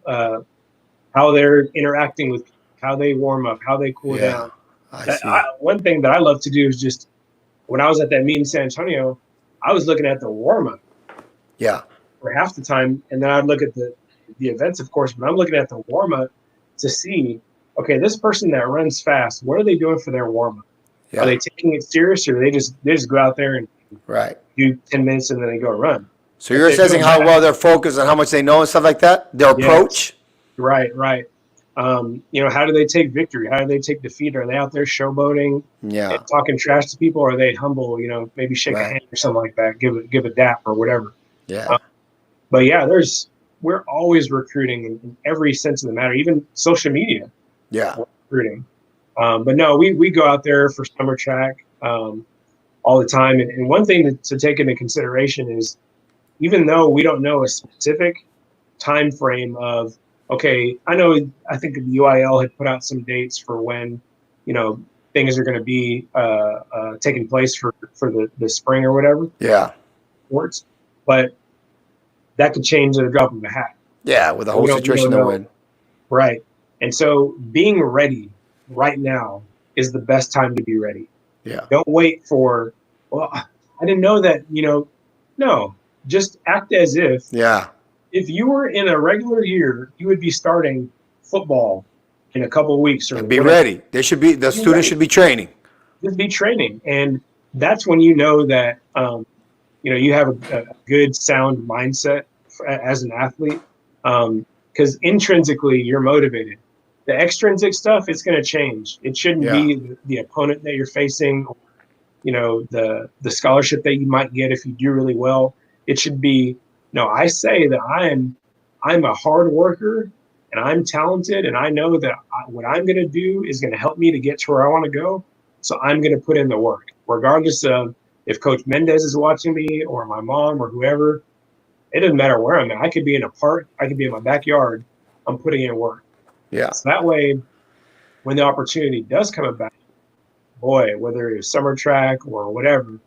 how they're interacting with, how they warm up, how they cool down. One thing that I love to do is just, when I was at that meet in San Antonio, I was looking at the warm up. Yeah. For half the time, and then I'd look at the events, of course, but I'm looking at the warm up to see, okay, this person that runs fast, what are they doing for their warm up? Yeah. Are they taking it serious, or they just go out there and do 10 minutes and then they go run? So you're assessing how well they're focused and how much they know and stuff like that? Their approach? Right. How do they take victory? How do they take defeat? Are they out there showboating and talking trash to people? Or are they humble, maybe shake a hand or something like that, give a dap or whatever? Yeah. But yeah, there's we're always recruiting in every sense of the matter, even social media. Yeah. Recruiting. But no, we go out there for summer track all the time. And one thing to take into consideration is, even though we don't know a specific time frame of, okay, I think the UIL had put out some dates for when, things are going to be taking place for the spring or whatever. Yeah. Sports, but that could change at a drop of a hat. Yeah, with the whole We don't situation know. they're in. Right. And so being ready right now is the best time to be ready. Yeah. Don't wait for, well, I didn't know that, no, just act as if you were in a regular year, you would be starting football in a couple of weeks, and be ready. The students should be training. Just be training. And that's when you know that, you have a good, sound mindset as an athlete, because intrinsically you're motivated. The extrinsic stuff, it's going to change. It shouldn't be the opponent that you're facing, or, the scholarship that you might get if you do really well. It should be, no, I say that I'm a hard worker and I'm talented, and I know that what I'm going to do is going to help me to get to where I want to go. So I'm going to put in the work, regardless of if Coach Mendez is watching me or my mom or whoever. It doesn't matter where I'm at. I could be in a park. I could be in my backyard. I'm putting in work. Yeah. So that way, when the opportunity does come about, boy, whether it's summer track or whatever,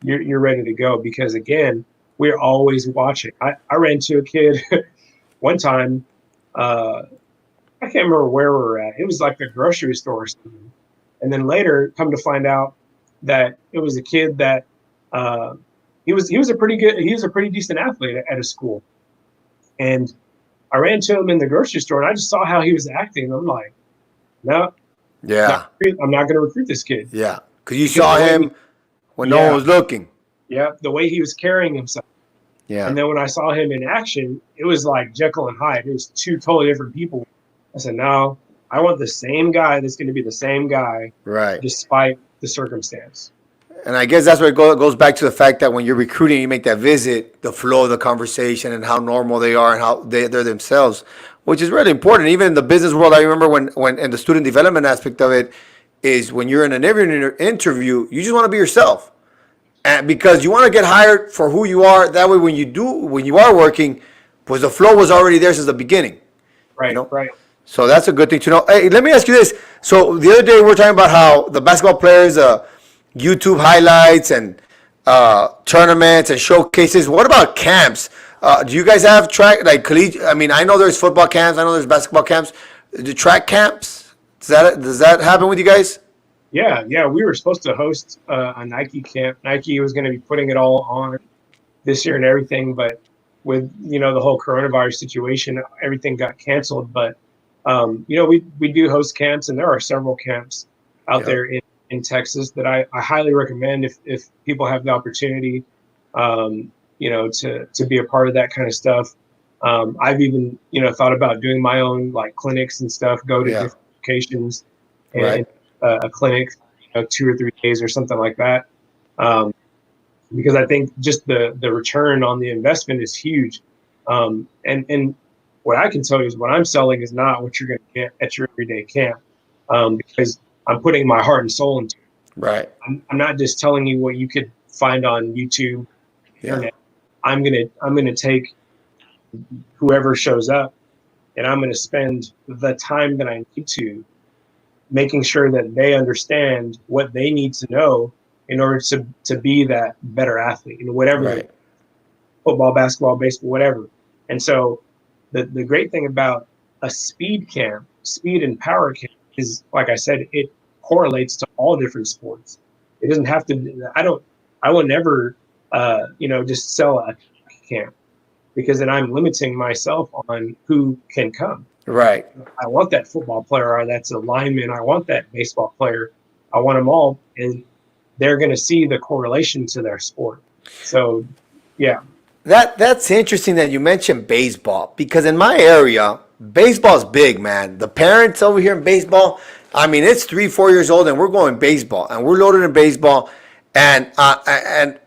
you're ready to go. Because again, we're always watching. I ran into a kid one time. I can't remember where we were at. It was like a grocery store or something. And then later, come to find out that it was a kid that he was a pretty decent athlete at a school. And I ran into him in the grocery store, and I just saw how he was acting. I'm like, no, I'm not going to recruit this kid. Yeah, because you saw him when no one was looking. Yeah, the way he was carrying himself. Yeah. And then when I saw him in action, it was like Jekyll and Hyde. It was two totally different people. I said, no, I want the same guy that's going to be the same guy, right, despite the circumstance. And I guess that's where it goes back to the fact that when you're recruiting, you make that visit, the flow of the conversation and how normal they are and how they're themselves, which is really important. Even in the business world, I remember when in the student development aspect of it is when you're in an interview, you just want to be yourself. And because you want to get hired for who you are. That way, when you are working, because the flow was already there since the beginning. Right, right. So that's a good thing to know. Hey, let me ask you this. So the other day we were talking about how the basketball players, YouTube highlights and tournaments and showcases. What about camps? Do you guys have track like collegiate? I mean, I know there's football camps. I know there's basketball camps. The track camps. Does that happen with you guys? Yeah. We were supposed to host a Nike camp. Nike was going to be putting it all on this year and everything, but with the whole coronavirus situation, everything got canceled. But we do host camps, and there are several camps out there in Texas that I highly recommend if people have the opportunity, to be a part of that kind of stuff. I've even thought about doing my own like clinics and stuff. Go to different locations and a clinic, 2 or 3 days or something like that. Because I think just the return on the investment is huge. And what I can tell you is what I'm selling is not what you're going to get at your everyday camp, because I'm putting my heart and soul into it. Right. I'm not just telling you what you could find on YouTube, internet. I'm gonna take whoever shows up, and I'm gonna spend the time that I need to, making sure that they understand what they need to know in order to be that better athlete in whatever, football, basketball, baseball, whatever. And so the great thing about a speed camp, speed and power camp, is, like I said, it correlates to all different sports. It doesn't have to. I will never, just sell a camp, because then I'm limiting myself on who can come. Right. I want that football player, or that's a lineman. I want that baseball player. I want them all, and they're going to see the correlation to their sport. So, yeah. That's interesting that you mentioned baseball, because in my area, baseball's big, man. The parents over here in baseball, I mean, it's 3-4 years old, and we're going baseball, and we're loaded in baseball. And on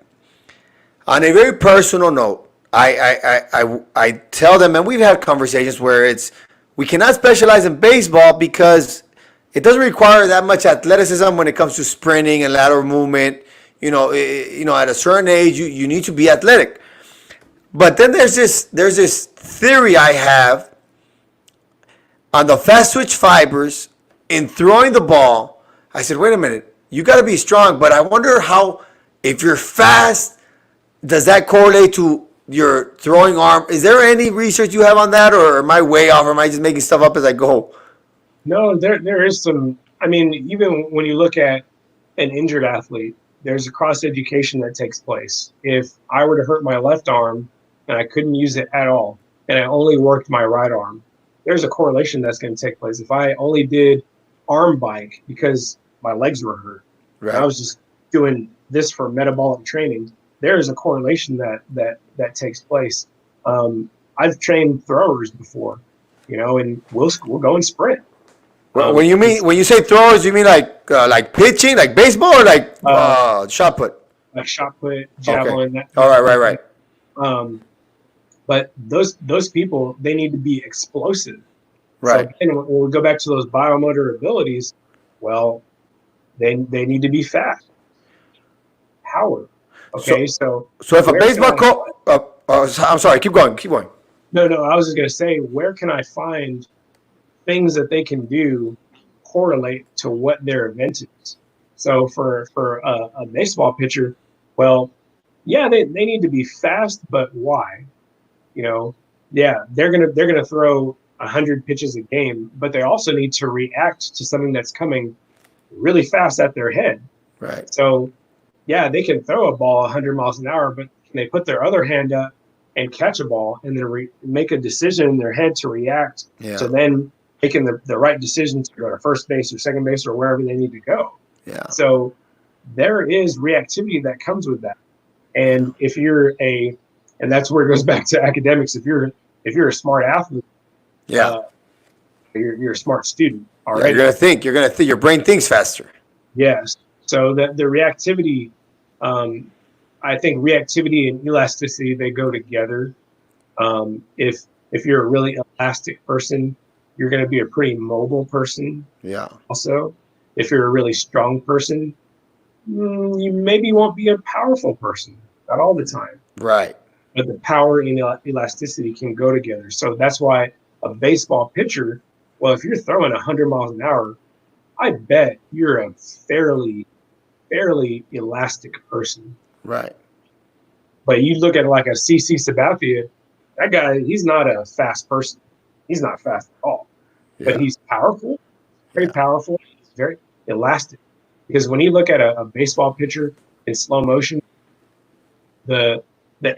a very personal note, I tell them, and we've had conversations where we cannot specialize in baseball because it doesn't require that much athleticism when it comes to sprinting and lateral movement. At a certain age, you need to be athletic. But then there's this theory I have on the fast twitch fibers in throwing the ball. I said, wait a minute, you got to be strong, but I wonder how, if you're fast, does that correlate to your throwing arm? Is there any research you have on that, or am I way off, or am I just making stuff up as I go? No, there is some. I mean, even when you look at an injured athlete, there's a cross education that takes place. If I were to hurt my left arm and I couldn't use it at all, and I only worked my right arm, there's a correlation that's going to take place. If I only did arm bike because my legs were hurt, Right. and I was just doing this for metabolic training, there is a correlation that takes place. I've trained throwers before, and we'll go and sprint. When you say throwers, you mean like pitching, like baseball, or like shot put? Like shot put, javelin. Okay. All right. But those people, they need to be explosive. Right. So again, when we go back to those biomotor abilities, well, they need to be fast, power. Okay, so if a baseball coach, I'm sorry, keep going. No, I was just gonna say, where can I find things that they can do correlate to what their event is? So for a baseball pitcher, well, yeah, they need to be fast, but why? They're gonna throw 100 pitches a game, but they also need to react to something that's coming really fast at their head. Right. So, yeah, they can throw a ball 100 miles an hour, but can they put their other hand up and catch a ball and then make a decision in their head to react to then making the right decision to go to first base or second base or wherever they need to go? Yeah. So there is reactivity that comes with that. And if you're and that's where it goes back to academics. If you're a smart athlete, you're a smart student. All right. You're gonna think. Your brain thinks faster. Yes. So the reactivity, I think reactivity and elasticity, they go together. If you're a really elastic person, you're going to be a pretty mobile person. Yeah. Also, if you're a really strong person, you maybe won't be a powerful person. Not all the time. Right. But the power and elasticity can go together. So that's why a baseball pitcher, well, if you're throwing 100 miles an hour, I bet you're a fairly elastic person. Right. But you look at like a CC Sabathia, that guy, he's not a fast person. He's not fast at all. Yeah. But he's powerful, very powerful. He's very elastic. Because when you look at a baseball pitcher in slow motion, the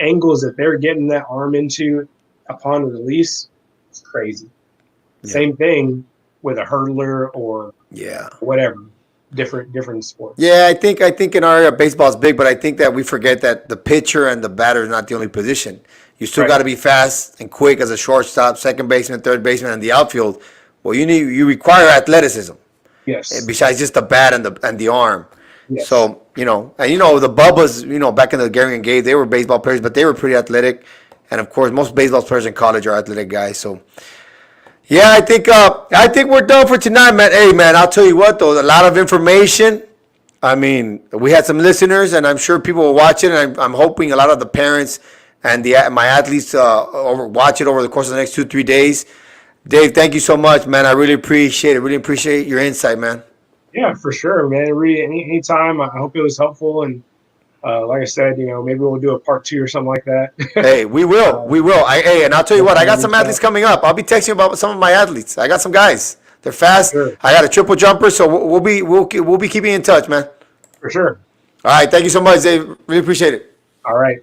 angles that they're getting that arm into upon release, it's crazy. Yeah. Same thing with a hurdler or whatever, different sports. Yeah, I think in our area baseball is big, but I think that we forget that the pitcher and the batter is not the only position. You still got to be fast and quick as a shortstop, second baseman, third baseman, and the outfield. Well, you require athleticism. Yes. Besides just the bat and the arm. Yes. So, the Bubbas, back in the Gary and Gabe, they were baseball players, but they were pretty athletic. And of course, most baseball players in college are athletic guys. So, yeah, I think we're done for tonight, man. Hey, man, I'll tell you what, though, a lot of information. I mean, we had some listeners, and I'm sure people will watch it, and I'm hoping a lot of the parents and my athletes watch it over the course of the next 2-3 days. Dave, thank you so much, man. I really appreciate it. Really appreciate your insight, man. Yeah, for sure, man. Really, anytime. I hope it was helpful. And like I said, maybe we'll do a part 2 or something like that. Hey, we will. And I'll tell you what, I got some athletes coming up. I'll be texting you about some of my athletes. I got some guys. They're fast. Sure. I got a triple jumper, so we'll be keeping in touch, man. For sure. All right, thank you so much, Dave. Really appreciate it. All right.